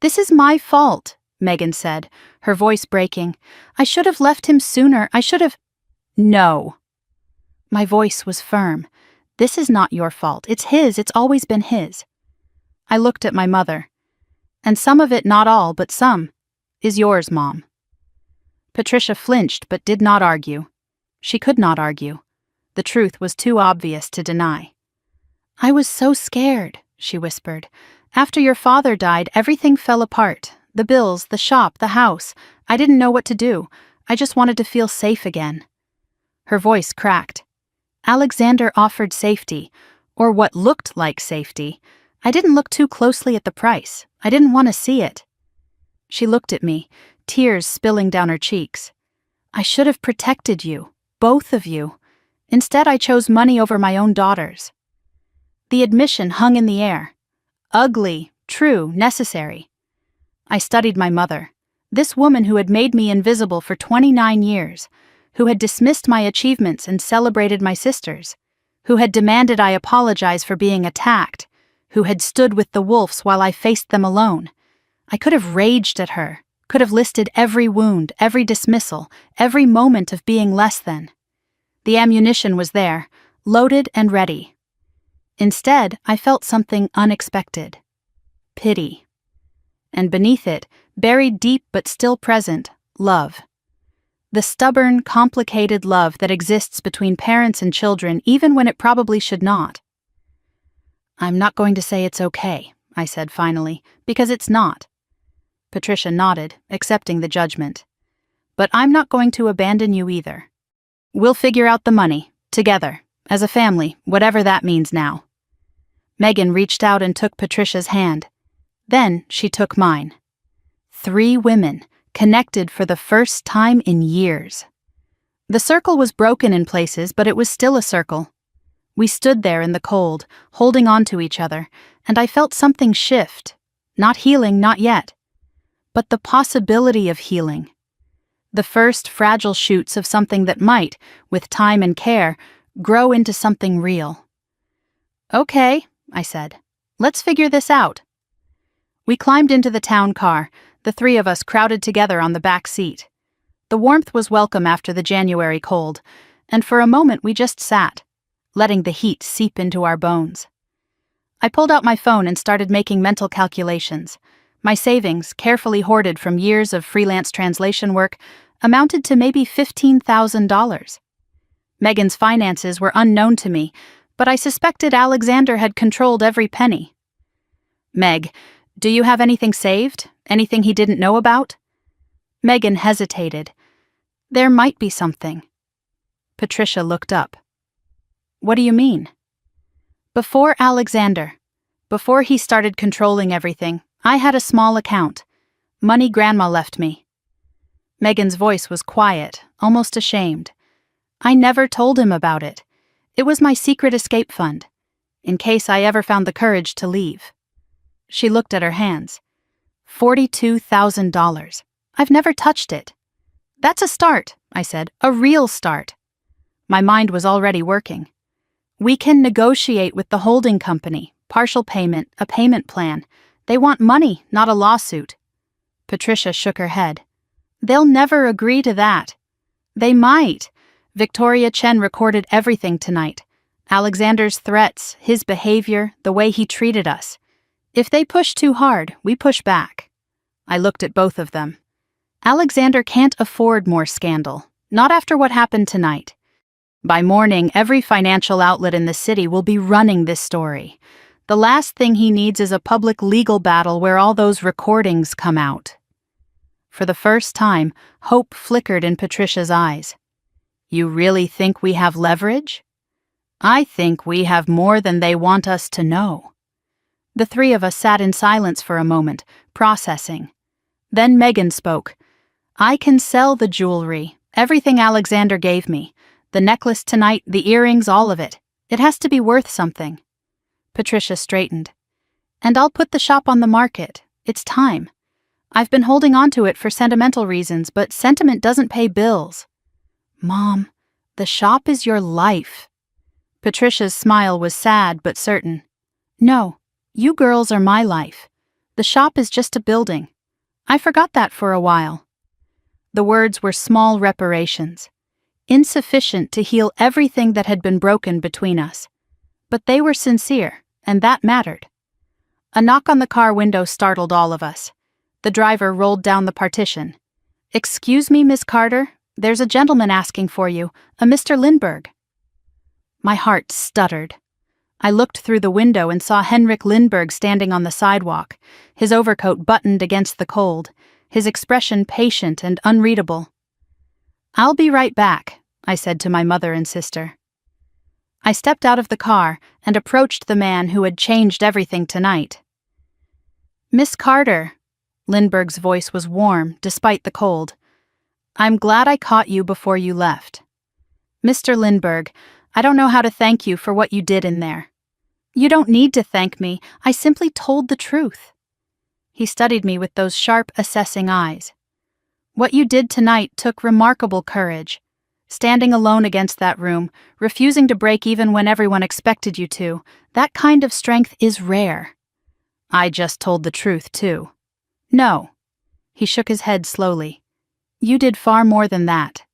"This is my fault," Megan said, her voice breaking. "I should have left him sooner. I should have—" "No." My voice was firm. "This is not your fault. It's his. It's always been his." I looked at my mother. "And some of it, not all, but some, is yours, Mom." Patricia flinched but did not argue. She could not argue. The truth was too obvious to deny. "I was so scared," she whispered. "After your father died, everything fell apart. The bills, the shop, the house. I didn't know what to do. I just wanted to feel safe again." Her voice cracked. "Alexander offered safety, or what looked like safety. I didn't look too closely at the price. I didn't want to see it." She looked at me, tears spilling down her cheeks. "I should have protected you, both of you. Instead, I chose money over my own daughters." The admission hung in the air. Ugly, true, necessary. I studied my mother, this woman who had made me invisible for 29 years, who had dismissed my achievements and celebrated my sisters, who had demanded I apologize for being attacked, who had stood with the Wolfs while I faced them alone. I could have raged at her, could have listed every wound, every dismissal, every moment of being less than. The ammunition was there, loaded and ready. Instead, I felt something unexpected. Pity. And beneath it, buried deep but still present, love. The stubborn, complicated love that exists between parents and children even when it probably should not. "I'm not going to say it's okay," I said finally, "because it's not." Patricia nodded, accepting the judgment. "But I'm not going to abandon you either. We'll figure out the money, together, as a family, whatever that means now." Megan reached out and took Patricia's hand. Then she took mine. 3 women, connected for the first time in years. The circle was broken in places, but it was still a circle. We stood there in the cold, holding on to each other, and I felt something shift. Not healing, not yet. But the possibility of healing. The first fragile shoots of something that might, with time and care, grow into something real. "Okay," I said. "Let's figure this out." We climbed into the town car, the 3 of us crowded together on the back seat. The warmth was welcome after the January cold, and for a moment we just sat, letting the heat seep into our bones. I pulled out my phone and started making mental calculations. My savings, carefully hoarded from years of freelance translation work, amounted to maybe $15,000. Megan's finances were unknown to me, but I suspected Alexander had controlled every penny. "Meg, do you have anything saved? Anything he didn't know about?" Megan hesitated. "There might be something." Patricia looked up. "What do you mean?" "Before Alexander, before he started controlling everything, I had a small account. Money Grandma left me." Megan's voice was quiet, almost ashamed. "I never told him about it. It was my secret escape fund, in case I ever found the courage to leave." She looked at her hands. $42,000. I've never touched it. "That's a start," I said, "a real start." My mind was already working. "We can negotiate with the holding company, partial payment, a payment plan. They want money, not a lawsuit." Patricia shook her head. "They'll never agree to that." "They might. Victoria Chen recorded everything tonight. Alexander's threats, his behavior, the way he treated us. If they push too hard, we push back." I looked at both of them. Alexander can't afford more scandal, not after what happened tonight. By morning, every financial outlet in the city will be running this story. The last thing he needs is a public legal battle where all those recordings come out. For the first time, hope flickered in Patricia's eyes. You really think we have leverage? I think we have more than they want us to know. The three of us sat in silence for a moment, processing. Then Megan spoke. I can sell the jewelry, everything Alexander gave me. The necklace tonight, the earrings, all of it. It has to be worth something. Patricia straightened. And I'll put the shop on the market. It's time. I've been holding on to it for sentimental reasons, but sentiment doesn't pay bills. Mom, the shop is your life. Patricia's smile was sad but certain. No, you girls are my life. The shop is just a building. I forgot that for a while. The words were small reparations, insufficient to heal everything that had been broken between us. But they were sincere, and that mattered. A knock on the car window startled all of us. The driver rolled down the partition. Excuse me, Miss Carter, there's a gentleman asking for you, a Mr. Lindbergh. My heart stuttered. I looked through the window and saw Henrik Lindbergh standing on the sidewalk, his overcoat buttoned against the cold, his expression patient and unreadable. I'll be right back, I said to my mother and sister. I stepped out of the car and approached the man who had changed everything tonight. Miss Carter, Lindbergh's voice was warm despite the cold. I'm glad I caught you before you left. Mr. Lindbergh, I don't know how to thank you for what you did in there. You don't need to thank me, I simply told the truth. He studied me with those sharp, assessing eyes. What you did tonight took remarkable courage. Standing alone against that room, refusing to break even when everyone expected you to, that kind of strength is rare. I just told the truth, too. No. He shook his head slowly. You did far more than that.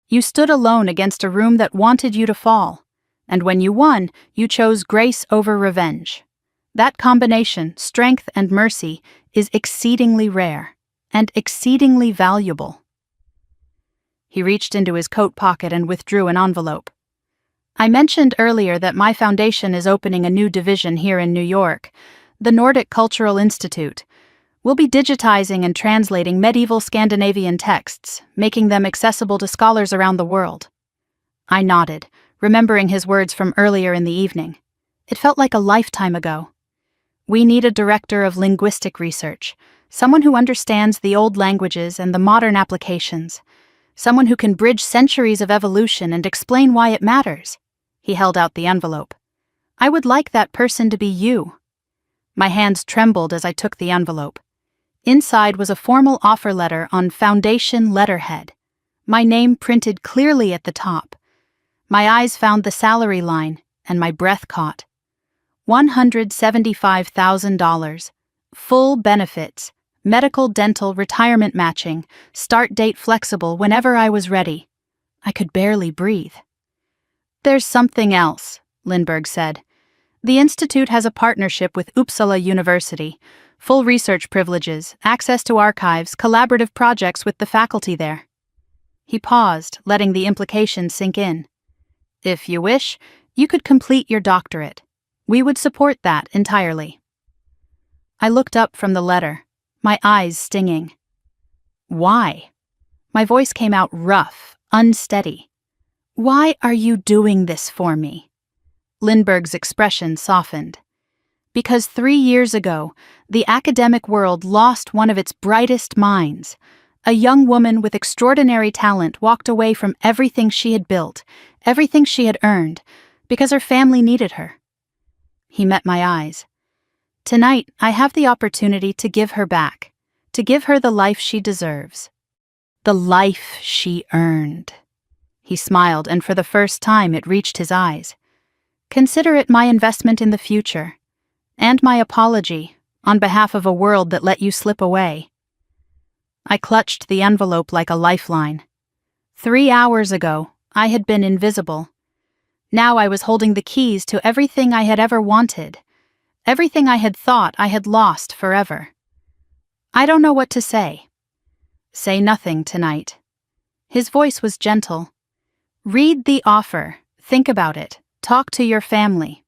You stood alone against a room that wanted you to fall, and when you won, you chose grace over revenge. That combination, strength and mercy, is exceedingly rare, and exceedingly valuable. He reached into his coat pocket and withdrew an envelope. I mentioned earlier that my foundation is opening a new division here in New York, the Nordic Cultural Institute. We'll be digitizing and translating medieval Scandinavian texts, making them accessible to scholars around the world. I nodded, remembering his words from earlier in the evening. It felt like a lifetime ago. We need a director of linguistic research, someone who understands the old languages and the modern applications, someone who can bridge centuries of evolution and explain why it matters. He held out the envelope. I would like that person to be you. My hands trembled as I took the envelope. Inside was a formal offer letter on foundation letterhead, my name printed clearly at the top. My eyes found the salary line, and my breath caught. $175,000, full benefits, medical, dental, retirement matching, start date flexible whenever I was ready. I could barely breathe. There's something else, Lindbergh said. The Institute has a partnership with Uppsala University, full research privileges, access to archives, collaborative projects with the faculty there. He paused, letting the implications sink in. If you wish, you could complete your doctorate. We would support that entirely. I looked up from the letter, my eyes stinging. Why? My voice came out rough, unsteady. Why are you doing this for me? Lindbergh's expression softened. Because 3 years ago, the academic world lost one of its brightest minds. A young woman with extraordinary talent walked away from everything she had built, everything she had earned, because her family needed her. He met my eyes. Tonight, I have the opportunity to give her back, to give her the life she deserves. The life she earned. He smiled, and for the first time it reached his eyes. Consider it my investment in the future. And my apology, on behalf of a world that let you slip away. I clutched the envelope like a lifeline. 3 hours ago, I had been invisible. Now I was holding the keys to everything I had ever wanted, everything I had thought I had lost forever. I don't know what to say. Say nothing tonight. His voice was gentle. Read the offer, think about it, talk to your family.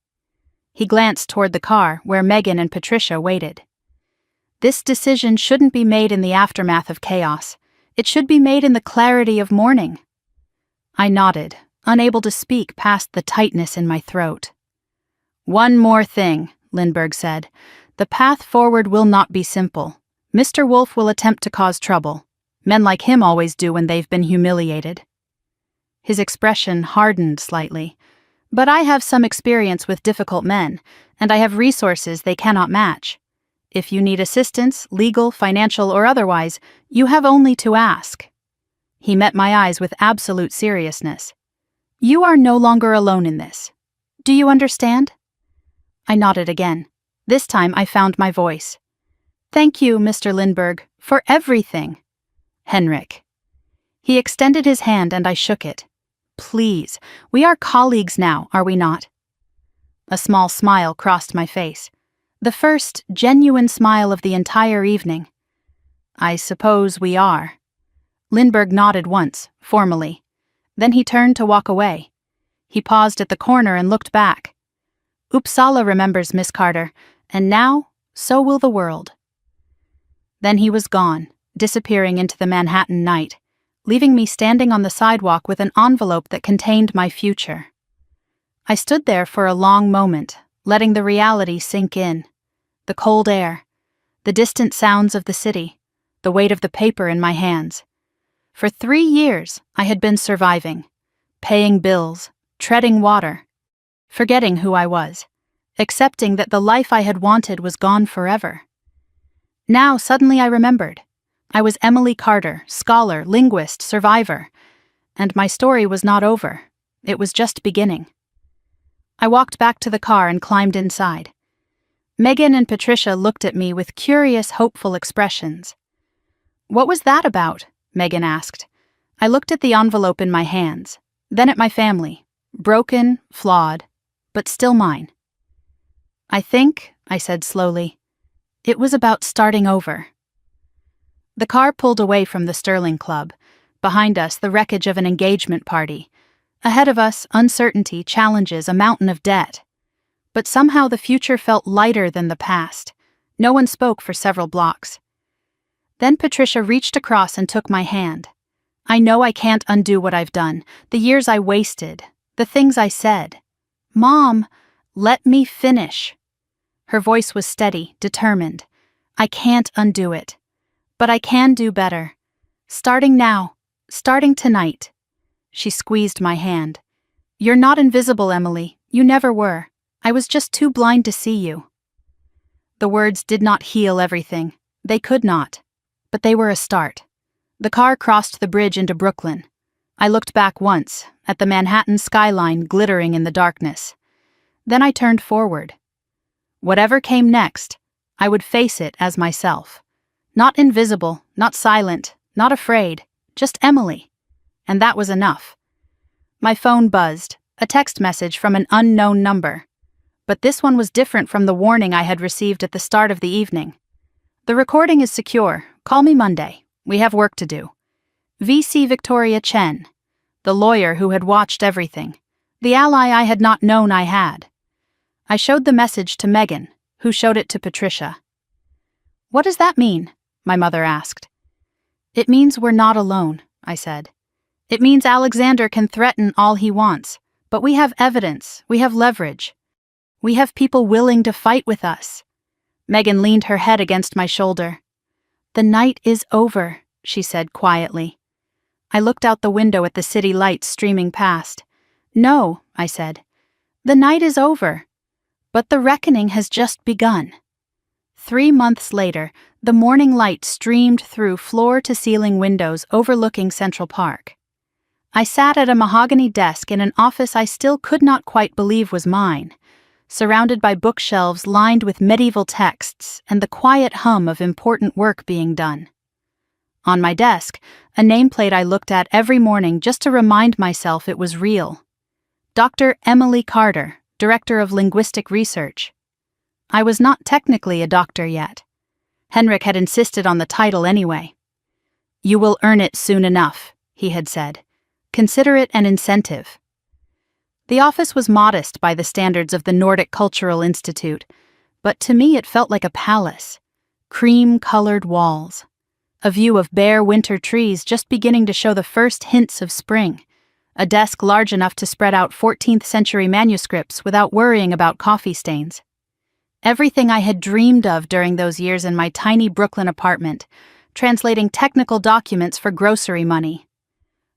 He glanced toward the car where Megan and Patricia waited. This decision shouldn't be made in the aftermath of chaos. It should be made in the clarity of morning. I nodded, unable to speak past the tightness in my throat. One more thing, Lindbergh said. The path forward will not be simple. Mr. Wolf will attempt to cause trouble. Men like him always do when they've been humiliated. His expression hardened slightly. But I have some experience with difficult men, and I have resources they cannot match. If you need assistance, legal, financial, or otherwise, you have only to ask. He met my eyes with absolute seriousness. You are no longer alone in this. Do you understand? I nodded again. This time I found my voice. Thank you, Mr. Lindbergh, for everything. Henrik. He extended his hand and I shook it. Please, we are colleagues now, are we not? A small smile crossed my face. The first genuine smile of the entire evening. I suppose we are. Lindbergh nodded once, formally. Then he turned to walk away. He paused at the corner and looked back. Uppsala remembers Miss Carter, and now, so will the world. Then he was gone, disappearing into the Manhattan night, leaving me standing on the sidewalk with an envelope that contained my future. I stood there for a long moment, letting the reality sink in. The cold air, the distant sounds of the city, the weight of the paper in my hands. For 3 years, I had been surviving, paying bills, treading water, forgetting who I was, accepting that the life I had wanted was gone forever. Now, suddenly I remembered. I was Emily Carter, scholar, linguist, survivor. And my story was not over. It was just beginning. I walked back to the car and climbed inside. Megan and Patricia looked at me with curious, hopeful expressions. What was that about? Megan asked. I looked at the envelope in my hands, then at my family. Broken, flawed, but still mine. I think, I said slowly, it was about starting over. The car pulled away from the Sterling Club. Behind us, the wreckage of an engagement party. Ahead of us, uncertainty, challenges, a mountain of debt. But somehow the future felt lighter than the past. No one spoke for several blocks. Then Patricia reached across and took my hand. I know I can't undo what I've done, the years I wasted, the things I said. Mom, let me finish. Her voice was steady, determined. I can't undo it. But I can do better. Starting now. Starting tonight. She squeezed my hand. You're not invisible, Emily. You never were. I was just too blind to see you. The words did not heal everything. They could not. But they were a start. The car crossed the bridge into Brooklyn. I looked back once, at the Manhattan skyline glittering in the darkness. Then I turned forward. Whatever came next, I would face it as myself. Not invisible, not silent, not afraid, just Emily. And that was enough. My phone buzzed, a text message from an unknown number. But this one was different from the warning I had received at the start of the evening. The recording is secure. Call me Monday. We have work to do. VC Victoria Chen, the lawyer who had watched everything, the ally I had not known I had. I showed the message to Megan, who showed it to Patricia. What does that mean? My mother asked. It means we're not alone, I said. It means Alexander can threaten all he wants, but we have evidence, we have leverage. We have people willing to fight with us. Megan leaned her head against my shoulder. The night is over, she said quietly. I looked out the window at the city lights streaming past. No, I said. The night is over. But the reckoning has just begun. 3 months later, the morning light streamed through floor-to-ceiling windows overlooking Central Park. I sat at a mahogany desk in an office I still could not quite believe was mine, surrounded by bookshelves lined with medieval texts and the quiet hum of important work being done. On my desk, a nameplate I looked at every morning just to remind myself it was real. Dr. Emily Carter, Director of Linguistic Research. I was not technically a doctor yet. Henrik had insisted on the title anyway. You will earn it soon enough, he had said. Consider it an incentive. The office was modest by the standards of the Nordic Cultural Institute, but to me it felt like a palace. Cream-colored walls. A view of bare winter trees just beginning to show the first hints of spring. A desk large enough to spread out 14th century manuscripts without worrying about coffee stains. Everything I had dreamed of during those years in my tiny Brooklyn apartment, translating technical documents for grocery money.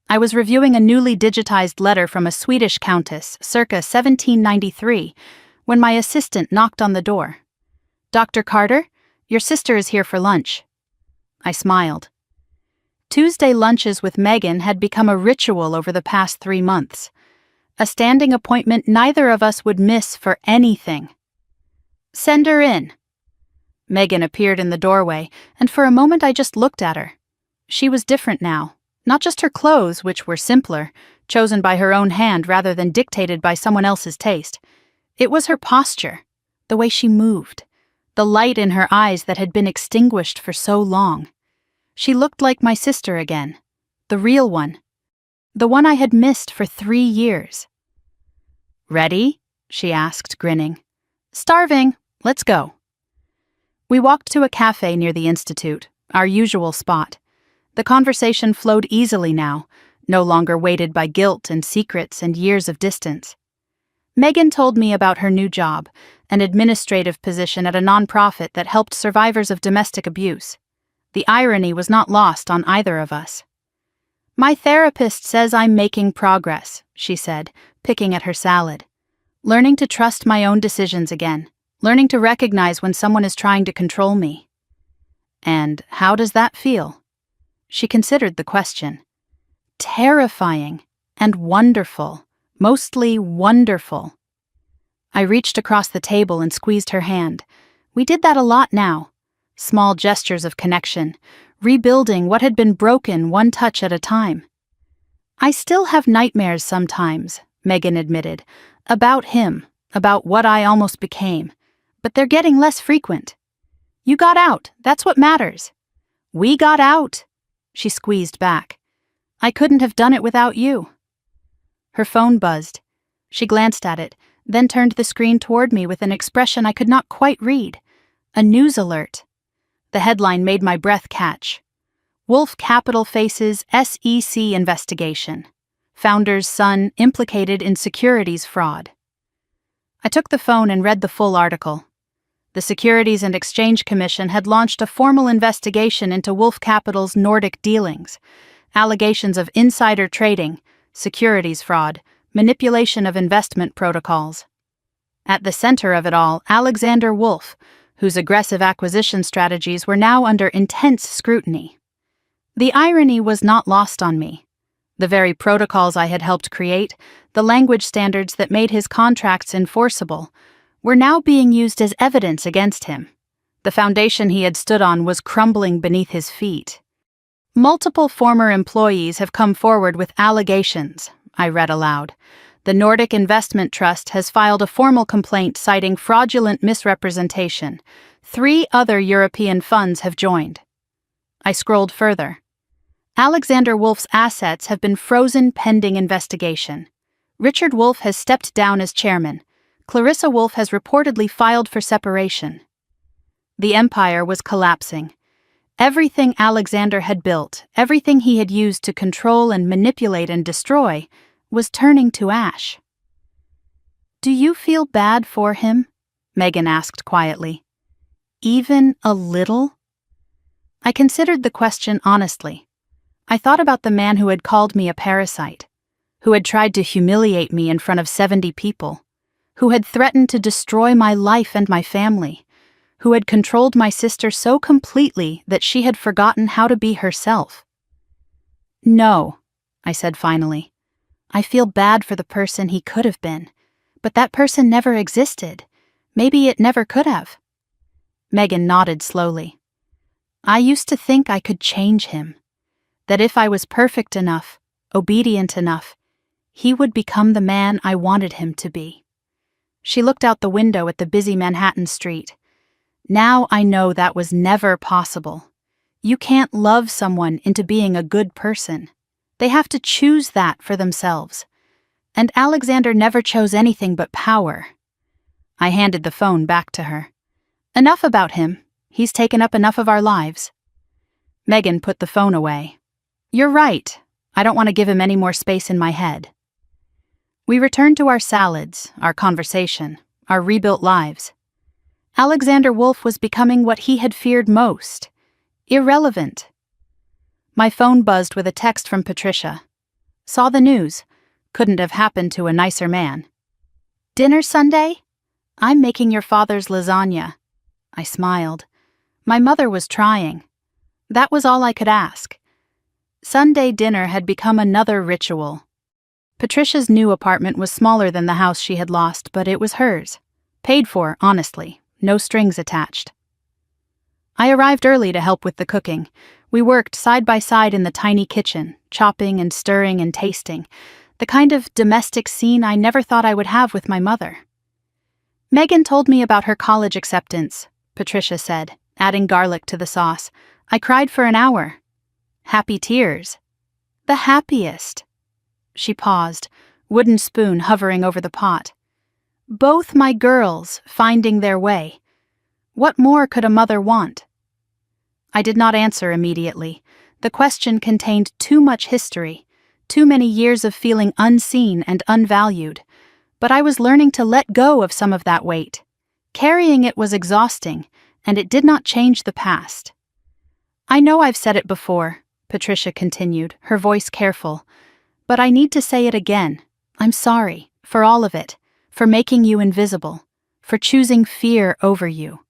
I was reviewing a newly digitized letter from a Swedish countess, circa 1793, when my assistant knocked on the door. "Dr. Carter, your sister is here for lunch." I smiled. Tuesday lunches with Megan had become a ritual over the past 3 months. A standing appointment neither of us would miss for anything. "Send her in." Megan appeared in the doorway, and for a moment I just looked at her. She was different now. Not just her clothes, which were simpler, chosen by her own hand rather than dictated by someone else's taste. It was her posture, the way she moved, the light in her eyes that had been extinguished for so long. She looked like my sister again, the real one, the one I had missed for 3 years. "Ready?" she asked, grinning. "Starving. Let's go." We walked to a cafe near the Institute, our usual spot. The conversation flowed easily now, no longer weighted by guilt and secrets and years of distance. Megan told me about her new job, an administrative position at a nonprofit that helped survivors of domestic abuse. The irony was not lost on either of us. "My therapist says I'm making progress," she said, picking at her salad. "Learning to trust my own decisions again, learning to recognize when someone is trying to control me." "And how does that feel?" She considered the question. "Terrifying and wonderful, mostly wonderful." I reached across the table and squeezed her hand. We did that a lot now. Small gestures of connection, rebuilding what had been broken one touch at a time. "I still have nightmares sometimes," Megan admitted, "about him, about what I almost became, but they're getting less frequent. You got out, that's what matters." "We got out." She squeezed back. "I couldn't have done it without you." Her phone buzzed. She glanced at it, then turned the screen toward me with an expression I could not quite read. A news alert. The headline made my breath catch. "Wolf Capital faces SEC investigation. Founder's son implicated in securities fraud." I took the phone and read the full article. The Securities and Exchange Commission had launched a formal investigation into Wolf Capital's Nordic dealings, allegations of insider trading, securities fraud, manipulation of investment protocols. At the center of it all, Alexander Wolf, whose aggressive acquisition strategies were now under intense scrutiny. The irony was not lost on me. The very protocols I had helped create, the language standards that made his contracts enforceable, were now being used as evidence against him. The foundation he had stood on was crumbling beneath his feet. "Multiple former employees have come forward with allegations," I read aloud. "The Nordic Investment Trust has filed a formal complaint citing fraudulent misrepresentation. 3 other European funds have joined." I scrolled further. "Alexander Wolf's assets have been frozen pending investigation. Richard Wolf has stepped down as chairman. Clarissa Wolf has reportedly filed for separation." The empire was collapsing. Everything Alexander had built, everything he had used to control and manipulate and destroy, was turning to ash. "Do you feel bad for him?" Megan asked quietly. "Even a little?" I considered the question honestly. I thought about the man who had called me a parasite, who had tried to humiliate me in front of 70 people, who had threatened to destroy my life and my family, who had controlled my sister so completely that she had forgotten how to be herself. "No," I said finally. "I feel bad for the person he could have been, but that person never existed. Maybe it never could have." Megan nodded slowly. "I used to think I could change him, that if I was perfect enough, obedient enough, he would become the man I wanted him to be." She looked out the window at the busy Manhattan street. "Now I know that was never possible. You can't love someone into being a good person. They have to choose that for themselves. And Alexander never chose anything but power. I handed the phone back to her. Enough about him. He's taken up enough of our lives. Megan put the phone away. You're right. I don't want to give him any more space in my head. We returned to our salads, our conversation, our rebuilt lives. Alexander Wolf was becoming what he had feared most: irrelevant. My phone buzzed with a text from Patricia. Saw the news. Couldn't have happened to a nicer man. Dinner Sunday? I'm making your father's lasagna. I smiled. My mother was trying. That was all I could ask. Sunday dinner had become another ritual. Patricia's new apartment was smaller than the house she had lost, but it was hers. Paid for, honestly. No strings attached. I arrived early to help with the cooking. We worked side by side in the tiny kitchen, chopping and stirring and tasting, the kind of domestic scene I never thought I would have with my mother. Megan told me about her college acceptance, Patricia said, adding garlic to the sauce. I cried for an hour. Happy tears. The happiest. She paused, wooden spoon hovering over the pot. Both my girls finding their way. What more could a mother want? I did not answer immediately. The question contained too much history, too many years of feeling unseen and unvalued. But I was learning to let go of some of that weight. Carrying it was exhausting, and it did not change the past. I know I've said it before, Patricia continued, her voice careful, but I need to say it again. I'm sorry, for all of it, for making you invisible, for choosing fear over you.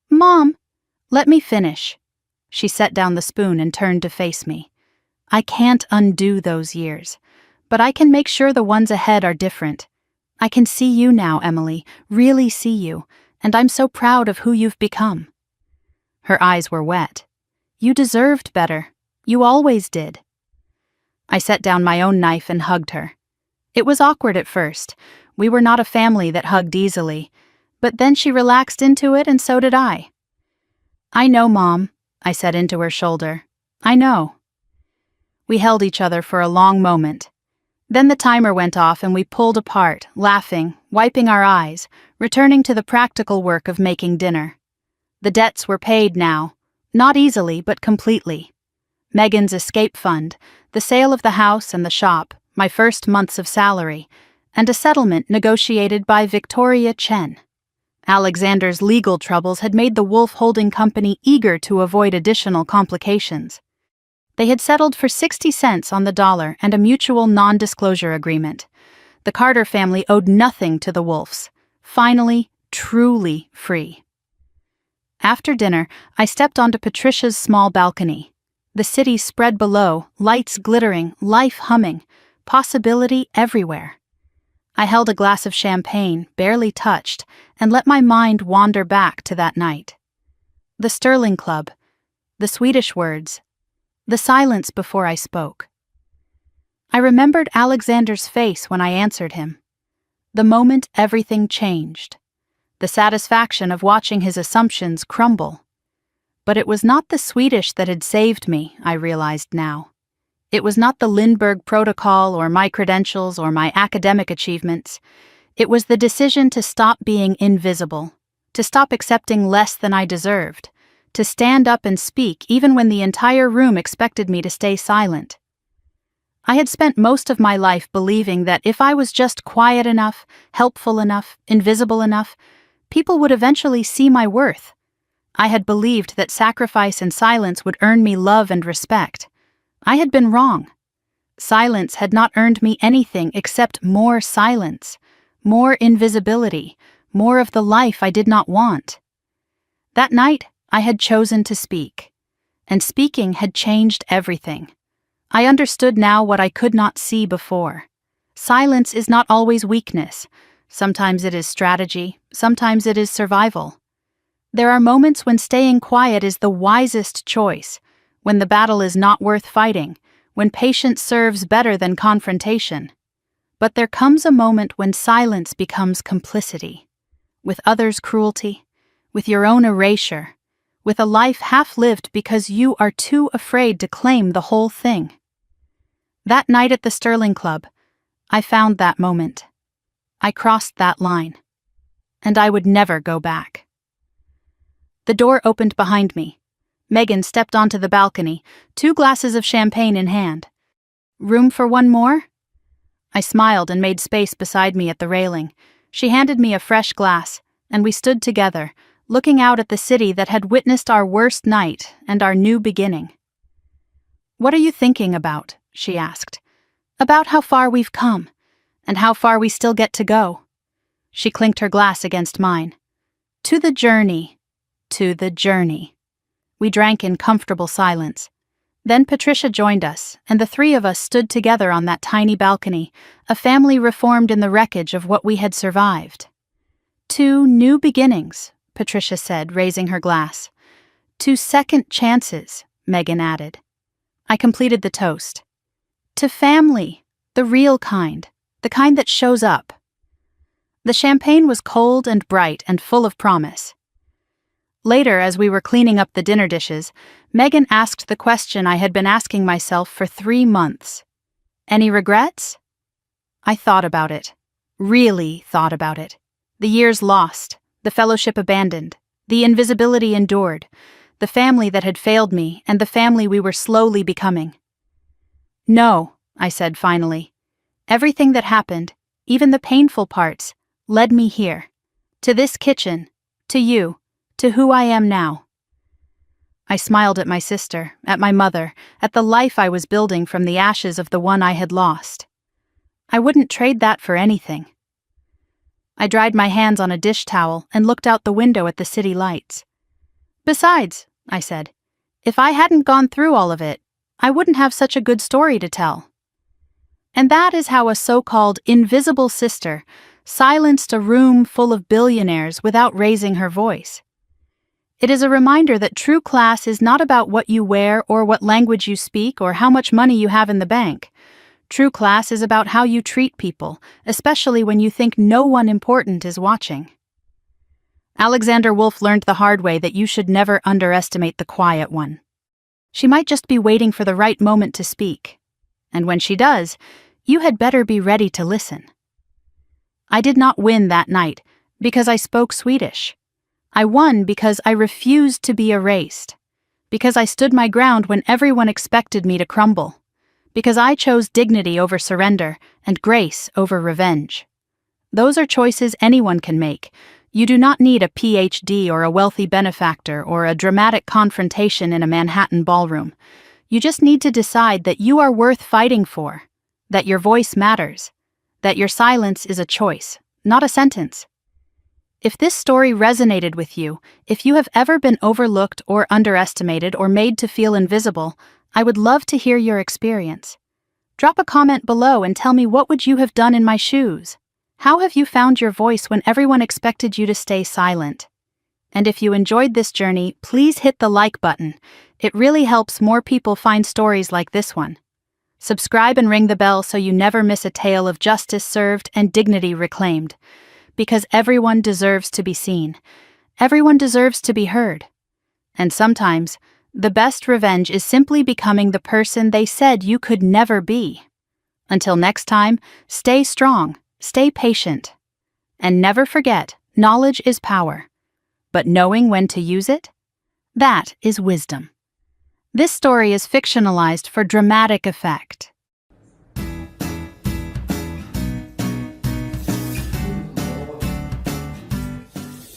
Mom, let me finish. She set down the spoon and turned to face me. I can't undo those years, but I can make sure the ones ahead are different. I can see you now, Emily, really see you, and I'm so proud of who you've become. Her eyes were wet. You deserved better. You always did. I set down my own knife and hugged her. It was awkward at first. We were not a family that hugged easily, but then she relaxed into it and so did I. I know, Mom, I said into her shoulder. I know. We held each other for a long moment. Then the timer went off and we pulled apart, laughing, wiping our eyes, returning to the practical work of making dinner. The debts were paid now, not easily but completely. Megan's escape fund, the sale of the house and the shop, my first months of salary, and a settlement negotiated by Victoria Chen. Alexander's legal troubles had made the Wolf Holding Company eager to avoid additional complications. They had settled for 60 cents on the dollar and a mutual non-disclosure agreement. The Carter family owed nothing to the Wolfs. Finally, truly free. After dinner, I stepped onto Patricia's small balcony. The city spread below, lights glittering, life humming, possibility everywhere. I held a glass of champagne, barely touched, and let my mind wander back to that night. The Sterling Club, the Swedish words, the silence before I spoke. I remembered Alexander's face when I answered him. The moment everything changed. The satisfaction of watching his assumptions crumble. But it was not the Swedish that had saved me, I realized now. It was not the Lindbergh Protocol or my credentials or my academic achievements. It was the decision to stop being invisible, to stop accepting less than I deserved, to stand up and speak even when the entire room expected me to stay silent. I had spent most of my life believing that if I was just quiet enough, helpful enough, invisible enough, people would eventually see my worth. I had believed that sacrifice and silence would earn me love and respect. I had been wrong. Silence had not earned me anything except more silence, more invisibility, more of the life I did not want. That night, I had chosen to speak, and speaking had changed everything. I understood now what I could not see before. Silence is not always weakness. Sometimes it is strategy, sometimes it is survival. There are moments when staying quiet is the wisest choice, when the battle is not worth fighting, when patience serves better than confrontation. But there comes a moment when silence becomes complicity, with others' cruelty, with your own erasure, with a life half lived because you are too afraid to claim the whole thing. That night at the Sterling Club, I found that moment. I crossed that line. And I would never go back. The door opened behind me. Megan stepped onto the balcony, 2 glasses of champagne in hand. "Room for one more?" I smiled and made space beside me at the railing. She handed me a fresh glass, and we stood together, looking out at the city that had witnessed our worst night and our new beginning. "What are you thinking about?" she asked. "About how far we've come, and how far we still get to go." She clinked her glass against mine. "To the journey, to the journey." We drank in comfortable silence. Then Patricia joined us, and the 3 of us stood together on that tiny balcony, a family reformed in the wreckage of what we had survived. "To new beginnings," Patricia said, raising her glass. "To second chances," Megan added. I completed the toast. "To family, the real kind, the kind that shows up." The champagne was cold and bright and full of promise. Later, as we were cleaning up the dinner dishes, Megan asked the question I had been asking myself for 3 months. "Any regrets?" I thought about it. Really thought about it. The years lost, the fellowship abandoned, the invisibility endured, the family that had failed me, and the family we were slowly becoming. "No," I said finally. "Everything that happened, even the painful parts, led me here. To this kitchen, to you, to who I am now." I smiled at my sister, at my mother, at the life I was building from the ashes of the one I had lost. I wouldn't trade that for anything. I dried my hands on a dish towel and looked out the window at the city lights. "Besides," I said, "if I hadn't gone through all of it, I wouldn't have such a good story to tell." And that is how a so-called invisible sister silenced a room full of billionaires without raising her voice. It is a reminder that true class is not about what you wear or what language you speak or how much money you have in the bank. True class is about how you treat people, especially when you think no one important is watching. Alexander Wolf learned the hard way that you should never underestimate the quiet one. She might just be waiting for the right moment to speak. And when she does, you had better be ready to listen. I did not win that night because I spoke Swedish. I won because I refused to be erased. Because I stood my ground when everyone expected me to crumble. Because I chose dignity over surrender and grace over revenge. Those are choices anyone can make. You do not need a PhD or a wealthy benefactor or a dramatic confrontation in a Manhattan ballroom. You just need to decide that you are worth fighting for, that your voice matters, that your silence is a choice, not a sentence. If this story resonated with you, if you have ever been overlooked or underestimated or made to feel invisible, I would love to hear your experience. Drop a comment below and tell me, what would you have done in my shoes? How have you found your voice when everyone expected you to stay silent? And if you enjoyed this journey, please hit the like button. It really helps more people find stories like this one. Subscribe and ring the bell so you never miss a tale of justice served and dignity reclaimed. Because everyone deserves to be seen. Everyone deserves to be heard. And sometimes, the best revenge is simply becoming the person they said you could never be. Until next time, stay strong, stay patient. And never forget, knowledge is power. But knowing when to use it? That is wisdom. This story is fictionalized for dramatic effect.